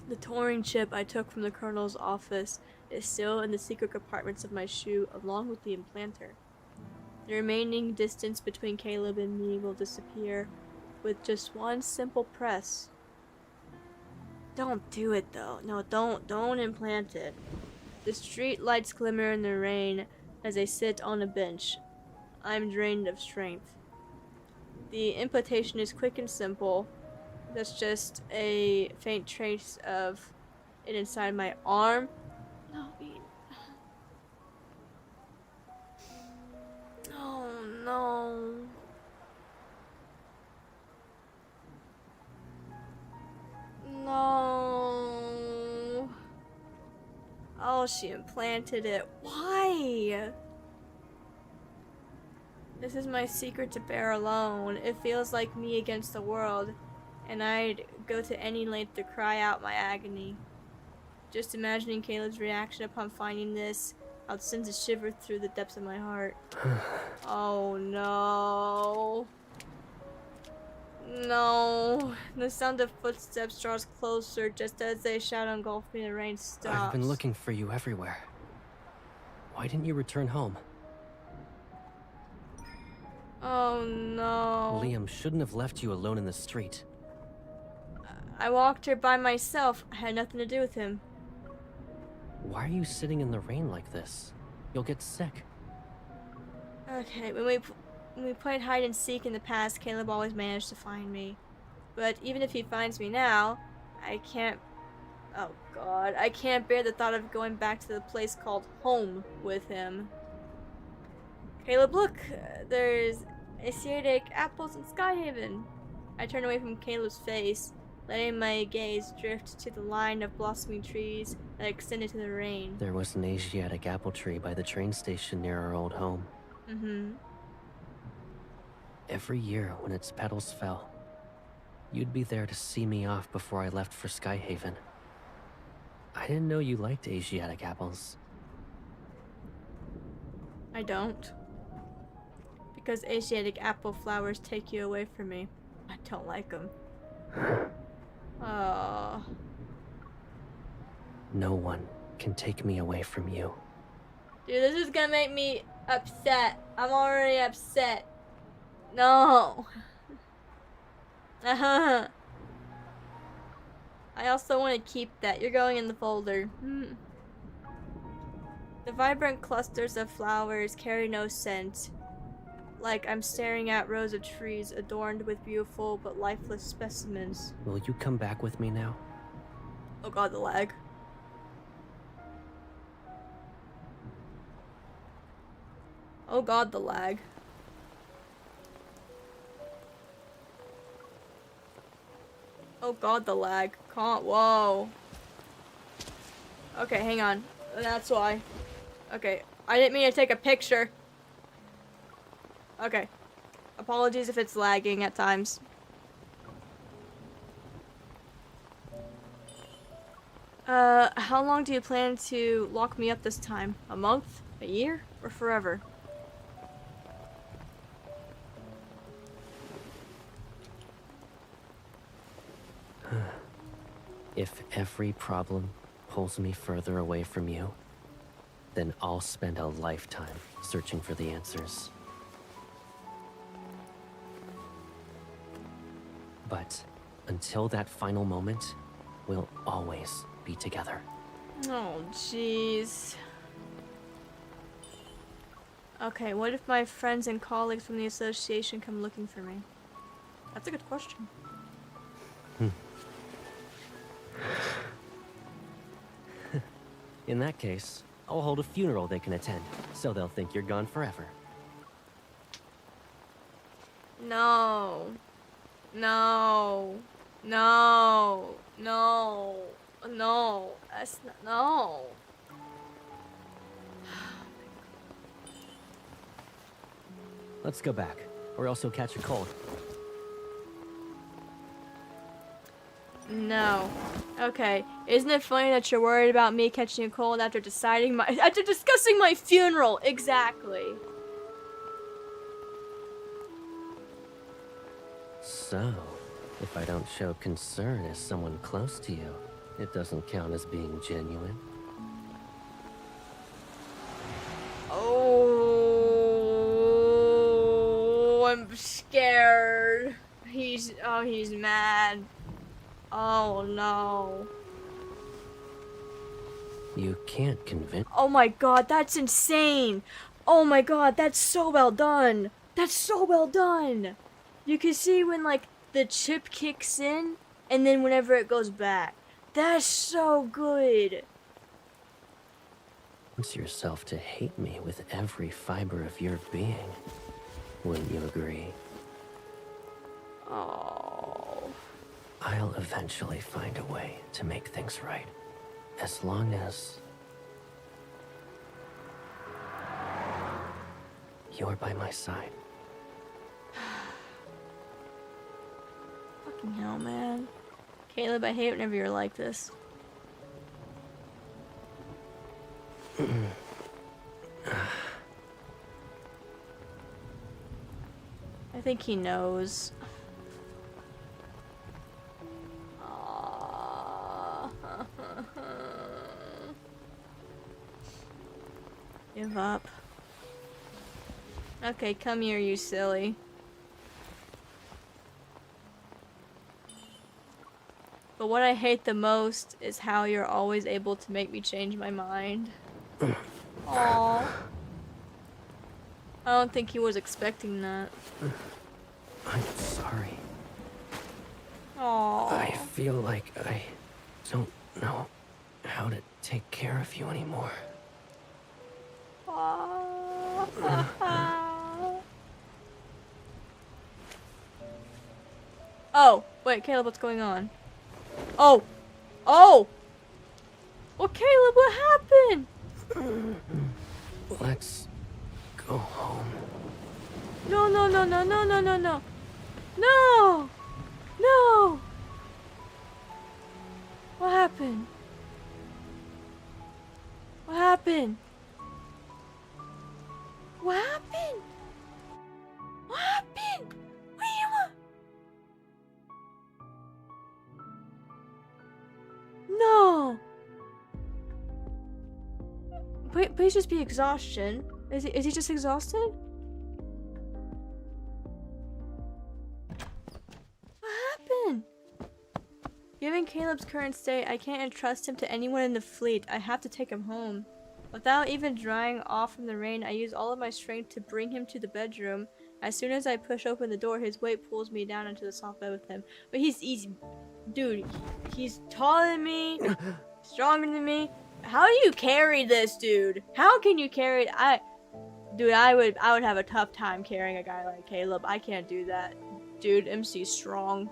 The touring chip I took from the colonel's office is still in the secret compartments of my shoe, along with the implanter. The remaining distance between Caleb and me will disappear with just one simple press. Don't do it though. No, don't implant it. The street lights glimmer in the rain as I sit on a bench. I'm drained of strength. The implantation is quick and simple. That's just a faint trace of it inside my arm. No, oh no. No. Oh, she implanted it. Why? This is my secret to bear alone. It feels like me against the world, and I'd go to any length to cry out my agony. Just imagining Caleb's reaction upon finding this, I'll send a shiver through the depths of my heart. Oh no. No. The sound of footsteps draws closer just as they shout engulf me. The rain stops. I've been looking for you everywhere. Why didn't you return home? Oh no. Liam shouldn't have left you alone in the street. I walked here by myself. I had nothing to do with him. Why are you sitting in the rain like this? You'll get sick. Okay, when we played hide and seek in the past, Caleb always managed to find me. But even if he finds me now, I can't... Oh god, I can't bear the thought of going back to the place called home with him. Caleb, look! There's Asiatic apples in Skyhaven. I turn away from Caleb's face, letting my gaze drift to the line of blossoming trees that extended to the rain. There was an Asiatic apple tree by the train station near our old home. Mm-hmm. Every year when its petals fell, you'd be there to see me off before I left for Skyhaven. I didn't know you liked Asiatic apples. I don't. Because Asiatic apple flowers take you away from me. I don't like them. Oh. No one can take me away from you. Dude, this is gonna make me upset. I'm already upset. No. I also want to keep that. You're going in the folder. The vibrant clusters of flowers carry no scent. Like I'm staring at rows of trees adorned with beautiful but lifeless specimens. Will you come back with me now? Oh god, the lag. Oh god, the lag. Oh god, the lag. Can't. Whoa. Okay, hang on. That's why. Okay, I didn't mean to take a picture. Okay. Apologies if it's lagging at times. How long do you plan to lock me up this time? A month? A year? Or forever? If every problem pulls me further away from you, then I'll spend a lifetime searching for the answers. But until that final moment, we'll always be together. Oh, jeez. Okay, what if my friends and colleagues from the association come looking for me? That's a good question. In that case, I'll hold a funeral they can attend, so they'll think you're gone forever. No. No. No. No. No. That's not. No. Let's go back, or else you'll catch a cold. No. Okay. Isn't it funny that you're worried about me catching a cold after discussing my funeral? Exactly. So, if I don't show concern as someone close to you, it doesn't count as being genuine. Oh, I'm scared. He's mad. Oh no. You can't convince. Oh my god, that's insane. Oh my god, that's so well done. That's so well done. You can see when like the chip kicks in and then whenever it goes back. That's so good. Convince yourself to hate me with every fiber of your being. Wouldn't you agree? Oh. I'll eventually find a way to make things right. As long as you're by my side. Fucking hell, man. Caleb, I hate whenever you're like this. I think he knows. Give up. Okay, come here, you silly. But what I hate the most is how you're always able to make me change my mind. Aww. I don't think he was expecting that. I'm sorry. Aww. I feel like I don't know how to take care of you anymore. Oh, wait, Caleb, what's going on? Oh! Oh! Well, Caleb, what happened? Let's go home. No, no, no, no, no, no, no, no. No! No! What happened? What happened? What happened? What happened? What do you want? No! Wait, please just be exhaustion. Is he just exhausted? What happened? Given Caleb's current state, I can't entrust him to anyone in the fleet. I have to take him home. Without even drying off from the rain, I use all of my strength to bring him to the bedroom. As soon as I push open the door, his weight pulls me down into the soft bed with him. But dude, he's taller than me, stronger than me. How do you carry this, dude? How can you carry it? Dude, I would have a tough time carrying a guy like Caleb. I can't do that. Dude, MC's strong.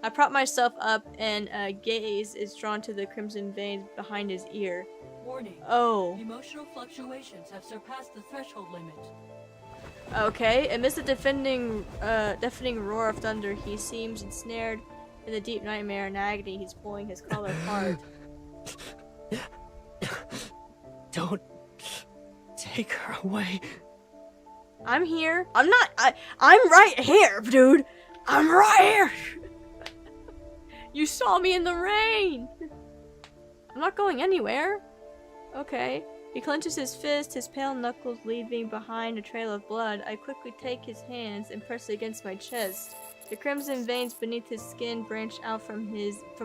I prop myself up and gaze is drawn to the crimson veins behind his ear. Warning. Oh. Emotional fluctuations have surpassed the threshold limit. Okay, amidst the deafening roar of thunder, he seems ensnared in the deep nightmare and agony. He's pulling his collar apart. Don't take her away. I'm here. I'm right here, dude. I'm right here. You saw me in the rain. I'm not going anywhere. Okay. He clenches his fist, his pale knuckles leaving behind a trail of blood. I quickly take his hands and press against my chest. The crimson veins beneath his skin branch out from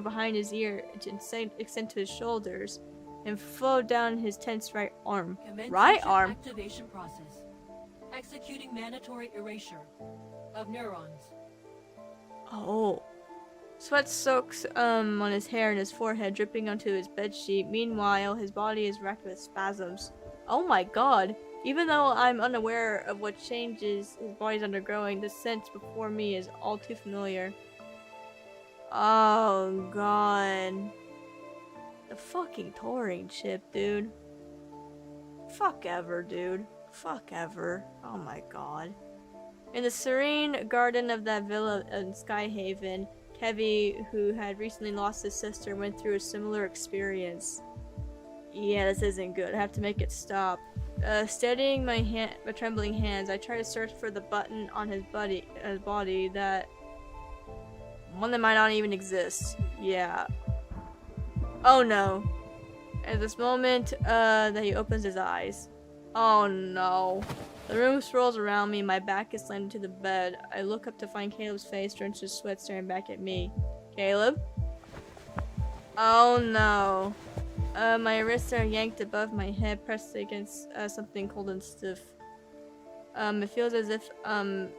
behind his ear to extend to his shoulders. and flow down his tense right arm. Commencing Right chip arm? activation process. Executing mandatory erasure of neurons. Oh. Sweat soaks on his hair and his forehead, dripping onto his bedsheet. Meanwhile, his body is racked with spasms. Oh my god. Even though I'm unaware of what changes his body's undergoing, the sense before me is all too familiar. Oh god. The fucking touring chip, dude. Fuck ever, dude. Fuck ever. Oh my god. In the serene garden of that villa in Skyhaven, Kevy, who had recently lost his sister, went through a similar experience. Yeah, this isn't good. I have to make it stop. Steadying my trembling hands, I try to search for the button on his body that... one that might not even exist. Yeah. Oh no. At this moment, that he opens his eyes. Oh no. The room swirls around me, my back is slanted to the bed. I look up to find Caleb's face drenched in sweat staring back at me. Caleb? Oh no. My wrists are yanked above my head, pressed against something cold and stiff. It feels as if, I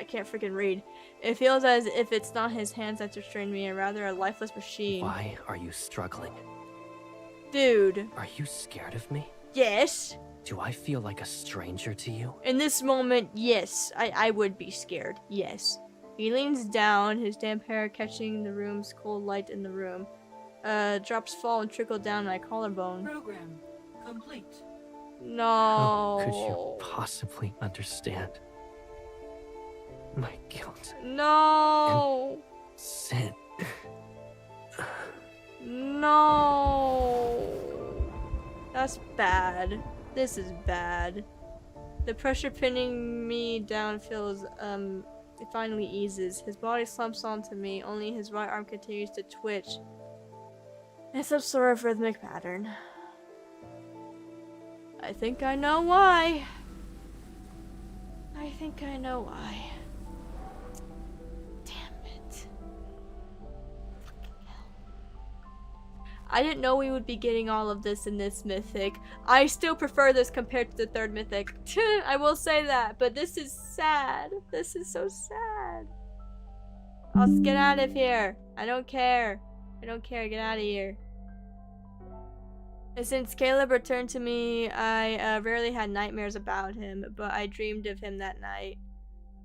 can't freaking read. It feels as if it's not his hands that restrain me, and rather a lifeless machine. Why are you struggling? Dude. Are you scared of me? Yes. Do I feel like a stranger to you? In this moment, yes. I would be scared. Yes. He leans down, his damp hair catching the room's cold light in the room. Drops fall and trickle down my collarbone. Program complete. No. How could you possibly understand my guilt? No. And sin. No. That's bad. This is bad. The pressure pinning me down feels, it finally eases. His body slumps onto me, only his right arm continues to twitch. In some sort of rhythmic pattern. I think I know why. I think I know why. Damn it. Fucking hell. I didn't know we would be getting all of this in this mythic. I still prefer this compared to the third mythic. I will say that, but this is sad. This is so sad. I'll get out of here. I don't care. I don't care. Get out of here. Since Caleb returned to me, I rarely had nightmares about him, but I dreamed of him that night.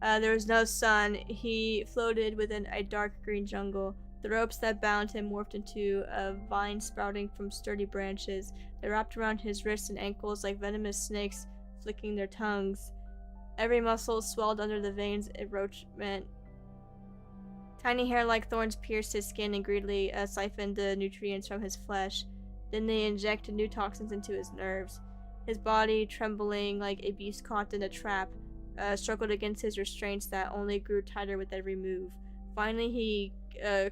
There was no sun. He floated within a dark green jungle. The ropes that bound him morphed into vines sprouting from sturdy branches. They wrapped around his wrists and ankles like venomous snakes, flicking their tongues. Every muscle swelled under the veins encroachment. Tiny hair-like thorns pierced his skin and greedily siphoned the nutrients from his flesh. Then they injected new toxins into his nerves. His body, trembling like a beast caught in a trap, struggled against his restraints that only grew tighter with every move. Finally, he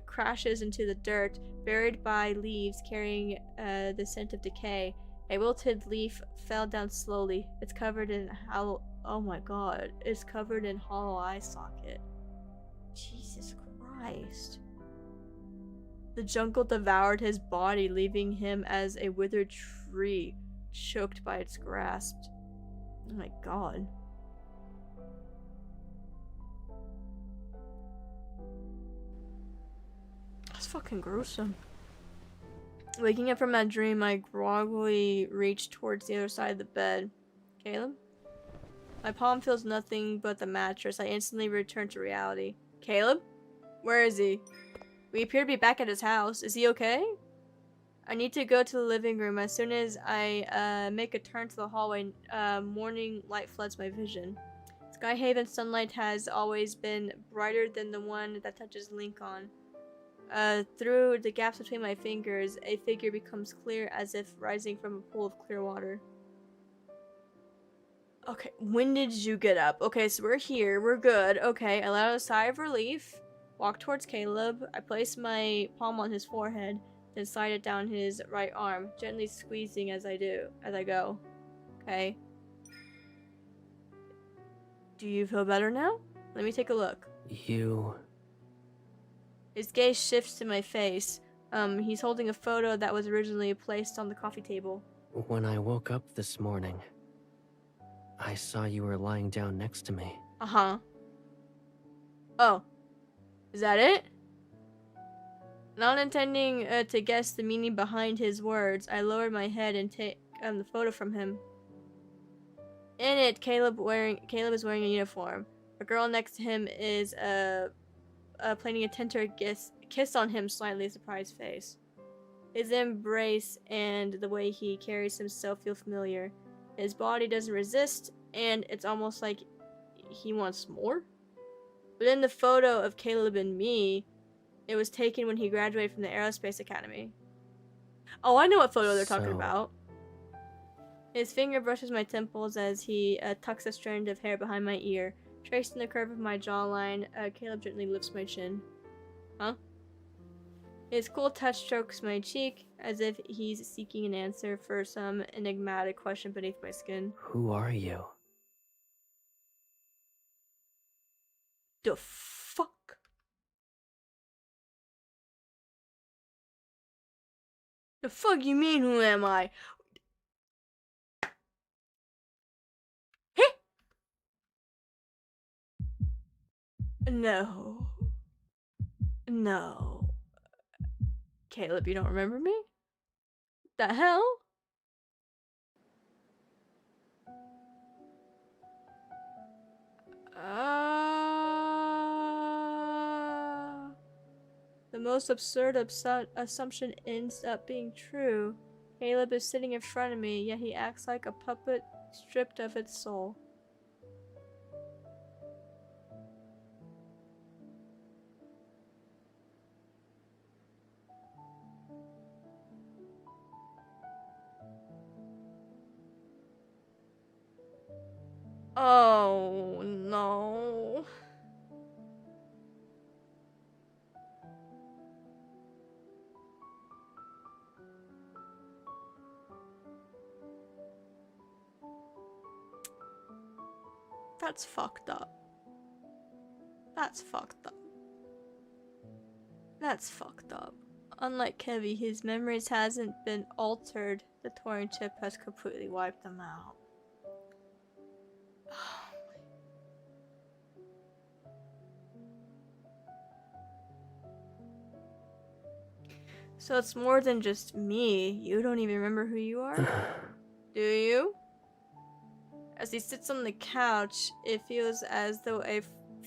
crashes into the dirt, buried by leaves carrying the scent of decay. A wilted leaf fell down slowly. It's covered in hollow... Oh my god. It's covered in hollow eye socket. Jesus Christ. The jungle devoured his body, leaving him as a withered tree, choked by its grasp. Oh my god. That's fucking gruesome. Waking up from that dream, I groggily reached towards the other side of the bed. Caleb? My palm feels nothing but the mattress. I instantly return to reality. Caleb? Where is he? We appear to be back at his house. Is he okay? I need to go to the living room. As soon as I make a turn to the hallway, morning light floods my vision. Skyhaven's sunlight has always been brighter than the one that touches Lincoln. Through the gaps between my fingers, a figure becomes clear as if rising from a pool of clear water. Okay, when did you get up? Okay, so we're here. We're good. Okay, I let out a sigh of relief. Walk towards Caleb. I place my palm on his forehead, then slide it down his right arm, gently squeezing as I go. Okay. Do you feel better now? Let me take a look. You... His gaze shifts to my face. He's holding a photo that was originally placed on the coffee table. When I woke up this morning, I saw you were lying down next to me. Uh-huh. Oh. Is that it? Not intending to guess the meaning behind his words, I lowered my head and take the photo from him. In it, Caleb is wearing a uniform. A girl next to him is planting a tender kiss on him, slightly surprised face. His embrace and the way he carries himself feel familiar. His body doesn't resist, and it's almost like he wants more. But in the photo of Caleb and me, it was taken when he graduated from the Aerospace Academy. Oh, I know what photo they're talking about. His finger brushes my temples as he tucks a strand of hair behind my ear. Tracing the curve of my jawline, Caleb gently lifts my chin. Huh? His cool touch strokes my cheek, as if he's seeking an answer for some enigmatic question beneath my skin. Who are you? The fuck? The fuck you mean, who am I? No. No. Caleb, you don't remember me? The hell? The most absurd assumption ends up being true. Caleb is sitting in front of me, yet he acts like a puppet stripped of its soul. Oh no. That's fucked up. That's fucked up. That's fucked up. Unlike Kevy, his memories hasn't been altered. The Turing chip has completely wiped them out. So it's more than just me. You don't even remember who you are? Do you? As he sits on the couch, it feels as though a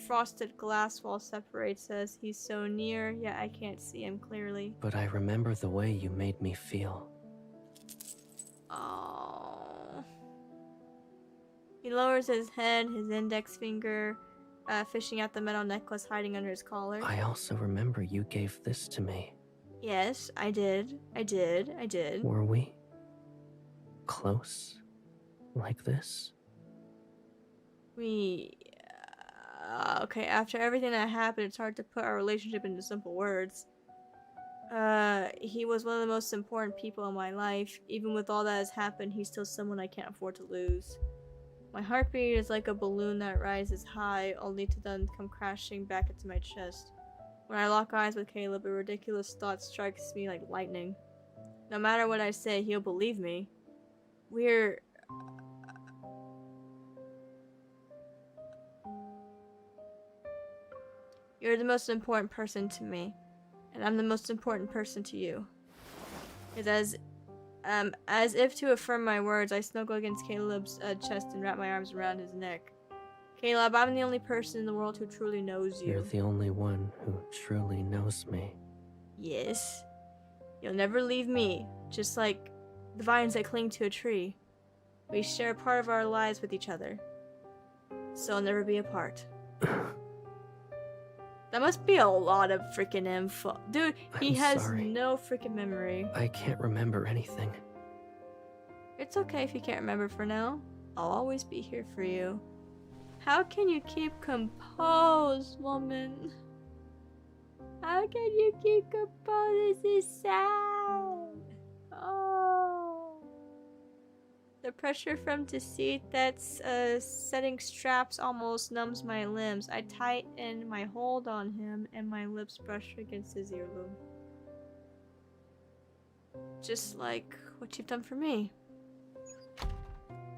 frosted glass wall separates us. He's so near, yet I can't see him clearly. But I remember the way you made me feel. Oh. He lowers his head, his index finger fishing out the metal necklace hiding under his collar. I also remember you gave this to me. Yes, I did. I did. Were we close like this? Okay, after everything that happened, it's hard to put our relationship into simple words. He was one of the most important people in my life. Even with all that has happened, he's still someone I can't afford to lose. My heartbeat is like a balloon that rises high, only to then come crashing back into my chest. When I lock eyes with Caleb, a ridiculous thought strikes me like lightning. No matter what I say, he'll believe me. You're the most important person to me, and I'm the most important person to you. It's as if to affirm my words, I snuggle against Caleb's chest and wrap my arms around his neck. Caleb, I'm the only person in the world who truly knows you. You're the only one who truly knows me. Yes. You'll never leave me, just like the vines that cling to a tree. We share a part of our lives with each other, so I'll never be apart. That must be a lot of freaking info. Dude, he has no freaking memory. I can't remember anything. It's okay if you can't remember for now. I'll always be here for you. How can you keep composed, woman? How can you keep composed? This is sad. Oh. The pressure from deceit that's setting straps almost numbs my limbs. I tighten my hold on him and my lips brush against his earlobe. just like what you've done for me.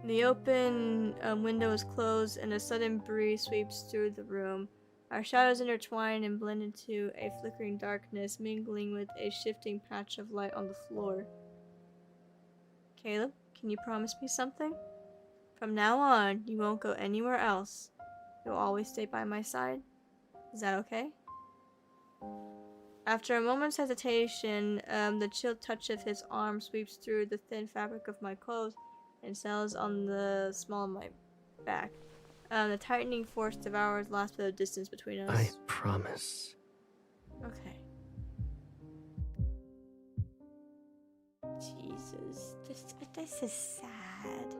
The open window is closed and a sudden breeze sweeps through the room. Our shadows intertwine and blend into a flickering darkness, mingling with a shifting patch of light on the floor. Caleb, can you promise me something? From now on, you won't go anywhere else. You'll always stay by my side. Is that okay? After a moment's hesitation, the chill touch of his arm sweeps through the thin fabric of my clothes and settles on the small of my back. The tightening force devours the last bit of distance between us. I promise. Okay. Jesus, this is sad.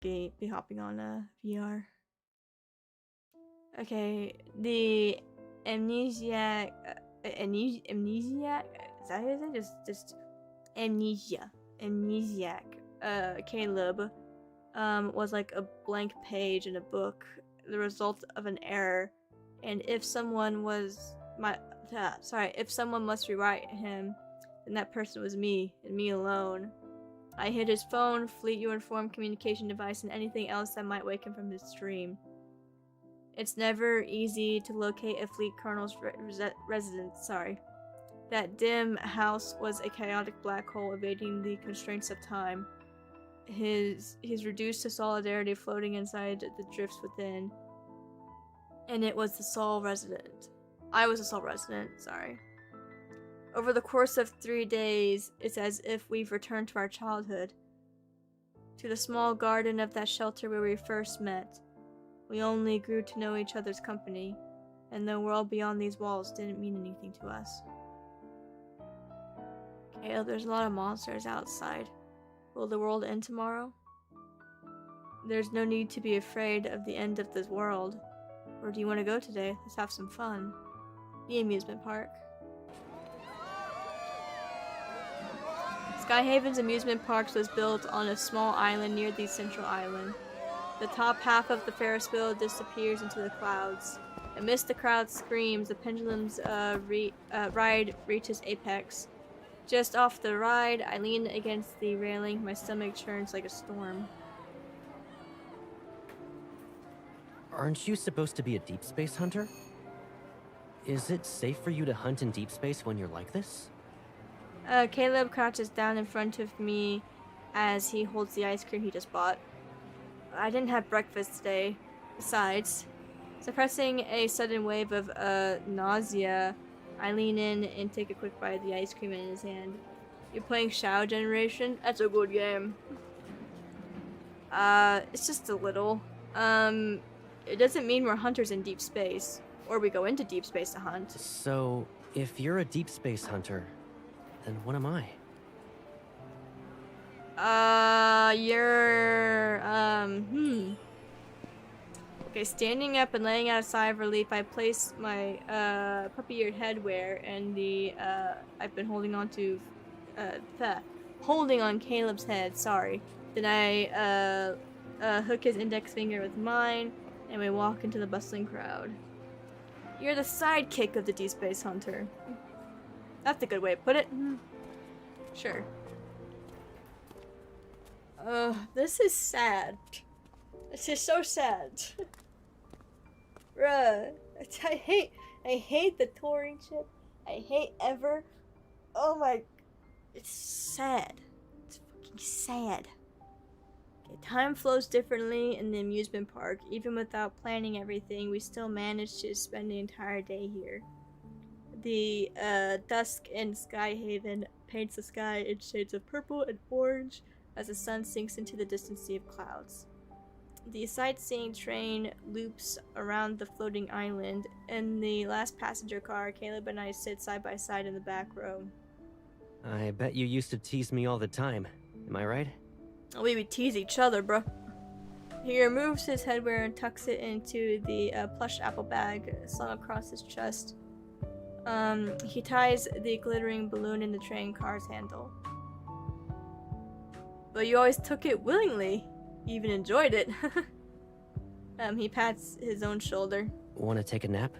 Be hopping on VR. Okay, the amnesiac, amnesiac. Is that his name? Just amnesiac. Caleb, was like a blank page in a book, the result of an error, and if someone was if someone must rewrite him, then that person was me and me alone. I hid his phone, fleet uniform, communication device, and anything else that might wake him from his dream. It's never easy to locate a fleet colonel's residence, That dim house was a chaotic black hole evading the constraints of time. He's reduced to solidarity floating inside the drifts within. And it was the sole resident. I was the sole resident, Over the course of 3 days, it's as if we've returned to our childhood. To the small garden of that shelter where we first met. We only grew to know each other's company, and the world beyond these walls didn't mean anything to us. Caleb, there's a lot of monsters outside. Will the world end tomorrow? There's no need to be afraid of the end of this world. Where do you want to go today? Let's have some fun. The amusement park. Skyhaven's amusement park was built on a small island near the central island. The top half of the Ferris wheel disappears into the clouds. Amidst the crowd's screams, the pendulum's ride reaches apex. Just off the ride, I lean against the railing. My stomach churns like a storm. Aren't you supposed to be a deep space hunter? Is it safe for you to hunt in deep space when you're like this? Caleb crouches down in front of me as he holds the ice cream he just bought. I didn't have breakfast today. Besides, suppressing a sudden wave of nausea, I lean in and take a quick bite of the ice cream in his hand. You're playing Shadow Generation? That's a good game. It's just a little. It doesn't mean we're hunters in deep space. Or we go into deep space to hunt. So, if you're a deep space hunter, then what am I? Okay, standing up and letting out a sigh of relief, I place my, puppy-eared headwear and the, I've been holding on to, holding on Caleb's head, sorry. Then I, hook his index finger with mine, and we walk into the bustling crowd. You're the sidekick of the Deep Space Hunter. That's a good way to put it. Sure. This is sad. This is so sad. Bruh. I hate the touring ship. I hate Ever. Oh my... It's sad. It's fucking sad. Okay, time flows differently in the amusement park. Even without planning everything, we still managed to spend the entire day here. The dusk in Skyhaven paints the sky in shades of purple and orange as the sun sinks into the distant sea of clouds. The sightseeing train loops around the floating island. In the last passenger car, Caleb and I sit side by side in the back row. I bet you used to tease me all the time. Am I right? We would tease each other, bro. He removes his headwear and tucks it into the plush apple bag slung across his chest. He ties the glittering balloon in the train car's handle. But you always took it willingly. You even enjoyed it. He pats his own shoulder. Want to take a nap?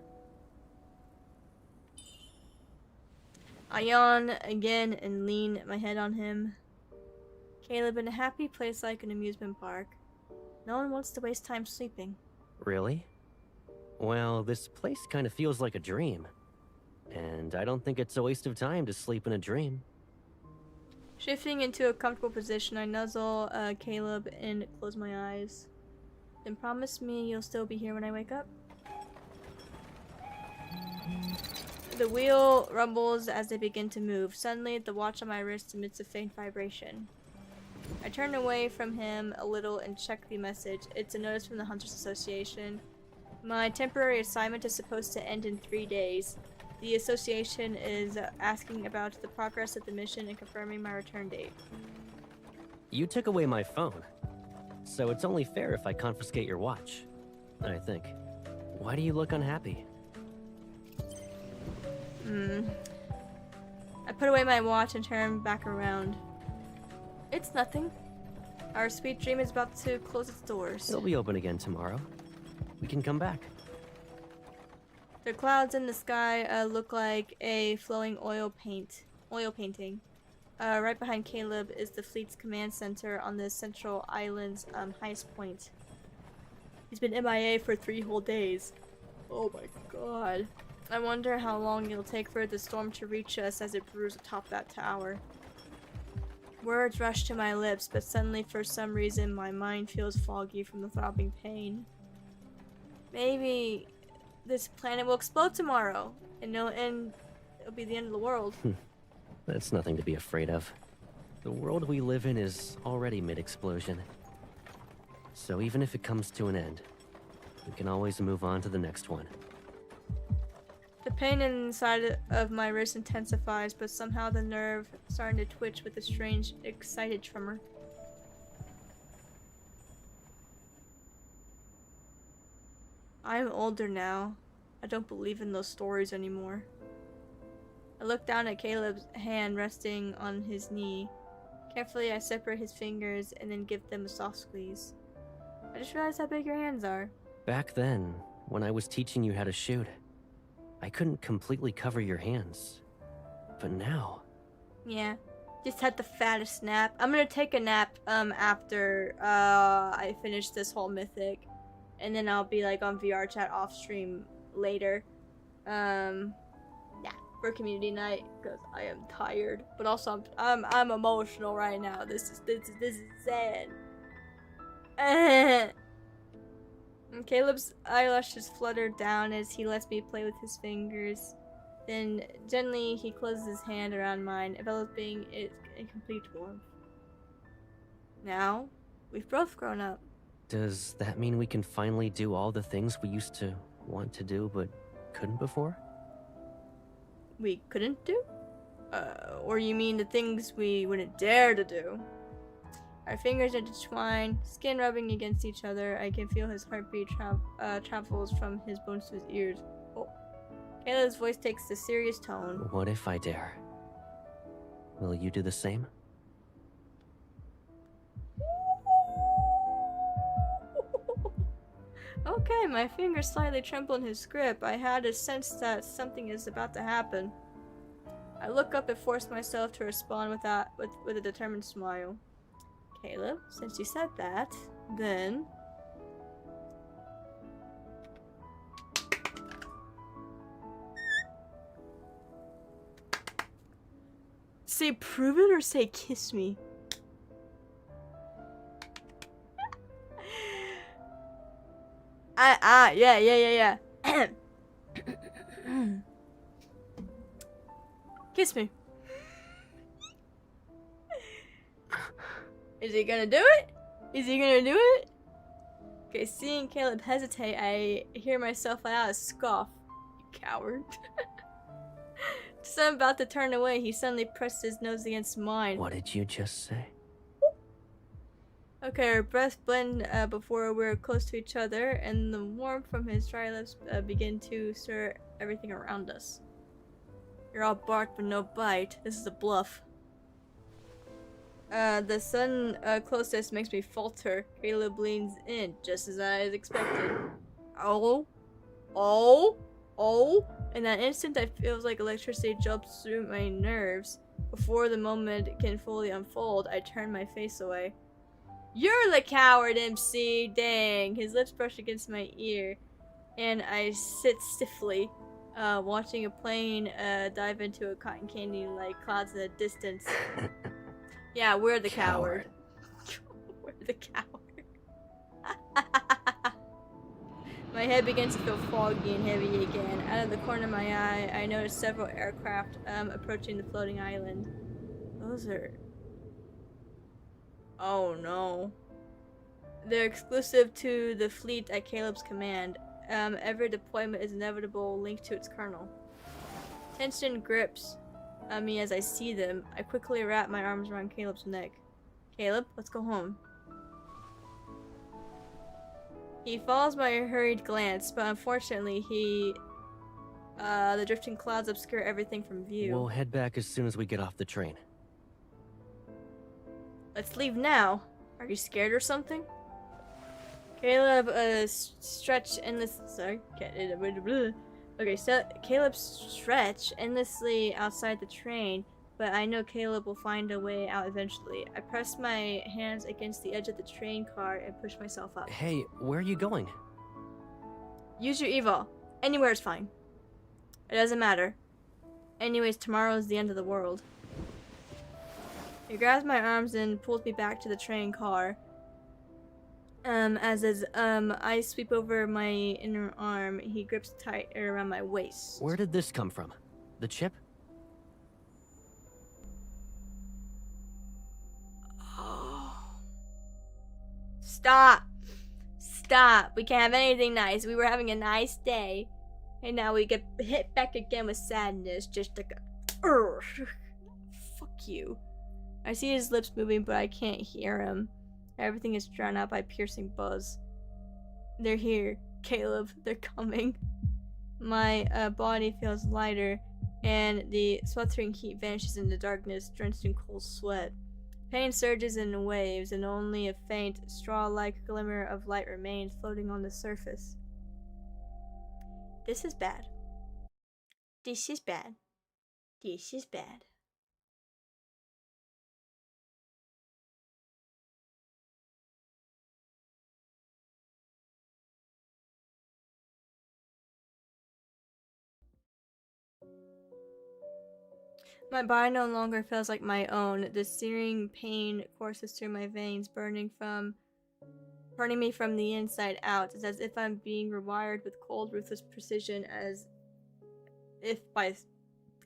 I yawn again and lean my head on him. Caleb, in a happy place like an amusement park, no one wants to waste time sleeping. Really? Well, this place kind of feels like a dream. And I don't think it's a waste of time to sleep in a dream. Shifting into a comfortable position, I nuzzle Caleb and close my eyes. Then promise me you'll still be here when I wake up. The wheel rumbles as they begin to move. Suddenly, the watch on my wrist emits a faint vibration. I turn away from him a little and check the message. It's a notice from the Hunters Association. My temporary assignment is supposed to end in 3 days. The association is asking about the progress of the mission and confirming my return date. You took away my phone, so it's only fair if I confiscate your watch, I think. Why do you look unhappy? I put away my watch and turn back around. It's nothing. Our sweet dream is about to close its doors. It'll be open again tomorrow. We can come back. The clouds in the sky look like a flowing oil painting. Right behind Caleb is the fleet's command center on the central island's highest point. He's been MIA for 3 whole days. Oh my god. I wonder how long it'll take for the storm to reach us as it brews atop that tower. Words rush to my lips, but suddenly for some reason my mind feels foggy from the throbbing pain. Maybe this planet will explode tomorrow, and it'll be the end of the world. That's nothing to be afraid of. The world we live in is already mid-explosion. So even if it comes to an end, we can always move on to the next one. The pain inside of my wrist intensifies, but somehow the nerve starting to twitch with a strange, excited tremor. I'm older now. I don't believe in those stories anymore. I look down at Caleb's hand resting on his knee. Carefully, I separate his fingers and then give them a soft squeeze. I just realized how big your hands are. Back then, when I was teaching you how to shoot, I couldn't completely cover your hands. But now... Yeah, just had the fattest nap. I'm gonna take a nap after I finish this whole Mythic. And then I'll be like on VrChat off stream later. Yeah, for community night, because I am tired. But also I'm emotional right now. This is sad. And Caleb's eyelashes flutter down as he lets me play with his fingers. Then gently he closes his hand around mine, enveloping it in complete warmth. Now, we've both grown up. Does that mean we can finally do all the things we used to want to do but couldn't before? We couldn't do? Or you mean the things we wouldn't dare to do? Our fingers intertwine, skin rubbing against each other. I can feel his heartbeat travels from his bones to his ears. Oh. Caleb's voice takes a serious tone. What if I dare? Will you do the same? Okay, my fingers slightly tremble in his grip. I had a sense that something is about to happen. I look up and force myself to respond with a determined smile. Caleb, since you said that, then... Say prove it or say kiss me? Yeah. Kiss me. Is he gonna do it? Is he gonna do it? Okay, seeing Caleb hesitate, I hear myself let out a scoff. You coward. Just as I'm about to turn away, he suddenly pressed his nose against mine. What did you just say? Okay, our breaths blend before we're close to each other, and the warmth from his dry lips begin to stir everything around us. You're all bark but no bite. This is a bluff. The sun closest makes me falter. Caleb leans in, just as I expected. Oh. In that instant, I feels like electricity jumps through my nerves. Before the moment can fully unfold, I turn my face away. You're the coward, MC! Dang! His lips brush against my ear, and I sit stiffly, watching a plane dive into a cotton candy like clouds in the distance. Yeah, we're the coward. We're the coward. My head begins to feel foggy and heavy again. Out of the corner of my eye, I notice several aircraft approaching the floating island. Those are... Oh no. They're exclusive to the fleet at Caleb's command. Every deployment is inevitable linked to its colonel. Tension grips me as I see them. I quickly wrap my arms around Caleb's neck. Caleb, let's go home. He follows my hurried glance, but unfortunately the drifting clouds obscure everything from view. We'll head back as soon as we get off the train. Let's leave now. Are you scared or something? Caleb stretch endless. Sorry. Okay, so Caleb stretch endlessly outside the train, but I know Caleb will find a way out eventually. I press my hands against the edge of the train car and push myself up. Hey, where are you going? Use your evil. Anywhere is fine. It doesn't matter. Anyways, tomorrow is the end of the world. He grabs my arms and pulls me back to the train car. As I sweep over my inner arm, he grips tighter around my waist. Where did this come from? The chip? Oh. Stop! Stop! We can't have anything nice. We were having a nice day, and now we get hit back again with sadness. Just like a... Fuck you. I see his lips moving, but I can't hear him. Everything is drowned out by piercing buzz. They're here, Caleb. They're coming. My body feels lighter, and the sweltering heat vanishes into darkness, drenched in cold sweat. Pain surges in waves, and only a faint, straw-like glimmer of light remains floating on the surface. This is bad. This is bad. This is bad. My body no longer feels like my own. The searing pain courses through my veins, burning me from the inside out. It's as if I'm being rewired with cold, ruthless precision, as if by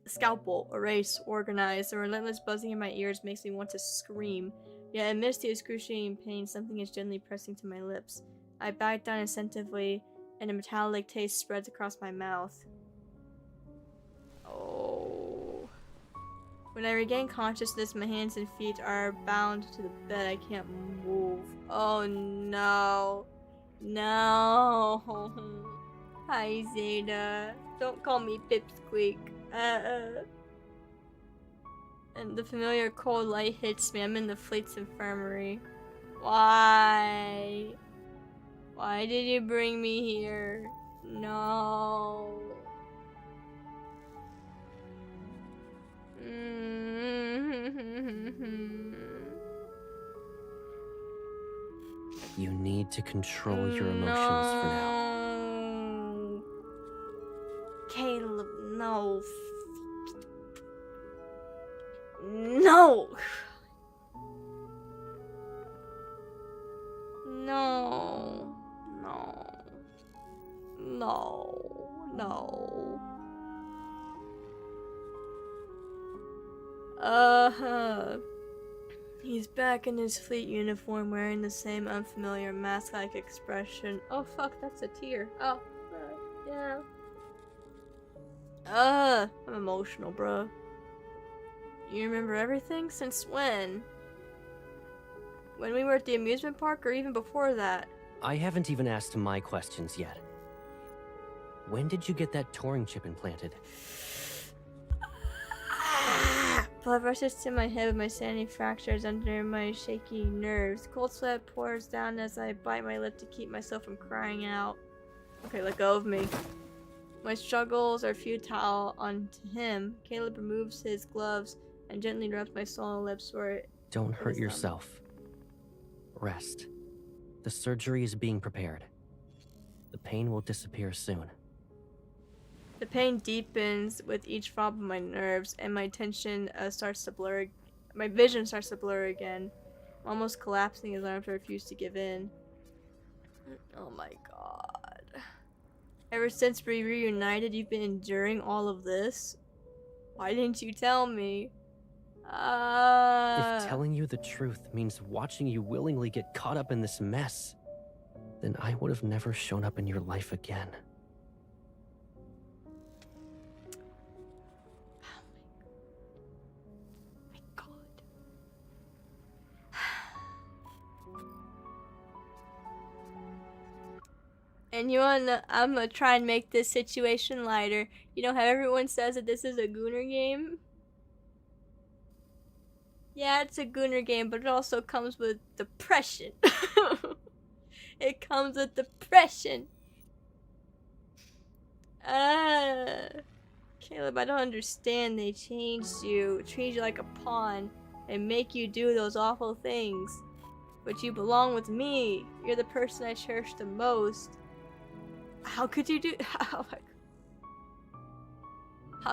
scalpel, erase, organize. The relentless buzzing in my ears makes me want to scream. Yet amidst the excruciating pain, something is gently pressing to my lips. I bite down instinctively, and a metallic taste spreads across my mouth. Oh. When I regain consciousness, my hands and feet are bound to the bed. I can't move. Oh no. No. Hi, Zeta. Don't call me Pipsqueak. And the familiar cold light hits me. I'm in the fleet's infirmary. Why? Why did you bring me here? No. You need to control your emotions for now. No. Caleb, no. No. No. No. No. No. He's back in his fleet uniform, wearing the same unfamiliar mask-like expression. Oh fuck, that's a tear. Oh, yeah. I'm emotional, bro. You remember everything? Since when? When we were at the amusement park, or even before that? I haven't even asked my questions yet. When did you get that Turing chip implanted? Blood rushes to my head with my sanity fractures under my shaky nerves. Cold sweat pours down as I bite my lip to keep myself from crying out. Okay, let go of me. My struggles are futile onto him. Caleb removes his gloves and gently rubs my swollen lips where it Don't hurt is them. yourself. Rest. The surgery is being prepared. The pain will disappear soon. The pain deepens with each throb of my nerves, and my attention starts to blur. My vision starts to blur again. I'm almost collapsing as I refuse to give in. Oh my god. Ever since we reunited, you've been enduring all of this? Why didn't you tell me? If telling you the truth means watching you willingly get caught up in this mess, then I would have never shown up in your life again. And you wanna, I'm gonna try and make this situation lighter. You know how everyone says that this is a Gooner game? Yeah, it's a Gooner game, but it also comes with depression. It comes with depression. Caleb, I don't understand. They changed you, treat you like a pawn, and make you do those awful things. But you belong with me. You're the person I cherish the most. How could you do? How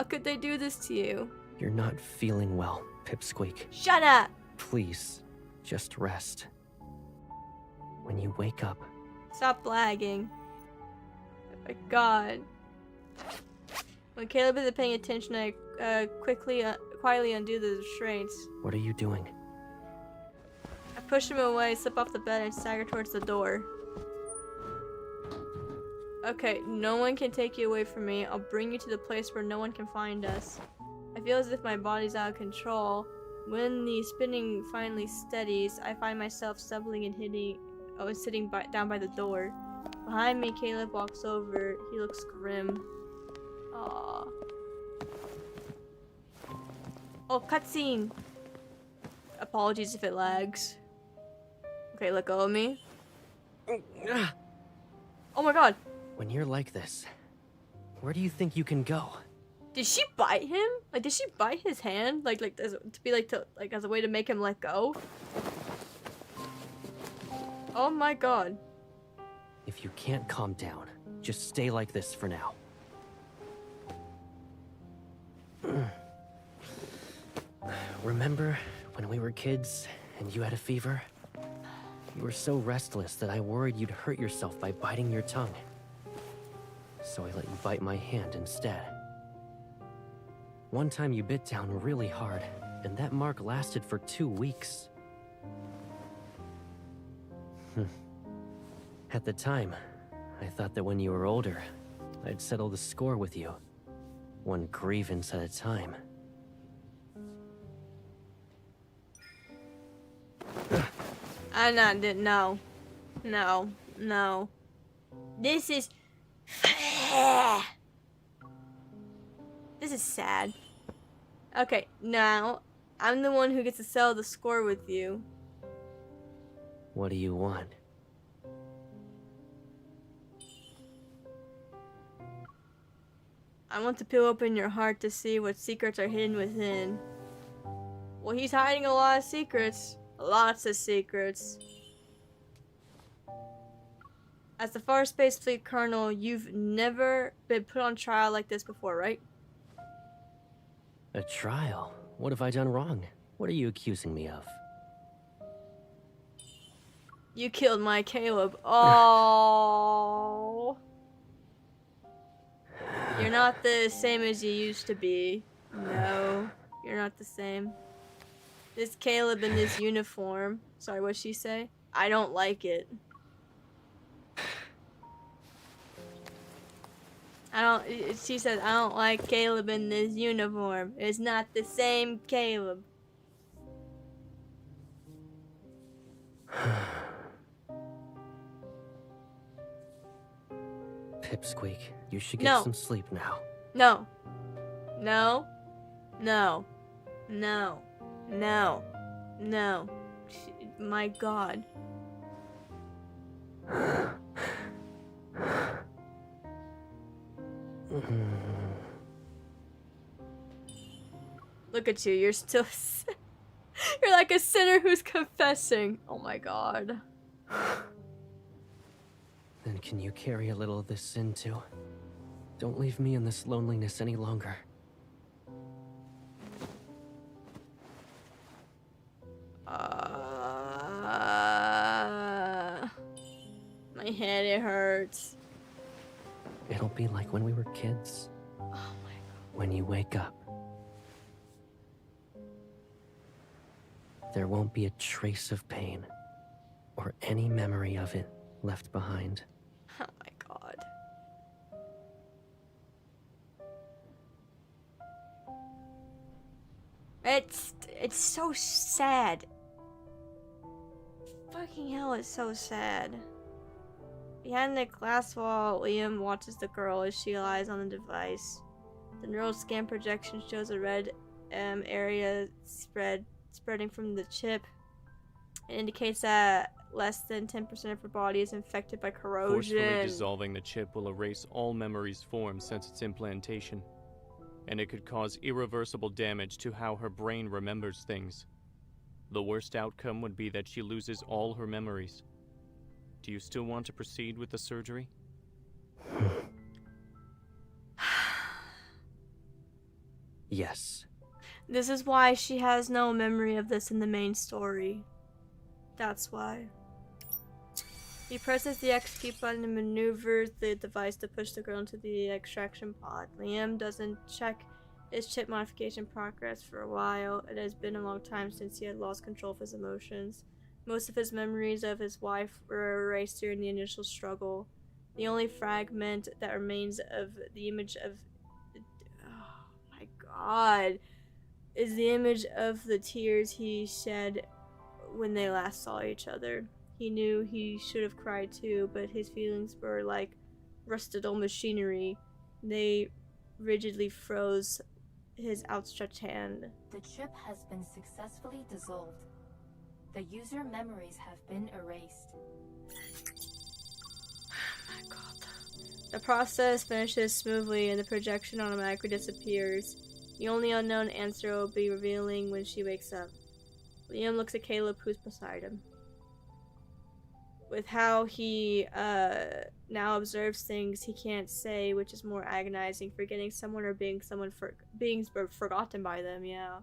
could they do this to you? You're not feeling well, Pipsqueak. Shut up! Please, just rest. When you wake up... Stop blagging. Oh my god. When Caleb isn't paying attention, I quietly undo the restraints. What are you doing? I push him away, slip off the bed, and stagger towards the door. Okay, no one can take you away from me. I'll bring you to the place where no one can find us. I feel as if my body's out of control. When the spinning finally steadies, I find myself stumbling and sitting down by the door. Behind me, Caleb walks over. He looks grim. Aww. Oh, cutscene! Apologies if it lags. Okay, let go of me. Oh my god! When you're like this, where do you think you can go? Did she bite him? Like, did she bite his hand? Like as a way to make him let go? Oh my god. If you can't calm down, just stay like this for now. Remember when we were kids and you had a fever? You were so restless that I worried you'd hurt yourself by biting your tongue. So I let you bite my hand instead. One time you bit down really hard, and that mark lasted for 2 weeks. At the time, I thought that when you were older, I'd settle the score with you. One grievance at a time. No. No. This is... This is sad. Okay, now, I'm the one who gets to settle the score with you. What do you want? I want to peel open your heart to see what secrets are hidden within. Well, he's hiding a lot of secrets. Lots of secrets. As the Far Space Fleet Colonel, you've never been put on trial like this before, right? A trial? What have I done wrong? What are you accusing me of? You killed my Caleb. Oh. You're not the same as you used to be. No, you're not the same. This Caleb in this uniform. Sorry, what'd she say? I don't like it. She said, I don't like Caleb in this uniform. It's not the same Caleb. Pipsqueak, you should get some sleep now. No. No. No. No. No. No. My God. Look at you, you're still you're like a sinner who's confessing. Oh my God. Then can you carry a little of this sin too? Don't leave me in this loneliness any longer. My head, it hurts. It'll be like when we were kids. Oh my God. When you wake up, there won't be a trace of pain or any memory of it left behind. Oh my God. It's so sad. Fucking hell, it's so sad. Behind the glass wall, Liam watches the girl as she lies on the device. The neural scan projection shows a red area spreading from the chip. It indicates that less than 10% of her body is infected by corrosion. Forcefully dissolving the chip will erase all memories formed since its implantation, and it could cause irreversible damage to how her brain remembers things. The worst outcome would be that she loses all her memories. Do you still want to proceed with the surgery? Yes. This is why she has no memory of this in the main story. That's why. He presses the X key button and maneuvers the device to push the girl into the extraction pod. Liam doesn't check his chip modification progress for a while. It has been a long time since he had lost control of his emotions. Most of his memories of his wife were erased during the initial struggle. The only fragment that remains of the image of... Oh my God. Is the image of the tears he shed when they last saw each other. He knew he should have cried too, but his feelings were like rusted old machinery. They rigidly froze his outstretched hand. The chip has been successfully dissolved. The user memories have been erased. Oh my God. The process finishes smoothly and the projection automatically disappears. The only unknown answer will be revealing when she wakes up. Liam looks at Caleb, who's beside him. With how he now observes things he can't say, which is more agonizing, forgetting someone or being forgotten by them, yeah.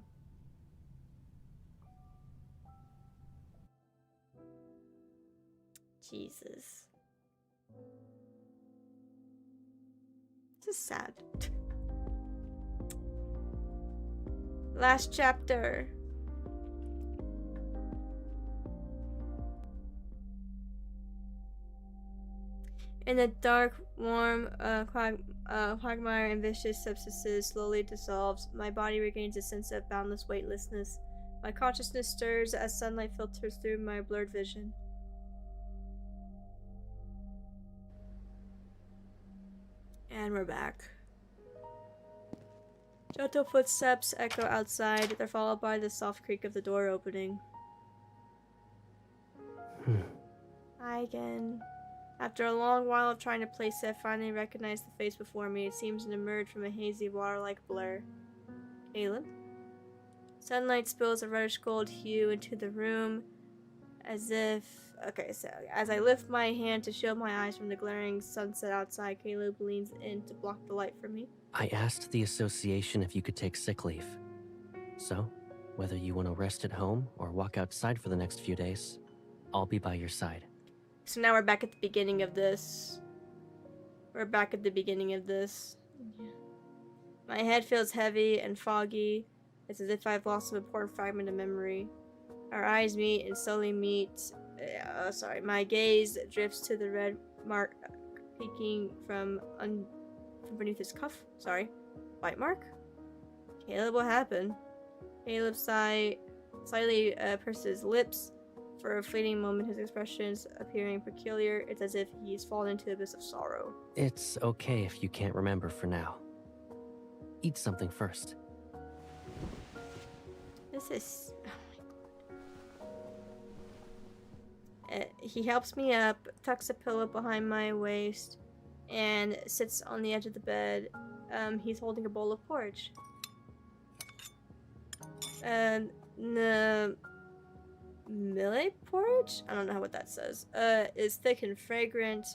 Jesus. This is sad. Last chapter. In the dark, warm quagmire and vicious substances slowly dissolves, my body regains a sense of boundless weightlessness. My consciousness stirs as sunlight filters through my blurred vision. And we're back. Gentle footsteps echo outside. They're followed by the soft creak of the door opening. Hi again. After a long while of trying to place it, I finally recognized the face before me. It seems to emerge from a hazy, water-like blur. Caleb? Sunlight spills a reddish gold hue into the room, as if... Okay, so as I lift my hand to shield my eyes from the glaring sunset outside, Caleb leans in to block the light from me. I asked the association if you could take sick leave. So, whether you want to rest at home or walk outside for the next few days, I'll be by your side. So now we're back at the beginning of this. Yeah. My head feels heavy and foggy. It's as if I've lost an important fragment of memory. Our eyes meet and slowly meet. My gaze drifts to the red mark peeking from beneath his cuff. Bite mark? Caleb, what happened? Caleb slightly purses his lips. For a fleeting moment, his expressions appearing peculiar. It's as if he's fallen into the abyss of sorrow. It's okay if you can't remember for now. Eat something first. This is... Oh my god. He helps me up, tucks a pillow behind my waist, and sits on the edge of the bed. He's holding a bowl of porridge. Millet porridge? I don't know what that says. Is thick and fragrant,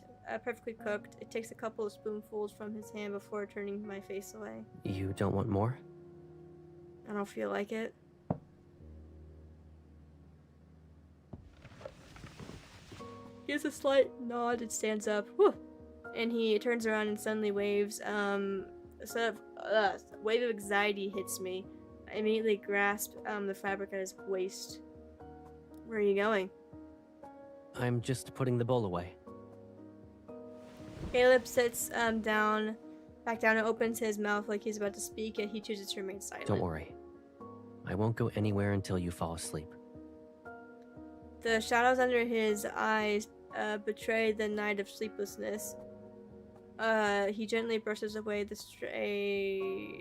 perfectly cooked. It takes a couple of spoonfuls from his hand before turning my face away. You don't want more? I don't feel like it. He gives a slight nod and stands up. Whew! And he turns around and suddenly waves. A wave of anxiety hits me. I immediately grasp the fabric at his waist. Where are you going? I'm just putting the bowl away. Caleb sits back down and opens his mouth like he's about to speak, yet he chooses to remain silent. Don't worry. I won't go anywhere until you fall asleep. The shadows under his eyes betray the night of sleeplessness. He gently brushes away the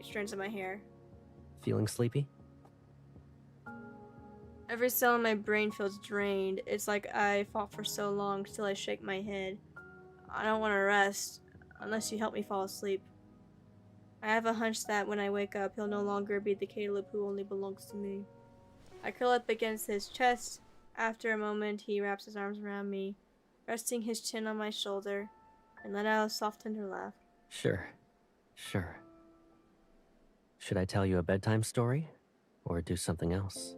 strands of my hair. Feeling sleepy? Every cell in my brain feels drained. It's like I fought for so long till I shake my head. I don't want to rest unless you help me fall asleep. I have a hunch that when I wake up, he'll no longer be the Caleb who only belongs to me. I curl up against his chest. After a moment, he wraps his arms around me, resting his chin on my shoulder, and let out a soft, tender laugh. Sure. Should I tell you a bedtime story, or do something else?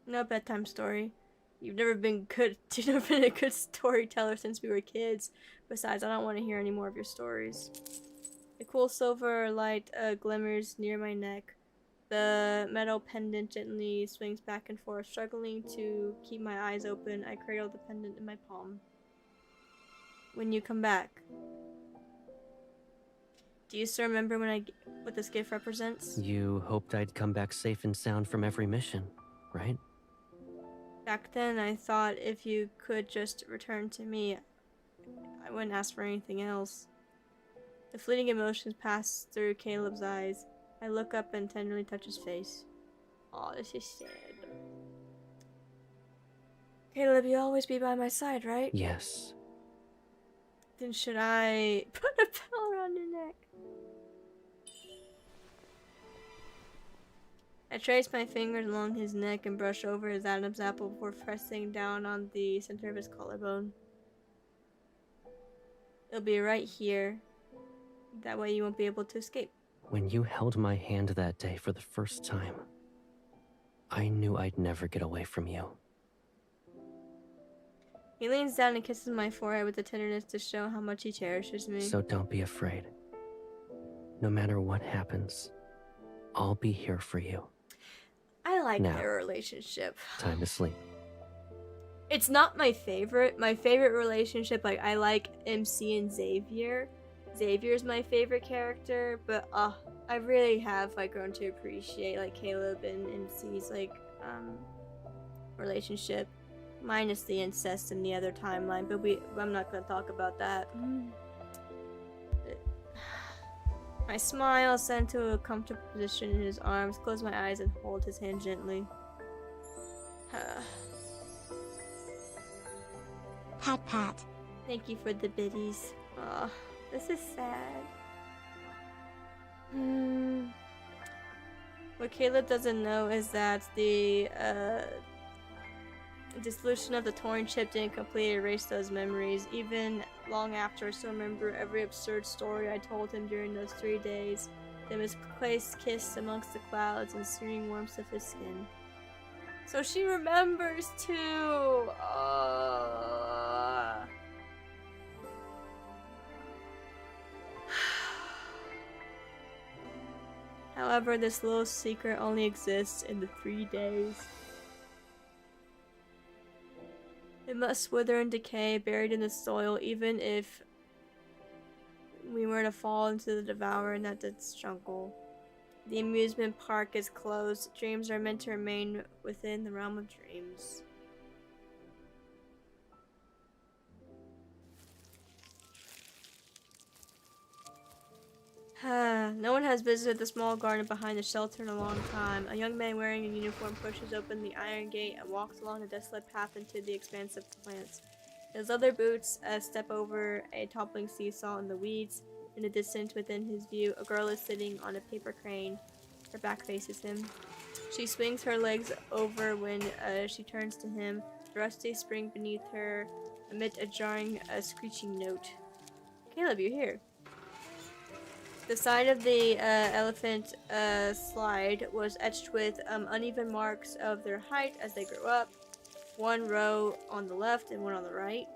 No bedtime story. You've never been a good storyteller since we were kids. Besides, I don't want to hear any more of your stories. The cool silver light glimmers near my neck. The metal pendant gently swings back and forth. Struggling to keep my eyes open, I cradle the pendant in my palm. When you come back. Do you still remember what this gift represents? You hoped I'd come back safe and sound from every mission, right? Back then, I thought if you could just return to me, I wouldn't ask for anything else. The fleeting emotions pass through Caleb's eyes. I look up and tenderly touch his face. Aw, this is sad. Caleb, you'll always be by my side, right? Yes. Then should I put a bell around your neck? I trace my fingers along his neck and brush over his Adam's apple before pressing down on the center of his collarbone. It'll be right here. That way you won't be able to escape. When you held my hand that day for the first time, I knew I'd never get away from you. He leans down and kisses my forehead with a tenderness to show how much he cherishes me. So don't be afraid. No matter what happens, I'll be here for you. I like now, their relationship. Time to sleep. It's not my favorite. My favorite relationship, I like MC and Xavier. Xavier's my favorite character, but I really have grown to appreciate Caleb and MC's relationship, minus the incest in the other timeline. But I'm not gonna talk about that. I smile, send to a comfortable position in his arms, close my eyes, and hold his hand gently. Pat pat. Thank you for the biddies. Oh, this is sad. What Caleb doesn't know is that the dissolution of the Torn chip didn't completely erase those memories, even long after. I still remember every absurd story I told him during those 3 days. The misplaced kiss amongst the clouds and serene warmth of his skin. So she remembers too! However, this little secret only exists in the 3 days. It must wither and decay, buried in the soil, even if we were to fall into the devourer in that dense jungle. The amusement park is closed. Dreams are meant to remain within the realm of dreams. No one has visited the small garden behind the shelter in a long time. A young man wearing a uniform pushes open the iron gate and walks along the desolate path into the expanse of plants. His leather boots step over a toppling seesaw in the weeds. In the distance within his view, a girl is sitting on a paper crane. Her back faces him. She swings her legs over when she turns to him. The rusty spring beneath her emit a jarring, screeching note. Caleb, you're here. The side of the elephant slide was etched with uneven marks of their height as they grew up. One row on the left and one on the right.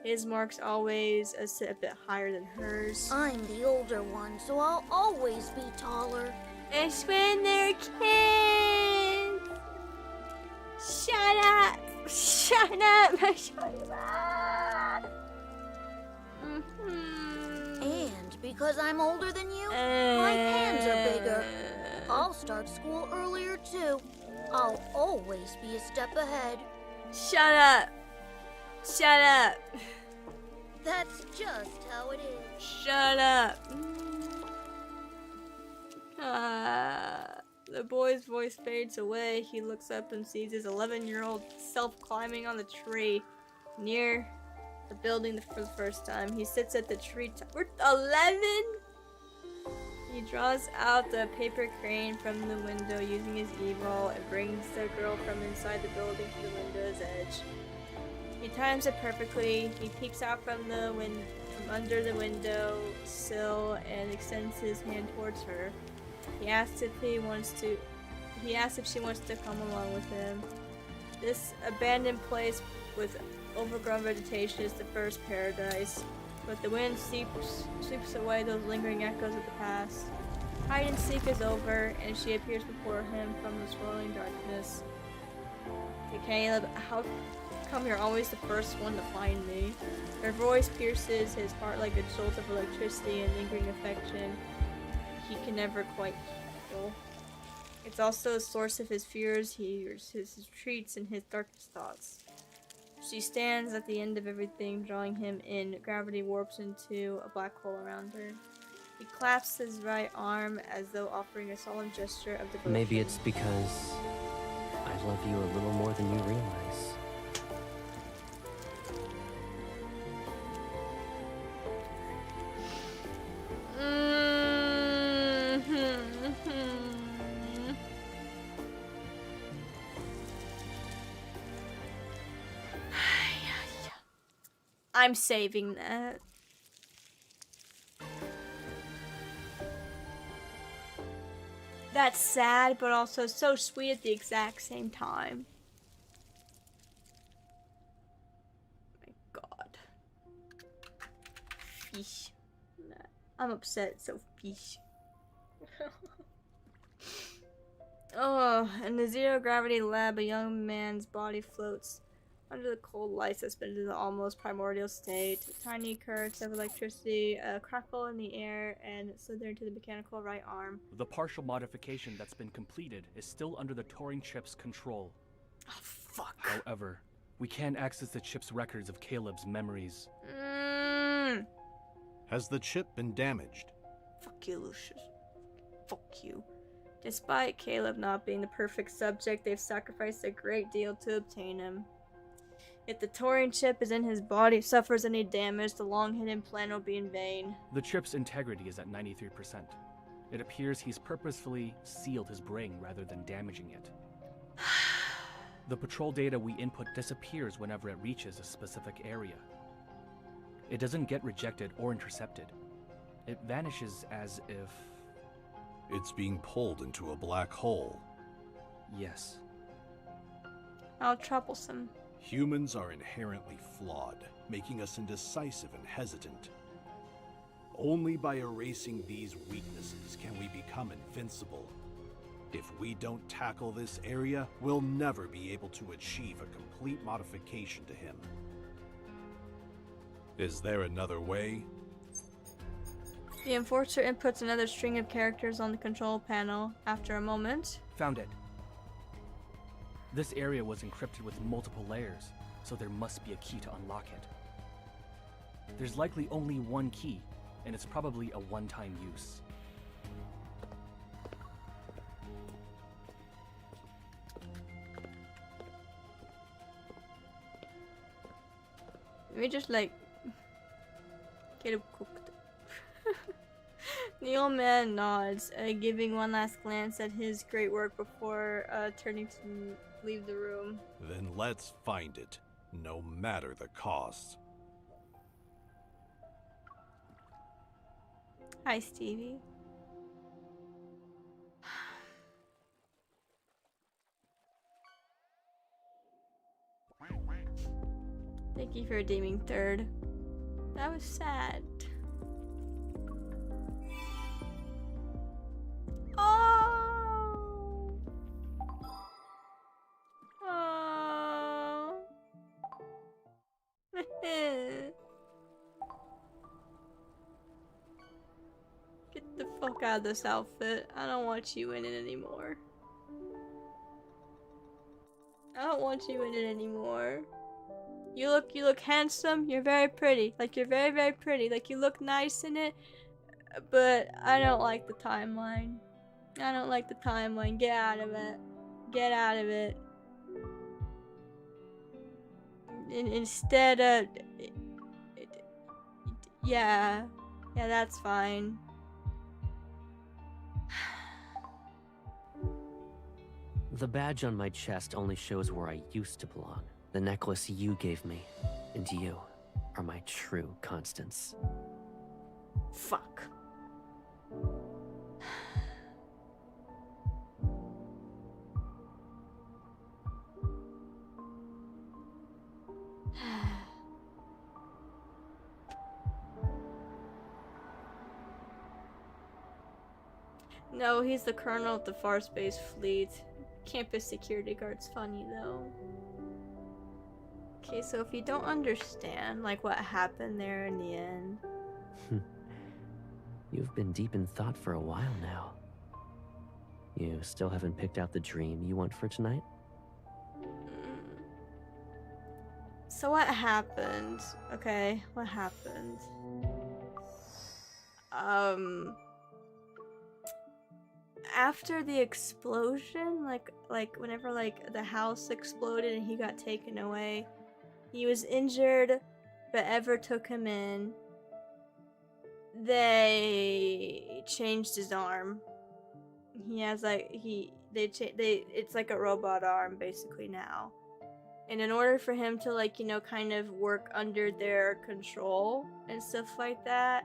His marks always sit a bit higher than hers. I'm the older one, so I'll always be taller. It's when they're kids! Shut up! Shut up! Shut up! And because I'm older than you, my hands are bigger. I'll start school earlier too. I'll always be a step ahead. Shut up! Shut up! That's just how it is. Shut up! The boy's voice fades away. He looks up and sees his 11-year-old self climbing on the tree near the building for the first time. He sits at the tree top. We're 11? He draws out the paper crane from the window using his e-ball and brings the girl from inside the building to the window's edge. He times it perfectly. He peeks out from under the window sill and extends his hand towards her. He asks if she wants to come along with him. This abandoned place with overgrown vegetation is the first paradise, but the wind sweeps away those lingering echoes of the past. Hide and seek is over, and she appears before him from the swirling darkness. Hey Caleb, how come you're always the first one to find me? Her voice pierces his heart like a jolt of electricity and lingering affection he can never quite feel. It's also a source of his fears, his retreats, and his darkest thoughts. She stands at the end of everything, drawing him in. Gravity warps into a black hole around her. He clasps his right arm as though offering a solemn gesture of devotion. Maybe it's because I love you a little more than you realize. I'm saving that. That's sad, but also so sweet at the exact same time. My God. Fish. I'm upset, so fish. Oh, in the zero-gravity lab, a young man's body floats under the cold light, suspended in the almost primordial state. Tiny currents of electricity crackle in the air and slither into the mechanical right arm. The partial modification that's been completed is still under the Turing chip's control. Oh, fuck. However, we can't access the chip's records of Caleb's memories. Has the chip been damaged? Fuck you, Lucius. Fuck you. Despite Caleb not being the perfect subject, they've sacrificed a great deal to obtain him. If the Turing chip is in his body, suffers any damage, the long-hidden plan will be in vain. The chip's integrity is at 93%. It appears he's purposefully sealed his brain rather than damaging it. The patrol data we input disappears whenever it reaches a specific area. It doesn't get rejected or intercepted. It vanishes as if... It's being pulled into a black hole. Yes. How troublesome. Humans are inherently flawed, making us indecisive and hesitant. Only by erasing these weaknesses can we become invincible. If we don't tackle this area, we'll never be able to achieve a complete modification to him. Is there another way? The enforcer inputs another string of characters on the control panel. After a moment... Found it. This area was encrypted with multiple layers, so there must be a key to unlock it. There's likely only one key, and it's probably a one-time use. Let me just like get him cooked. The old man nods, giving one last glance at his great work before turning to leave the room. Then let's find it, no matter the cost. Hi, Stevie. Thank you for redeeming third. That was sad. Oh! Oh! Get the fuck out of this outfit. I don't want you in it anymore. I don't want you in it anymore. You look handsome. You're very pretty. Like, you're very, very pretty. Like, you look nice in it. But I don't like the timeline. I don't like the timeline. Get out of it. Get out of it. Instead of... Yeah. Yeah, that's fine. The badge on my chest only shows where I used to belong. The necklace you gave me, and you, are my true constants. Fuck. No, he's the colonel of the Far Space Fleet. Campus security guard's funny though. Okay, so if you don't understand, like, what happened there in the end... You've been deep in thought for a while now. You still haven't picked out the dream you want for tonight? So what happened? Okay, what happened? After the explosion, like whenever like the house exploded and he got taken away, he was injured, but Ever took him in. They changed his arm. He has like it's like a robot arm basically now. And in order for him to, like, you know, kind of work under their control and stuff like that,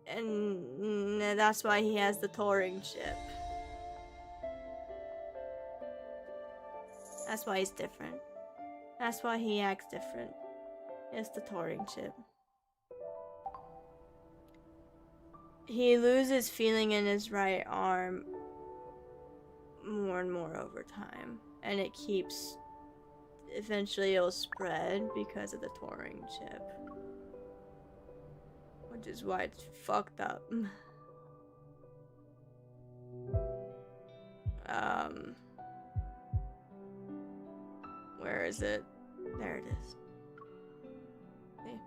and that's why he has the Turing chip. That's why he's different. That's why he acts different. It's the Turing chip. He loses feeling in his right arm more and more over time. And it keeps... Eventually it'll spread because of the Turing chip. Which is why it's fucked up. Where is it? There it is. Okay.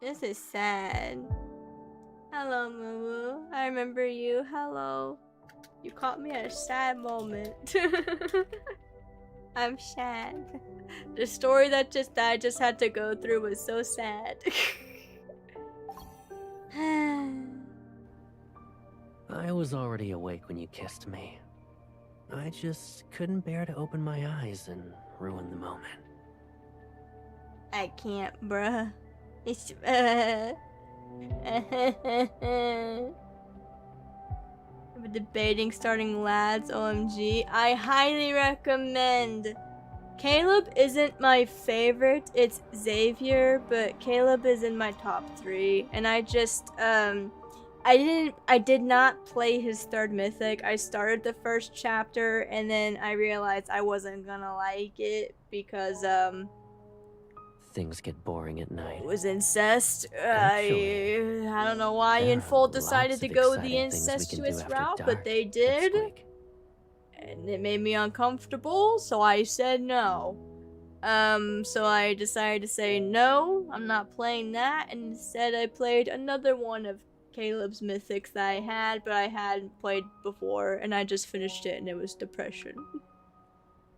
This is sad. Hello, Moo. I remember you. Hello. You caught me at a sad moment. I'm sad. The story that I just had to go through was so sad. I was already awake when you kissed me. I just couldn't bear to open my eyes and ruin the moment. I can't, bruh. It's I'm debating starting lads, OMG. I highly recommend. Caleb isn't my favorite, it's Xavier, but Caleb is in my top 3. And I just, I did not play his 3rd mythic. I started the 1st chapter and then I realized I wasn't gonna like it because, Things get boring at night. it was incest. Actually, I don't know why there are Infold decided lots to of go the exciting things we can do incestuous after route, dark but they did. And it made me uncomfortable, so I said no. So I decided to say no, I'm not playing that, and instead I played another one of Caleb's mythics that I had, but I hadn't played before, and I just finished it, and it was depression.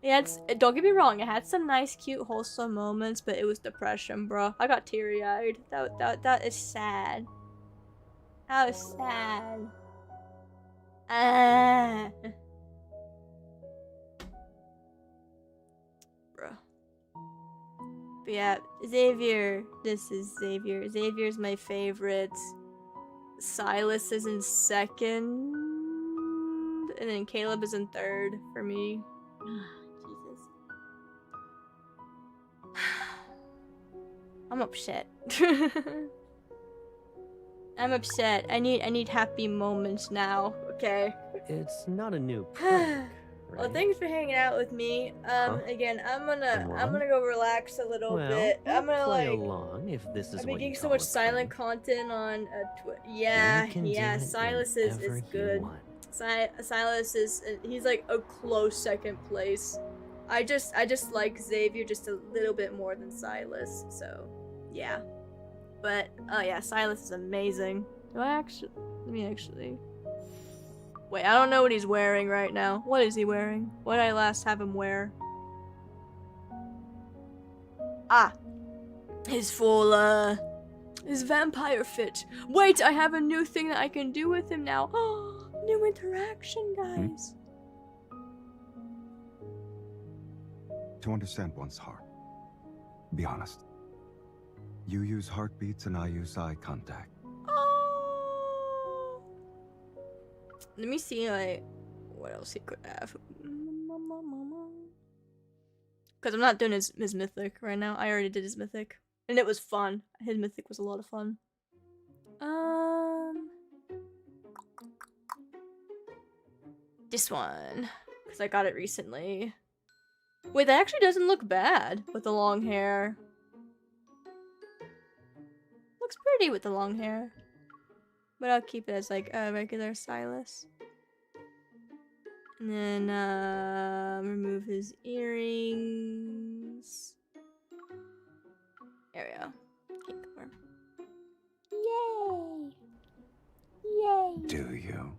Yeah, don't get me wrong, it had some nice, cute, wholesome moments, but it was depression, bro. I got teary-eyed. That is sad. That was sad. Bro. But yeah, Xavier. This is Xavier. Xavier's my favorite. Silas is in 2nd. And then Caleb is in 3rd for me. Jesus. I'm upset. I'm upset. I need happy moments now, okay? It's not a new prank, right? Well, thanks for hanging out with me. Again, I'm gonna go relax a little bit. I'm gonna play like along if this is I've what been getting you so call much a silent prank. content on yeah, You can do yeah. it Silas is whenever you good. want. Silas is he's like a close 2nd place. I just like Xavier just a little bit more than Silas, so yeah. But oh yeah, Silas is amazing. Do I actually? Let me actually. Wait, I don't know what he's wearing right now. What is he wearing? What did I last have him wear? Ah, his full his vampire fit. Wait, I have a new thing that I can do with him now. Oh, new interaction, guys. To understand one's heart, be honest. You use heartbeats and I use eye contact. Oh. Let me see, like, what else he could have. Because I'm not doing his mythic right now. I already did his mythic. And it was fun. His mythic was a lot of fun. This one. Because I got it recently. Wait, that actually doesn't look bad with the long hair. Looks pretty with the long hair. But I'll keep it as like a regular Silas. And then remove his earrings. There we go. Keep warm. Yay! Yay! Do you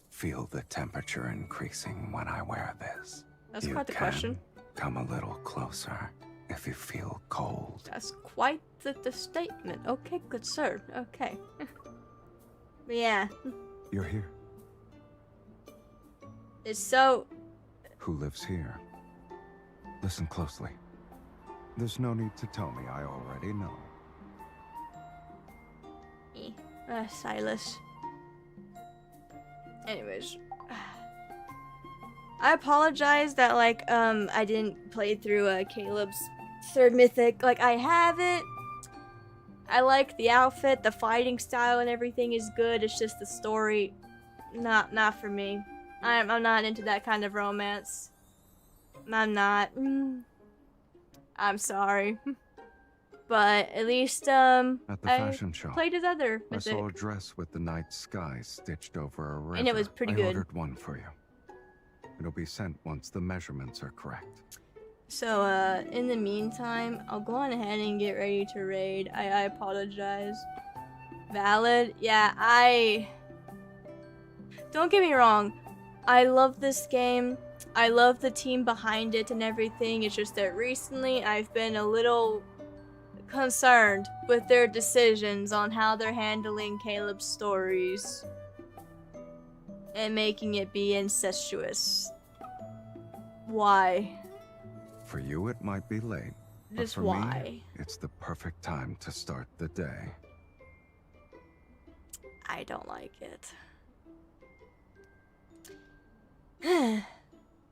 feel the temperature increasing when I wear this? That's quite the question. Come a little closer if you feel cold. That's quite the statement. Okay, good sir. Okay. But yeah. You're here. It's so... Who lives here? Listen closely. There's no need to tell me, I already know. Silas. Anyways. I apologize that, like, I didn't play through Caleb's 3rd mythic. Like, I have it. I like the outfit, the fighting style and everything is good. It's just the story, not for me. I'm not into that kind of romance. I'm not. I'm sorry. But at least, At the fashion show, played his other I mythic. saw a dress with the night sky stitched over a river. And it was pretty I good. ordered one for you. It'll be sent once the measurements are correct. So, in the meantime, I'll go on ahead and get ready to raid. I apologize. Valid? Yeah, don't get me wrong. I love this game. I love the team behind it and everything. It's just that recently I've been a little concerned with their decisions on how they're handling Caleb's stories and making it be incestuous. Why? For you, it might be late. But Just for why? me, it's the perfect time to start the day. I don't like it.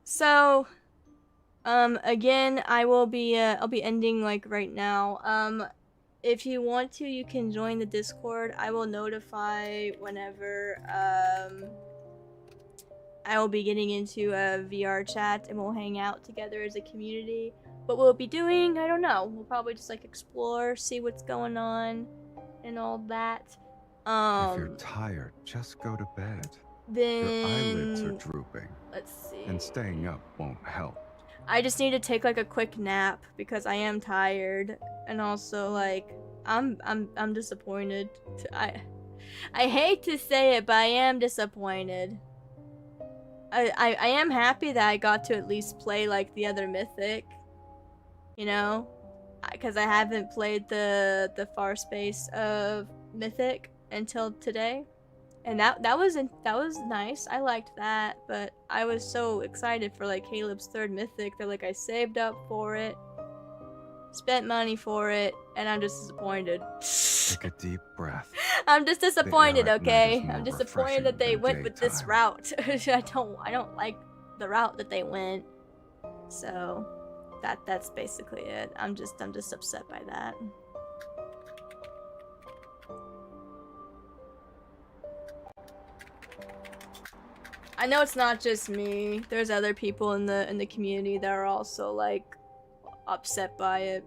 So, again, I'll be ending like right now. If you want to, you can join the Discord. I will notify whenever, I will be getting into a VrChat and we'll hang out together as a community. What we'll be doing, I don't know. We'll probably just like explore, see what's going on, and all that. If you're tired, just go to bed. Then Your eyelids are drooping. Let's see. And staying up won't help. I just need to take like a quick nap because I am tired, and also like I'm disappointed. I hate to say it, but I am disappointed. I am happy that I got to at least play like the other Mythic, you know, because I haven't played the far space of Mythic until today. And that was nice. I liked that, but I was so excited for like Caleb's third Mythic that like I saved up for it, spent money for it, and I'm just disappointed. Take a deep breath. I'm just disappointed, okay? more I'm disappointed that they refreshing went than with this route. I don't like the route that they went. So that's basically it. I'm just upset by that. I know it's not just me. There's other people in the community that are also like upset by it.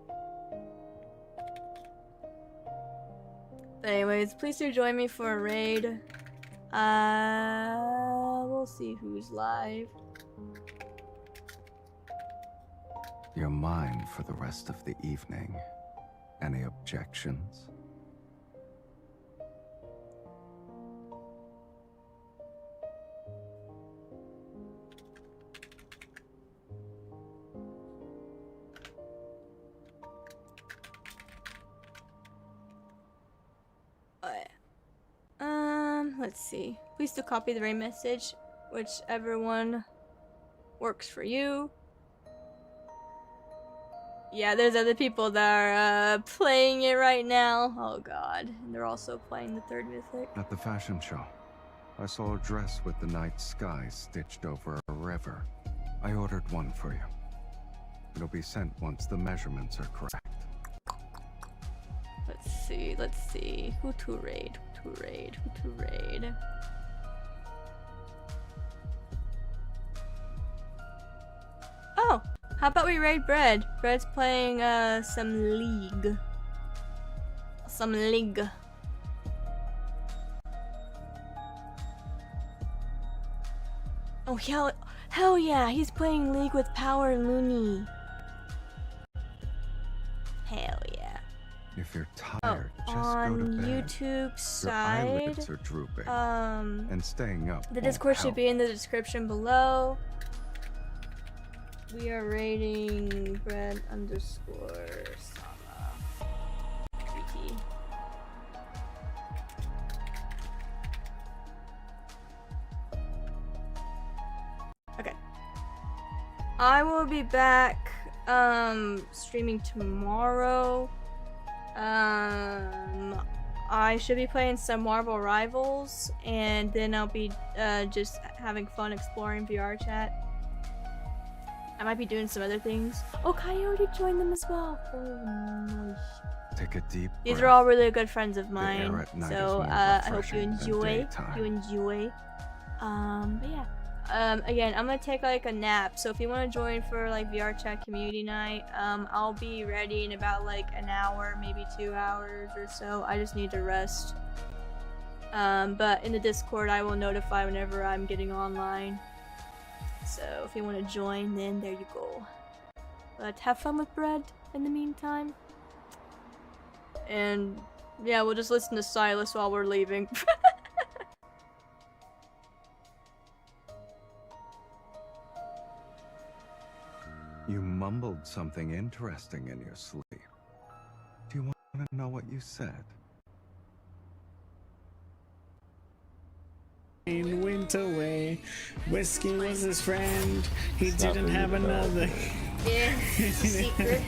But anyways, please do join me for a raid. We'll see who's live. You're mine for the rest of the evening. Any objections? Let's see. Please do copy the raid message, whichever one works for you. Yeah, there's other people that are playing it right now. Oh god. And they're also playing the third Mythic. At the fashion show, I saw a dress with the night sky stitched over a river. I ordered one for you. It'll be sent once the measurements are correct. Let's see. Who to raid? Who to raid? Who to raid? Oh! How about we raid Bread? Bread's playing some League. Some League. Oh hell yeah! He's playing League with Power and Looney. Hell yeah! If you're tired, just on go to bed. YouTube side, Your eyelids are drooping. And staying up the won't Discord should help. be in the description below. We are rating Bread _ Sama GT. Okay. I will be back streaming tomorrow. I should be playing some Marvel Rivals, and then I'll be just having fun exploring VrChat. I might be doing some other things. Oh, Coyote joined them as well. Oh, nice. Take a deep These breath. are all really good friends of mine, air at night is so more I hope you refreshing than enjoy. daytime. But yeah. Again, I'm gonna take like a nap, so if you want to join for like VrChat community night, I'll be ready in about like an hour, maybe 2 hours or so. I just need to rest. But in the Discord, I will notify whenever I'm getting online. So if you want to join, then there you go. Let's have fun with bread in the meantime. And yeah, we'll just listen to Silas while we're leaving. You mumbled something interesting in your sleep. Do you want to know what you said? Went away. Whiskey was his friend. He didn't have another. Yeah, secret.